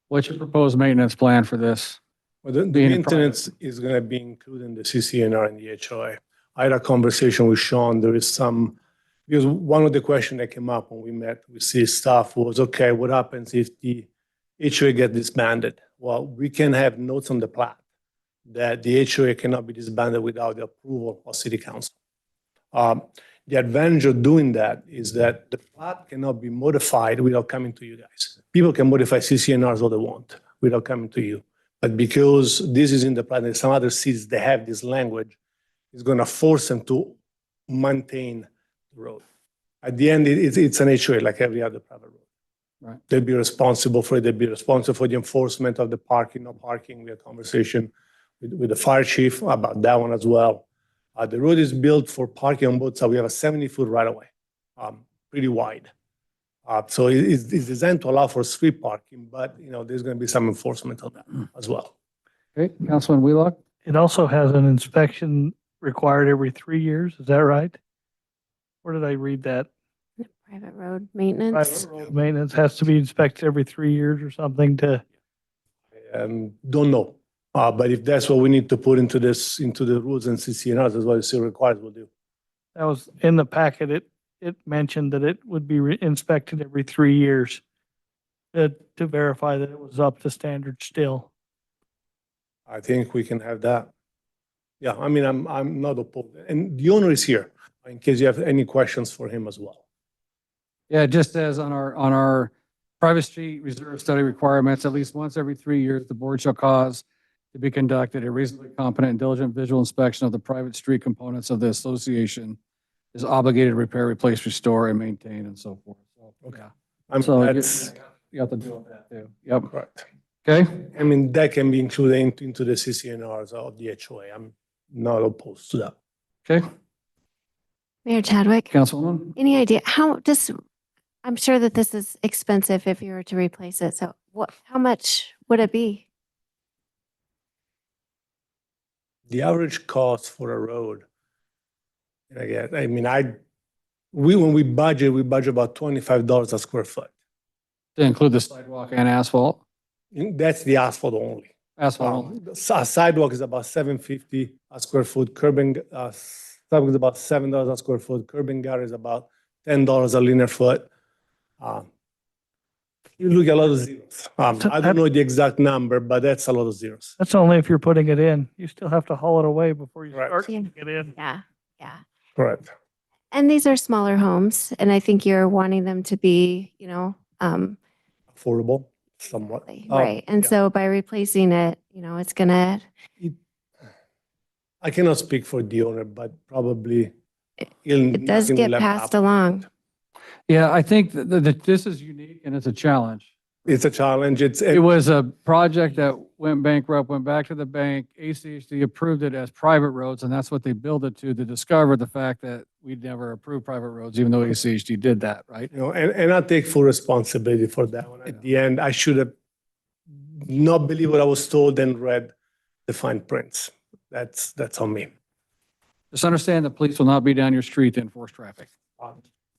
What's your proposed maintenance plan for this? Well, the Being a private- maintenance is going to be included in the CCNR and the HOA. I had a conversation with Sean. There is some, because one of the questions that came up when we met with city staff was, okay, what happens if the HOA get disbanded? Well, we can have notes on the plat that the HOA cannot be disbanded without the approval of city council. The advantage of doing that is that the plat cannot be modified without coming to you guys. People can modify CCNRs all they want without coming to you. But because this is in the plat, and some other cities, they have this language, it's going to force them to maintain the road. At the end, it's an HOA like every other private road. Right. They'll be responsible for it. They'll be responsible for the enforcement of the parking, no parking. We had a conversation with the fire chief about that one as well. The road is built for parking on both sides. We have a 70-foot right-of-way, pretty wide. So it's designed to allow for street parking, but there's going to be some enforcement of that as well. Okay, Councilman Wheelock? It also has an inspection required every 3 years. Is that right? Where did I read that? Private road maintenance. Private road maintenance has to be inspected every 3 years or something to, Don't know. But if that's what we need to put into the rules and CCNRs, that's what the city requires, we'll do. that was in the packet. It mentioned that it would be inspected every 3 years to verify that it was up to standard still. I think we can have that. Yeah, I mean, I'm not opposed. And the owner is here, in case you have any questions for him as well. Yeah, it just says on our private street reserve study requirements, at least once every 3 years, the board shall cause to be conducted, a reasonably competent and diligent visual inspection of the private street components of the association is obligated to repair, replace, restore, and maintain, and so forth. So, yeah. So you have to deal with that too. Yep. Correct. Okay. I mean, that can be included into the CCNRs of the HOA. I'm not opposed to that. Okay. Mayor Chadwick, Councilwoman? any idea how does, I'm sure that this is expensive if you were to replace it. So how much would it be? The average cost for a road, and again, I mean, when we budget about $25 a square foot. To include the sidewalk and asphalt? That's the asphalt only. Asphalt only. A sidewalk is about $7.50 a square foot. Curbing, sidewalk is about $7 a square foot. Curbing gutter is about $10 a linear foot. You look at a lot of zeros. I don't know the exact number, but that's a lot of zeros. That's only if you're putting it in. You still have to haul it away before you Right. start Yeah. putting it in. Yeah. Yeah. Correct. And these are smaller homes, and I think you're wanting them to be, Affordable, somewhat. right. And yeah. so by replacing it, it's gonna, I cannot speak for the owner, but probably it does get passed along. Yeah, I think that this is unique and it's a challenge. It's a challenge. It was a project that went bankrupt, went back to the bank. ACHD approved it as private roads, and that's what they billed it to discover the fact that we'd never approved private roads, even though ACHD did that, right? And I take full responsibility for that one. At the end, I should have not believed what I was told and read the fine prints. That's on me. Just understand the police will not be down your street to enforce traffic.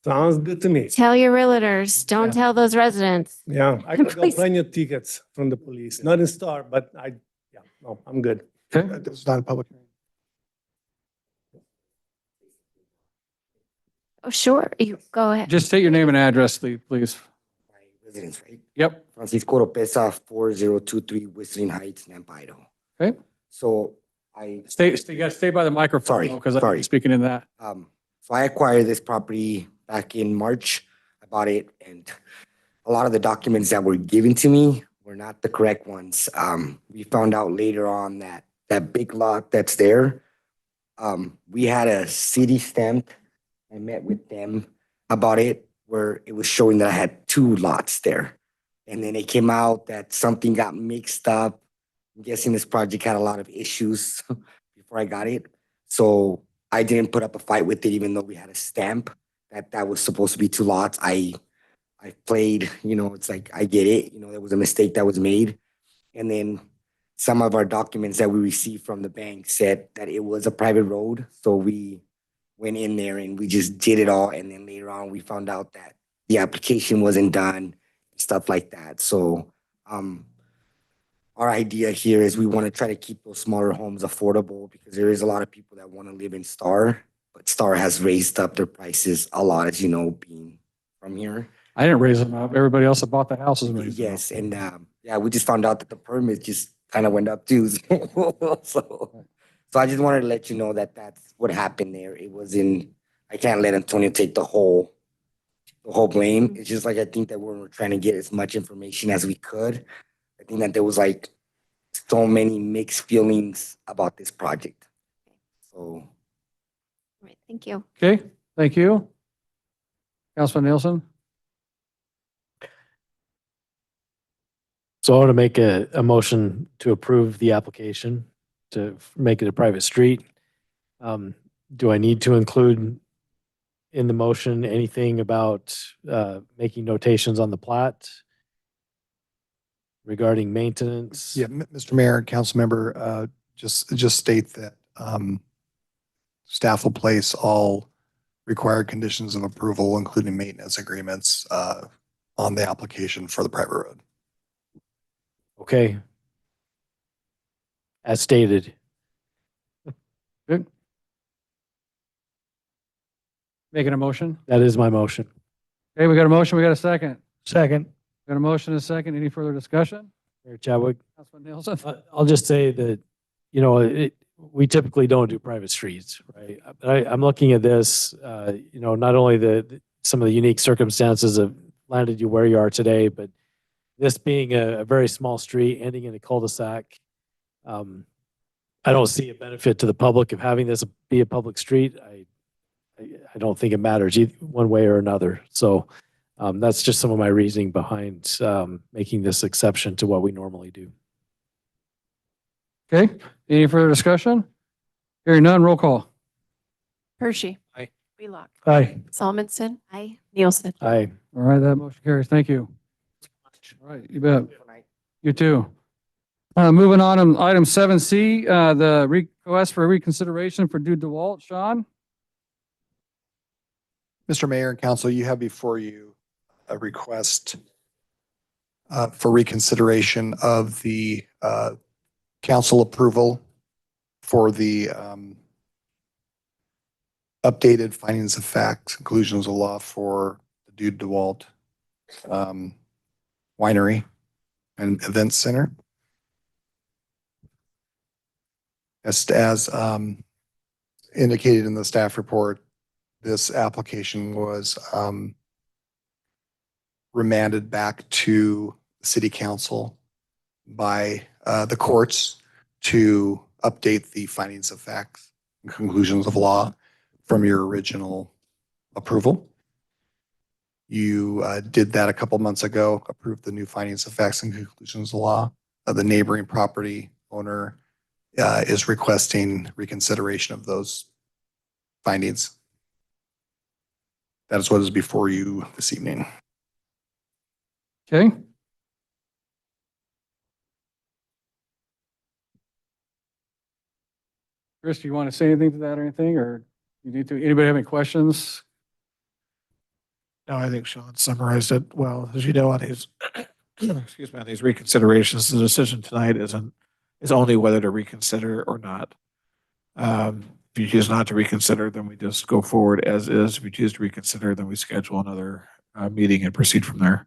Sounds good to me. Tell your realtors, don't tell those residents. Yeah, I got Please. plenty of tickets from the police, not in Star, but I'm good. Okay. This is not a public hearing. Oh, sure. You go ahead. Just state your name and address, please. Residence, right? Yep. Francisco Oropesa, 4023 Whistling Heights, Nampa, Idaho. Okay. So You gotta stay by the microphone. Sorry, Because I'm sorry. speaking in that. so I acquired this property back in March. I bought it, and a lot of the documents that were given to me were not the correct ones. We found out later on that big lot that's there, we had a city stamp. I met with them about it, where it was showing that I had 2 lots there. And then it came out that something got mixed up. I'm guessing this project had a lot of issues before I got it. So I didn't put up a fight with it, even though we had a stamp that was supposed to be 2 lots. I played, it's like, I get it. There was a mistake that was made. And then some of our documents that we received from the bank said that it was a private road. So we went in there and we just did it all. And then later on, we found out that the application wasn't done, stuff like that. So our idea here is we want to try to keep those smaller homes affordable, because there is a lot of people that want to live in Star, but Star has raised up their prices a lot, as you know, being from here. I didn't raise them up. Everybody else that bought the houses raised them up. Yes, and we just found out that the permit just kind of went up too. So I just wanted to let you know that that's what happened there. It was I can't let Antonio take the whole blame. It's just like, I think that we were trying to get as much information as we could. I think that there was like so many mixed feelings about this project. So. All right, thank you. Okay, thank you. Councilman Nielsen? So I want to make a motion to approve the application to make it a private street. Do I need to include in the motion anything about making notations on the plat regarding maintenance? Yeah, Mr. Mayor, council member, just state that staff will place all required conditions of approval, including maintenance agreements, on the application for the private road. Okay. As stated. Good. Making a motion? That is my motion. Okay, we got a motion, we got a second. Second. Got a motion and a second. Any further discussion? Mayor Chadwick, Councilman Nielsen? I'll just say that, we typically don't do private streets, right? But I'm looking at this, not only some of the unique circumstances of landed you where you are today, but this being a very small street ending in a cul-de-sac, I don't see a benefit to the public of having this be a public street. I don't think it matters either one way or another. So that's just some of my reasoning behind making this exception to what we normally do. Okay, any further discussion? Hearing none, roll call. Hershey. Aye. Wheelock. Aye. Solomon. Aye. Nielsen. Aye. All right, that motion carries. Thank you. All right, you bet. You too. Moving on to item 7C, the request for reconsideration for Dude DeWalt. Sean? Mr. Mayor and Council, you have before you a request for reconsideration of the council approval for the updated findings of fact, conclusions of law for the Dude DeWalt Winery and Event Center. As indicated in the staff report, this application was remanded back to the city council by the courts to update the findings of facts and conclusions of law from your original approval. You did that a couple months ago, approved the new findings of facts and conclusions of law. The neighboring property owner is requesting reconsideration of those findings. That is what is before you this evening. Okay. Chris, do you want to say anything to that or anything, or you need to, anybody have any questions? No, I think Sean summarized it well. As you know, on his, excuse me, on these reconsiderations, the decision tonight is only whether to reconsider or not. If you choose not to reconsider, then we just go forward as is. If you choose to reconsider, then we schedule another meeting and proceed from there.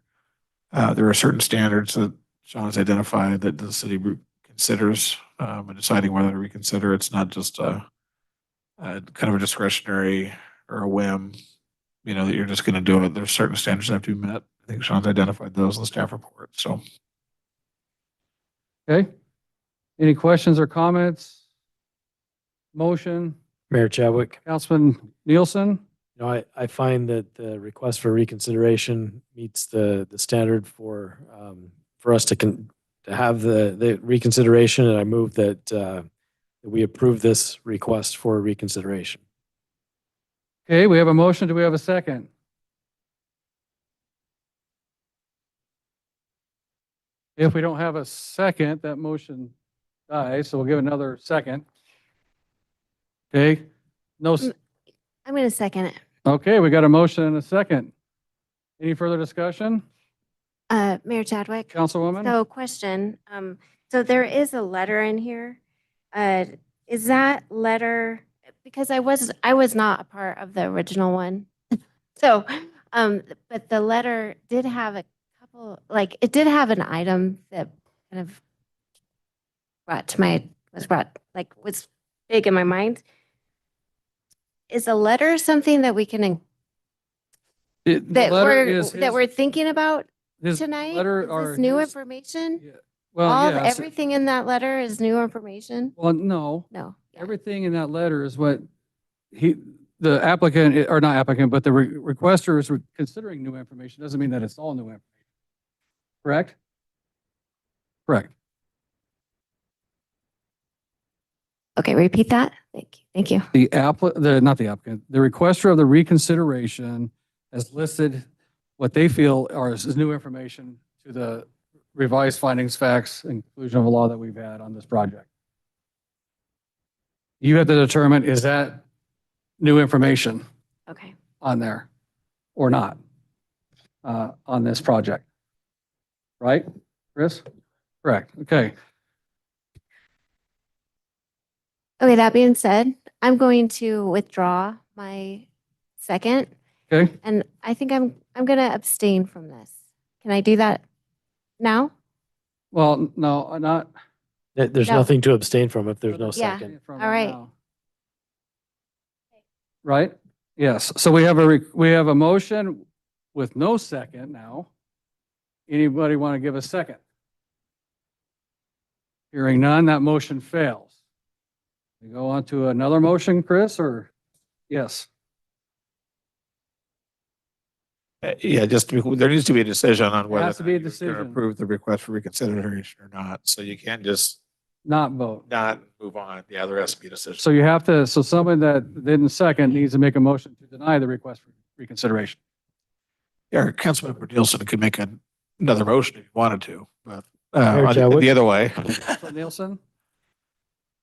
There are certain standards that Sean has identified that the city considers in deciding whether to reconsider. It's not just a kind of a discretionary or a whim, you know, that you're just going to do it. There's certain standards that have to be met. I think Sean's identified those in the staff report. So, Okay. Any questions or comments? Motion, Mayor Chadwick, Councilman Nielsen? you know, I find that the request for reconsideration meets the standard for us to have the reconsideration, and I move that we approve this request for reconsideration. Okay, we have a motion. Do we have a second? If we don't have a second, that motion dies, so we'll give another second. Okay, no, I'm going to second it. okay, we got a motion and a second. Any further discussion? Mayor Chadwick? Councilwoman? So question, so there is a letter in here. Is that letter, because I was not a part of the original one. So, but the letter did have a couple, like, it did have an item that kind of was big in my mind. Is a letter something that we can, that we're thinking about tonight? Is this new information? Well, All, everything in that letter is new information? Well, no. No. Everything in that letter is what the applicant, or not applicant, but the requester is considering new information. Doesn't mean that it's all new information. Correct? Correct. Okay, repeat that. Thank you. Not the applicant, the requester of the reconsideration has listed what they feel is new information to the revised findings, facts, and conclusion of law that we've had on this project. You have to determine, is that new information Okay. on there or not on this project? Right, Chris? Correct. Okay. Okay, that being said, I'm going to withdraw my second. Okay. And I think I'm going to abstain from this. Can I do that now? Well, no, not. There's No. nothing to abstain from if there's no Yeah. second. All right. Right? Yes. So we have a motion with no second now. Anybody want to give a second? Hearing none, that motion fails. We go on to another motion, Chris, or yes? Yeah, there needs to be a decision on whether has to or be a not you're gonna decision. approve the request for reconsideration or not. So you can't just Not vote. not move on. Yeah, there has to be a decision. So you have to, so someone that didn't second needs to make a motion to deny the request for reconsideration. Yeah, Councilmember Nielsen could make another motion if he wanted to, but Mayor on Chadwick? the other way. Councilman Nielsen?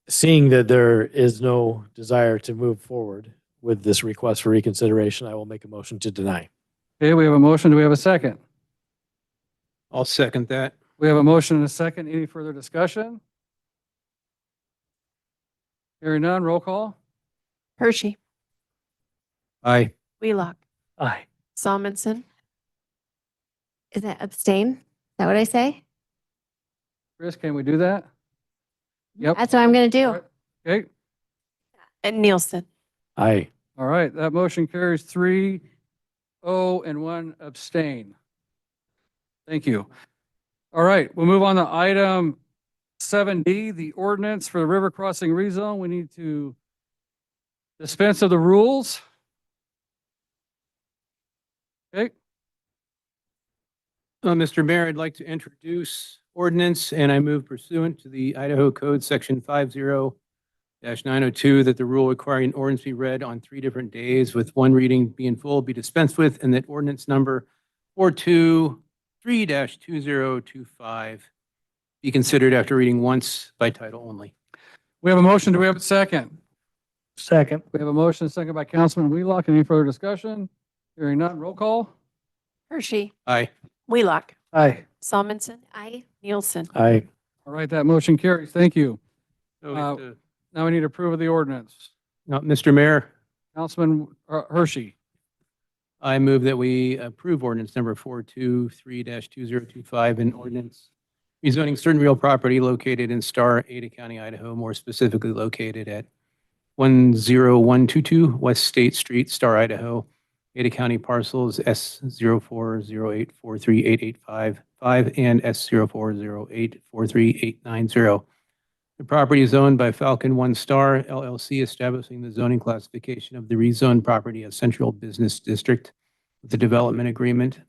Seeing that there is no desire to move forward with this request for reconsideration, I will make a motion to deny. Okay, we have a motion. Do we have a second? I'll second that. We have a motion and a second. Any further discussion? Hearing none, roll call. Hershey, Aye. Wheelock, Aye. Salmonson, Is that abstain? Is that what I say? Chris, can we do that? Yep. That's what I'm going to do. Okay, and Nielsen. Aye. all right. That motion carries 3-0 and 1 abstain. Thank you. All right, we'll move on to item 7D, the ordinance for the river crossing rezone. We need to dispense of the rules. Okay, Mr. Mayor, I'd like to introduce ordinance, and I move pursuant to the Idaho Code, Section 50-902, that the rule requiring ordinance be read on 3 different days, with one reading being full, be dispensed with, and that ordinance number 423-2025 be considered after reading once by title only. we have a motion. Do we have a second? Second. We have a motion, second by Councilman Wheelock. Any further discussion? Hearing none, roll call. Hershey, Aye. Wheelock, Aye. Salmonson, Aye. Nielsen. Aye. All right, that motion carries. Thank you. So we have Uh, to- Now we need to approve of the ordinance. Now, Mr. Mayor, Councilman Hershey. I move that we approve ordinance number 423-2025, an ordinance rezoning certain real property located in Star, Ada County, Idaho, more specifically located at 10122 West State Street, Star, Idaho, Ada County parcels S0408438855 and S0408438890. The property is owned by Falcon One Star LLC, establishing the zoning classification of the rezoned property as Central Business District with a development agreement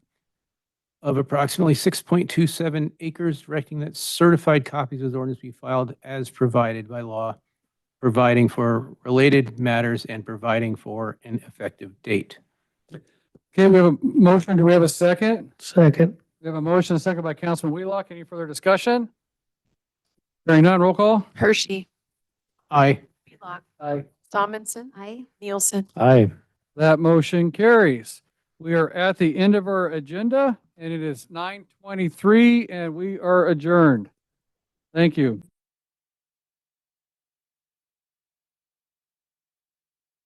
of approximately 6.27 acres, directing that certified copies of the ordinance be filed as provided by law, providing for related matters and providing for an effective date. Okay, we have a motion. Do we have a second? Second. We have a motion, a second by Councilman Wheelock. Any further discussion? Hearing none, roll call. Hershey, Aye. Wheelock, Aye. Salmonson, Aye. Nielsen. Aye. That motion carries. We are at the end of our agenda and it is 9:23 and we are adjourned. Thank you.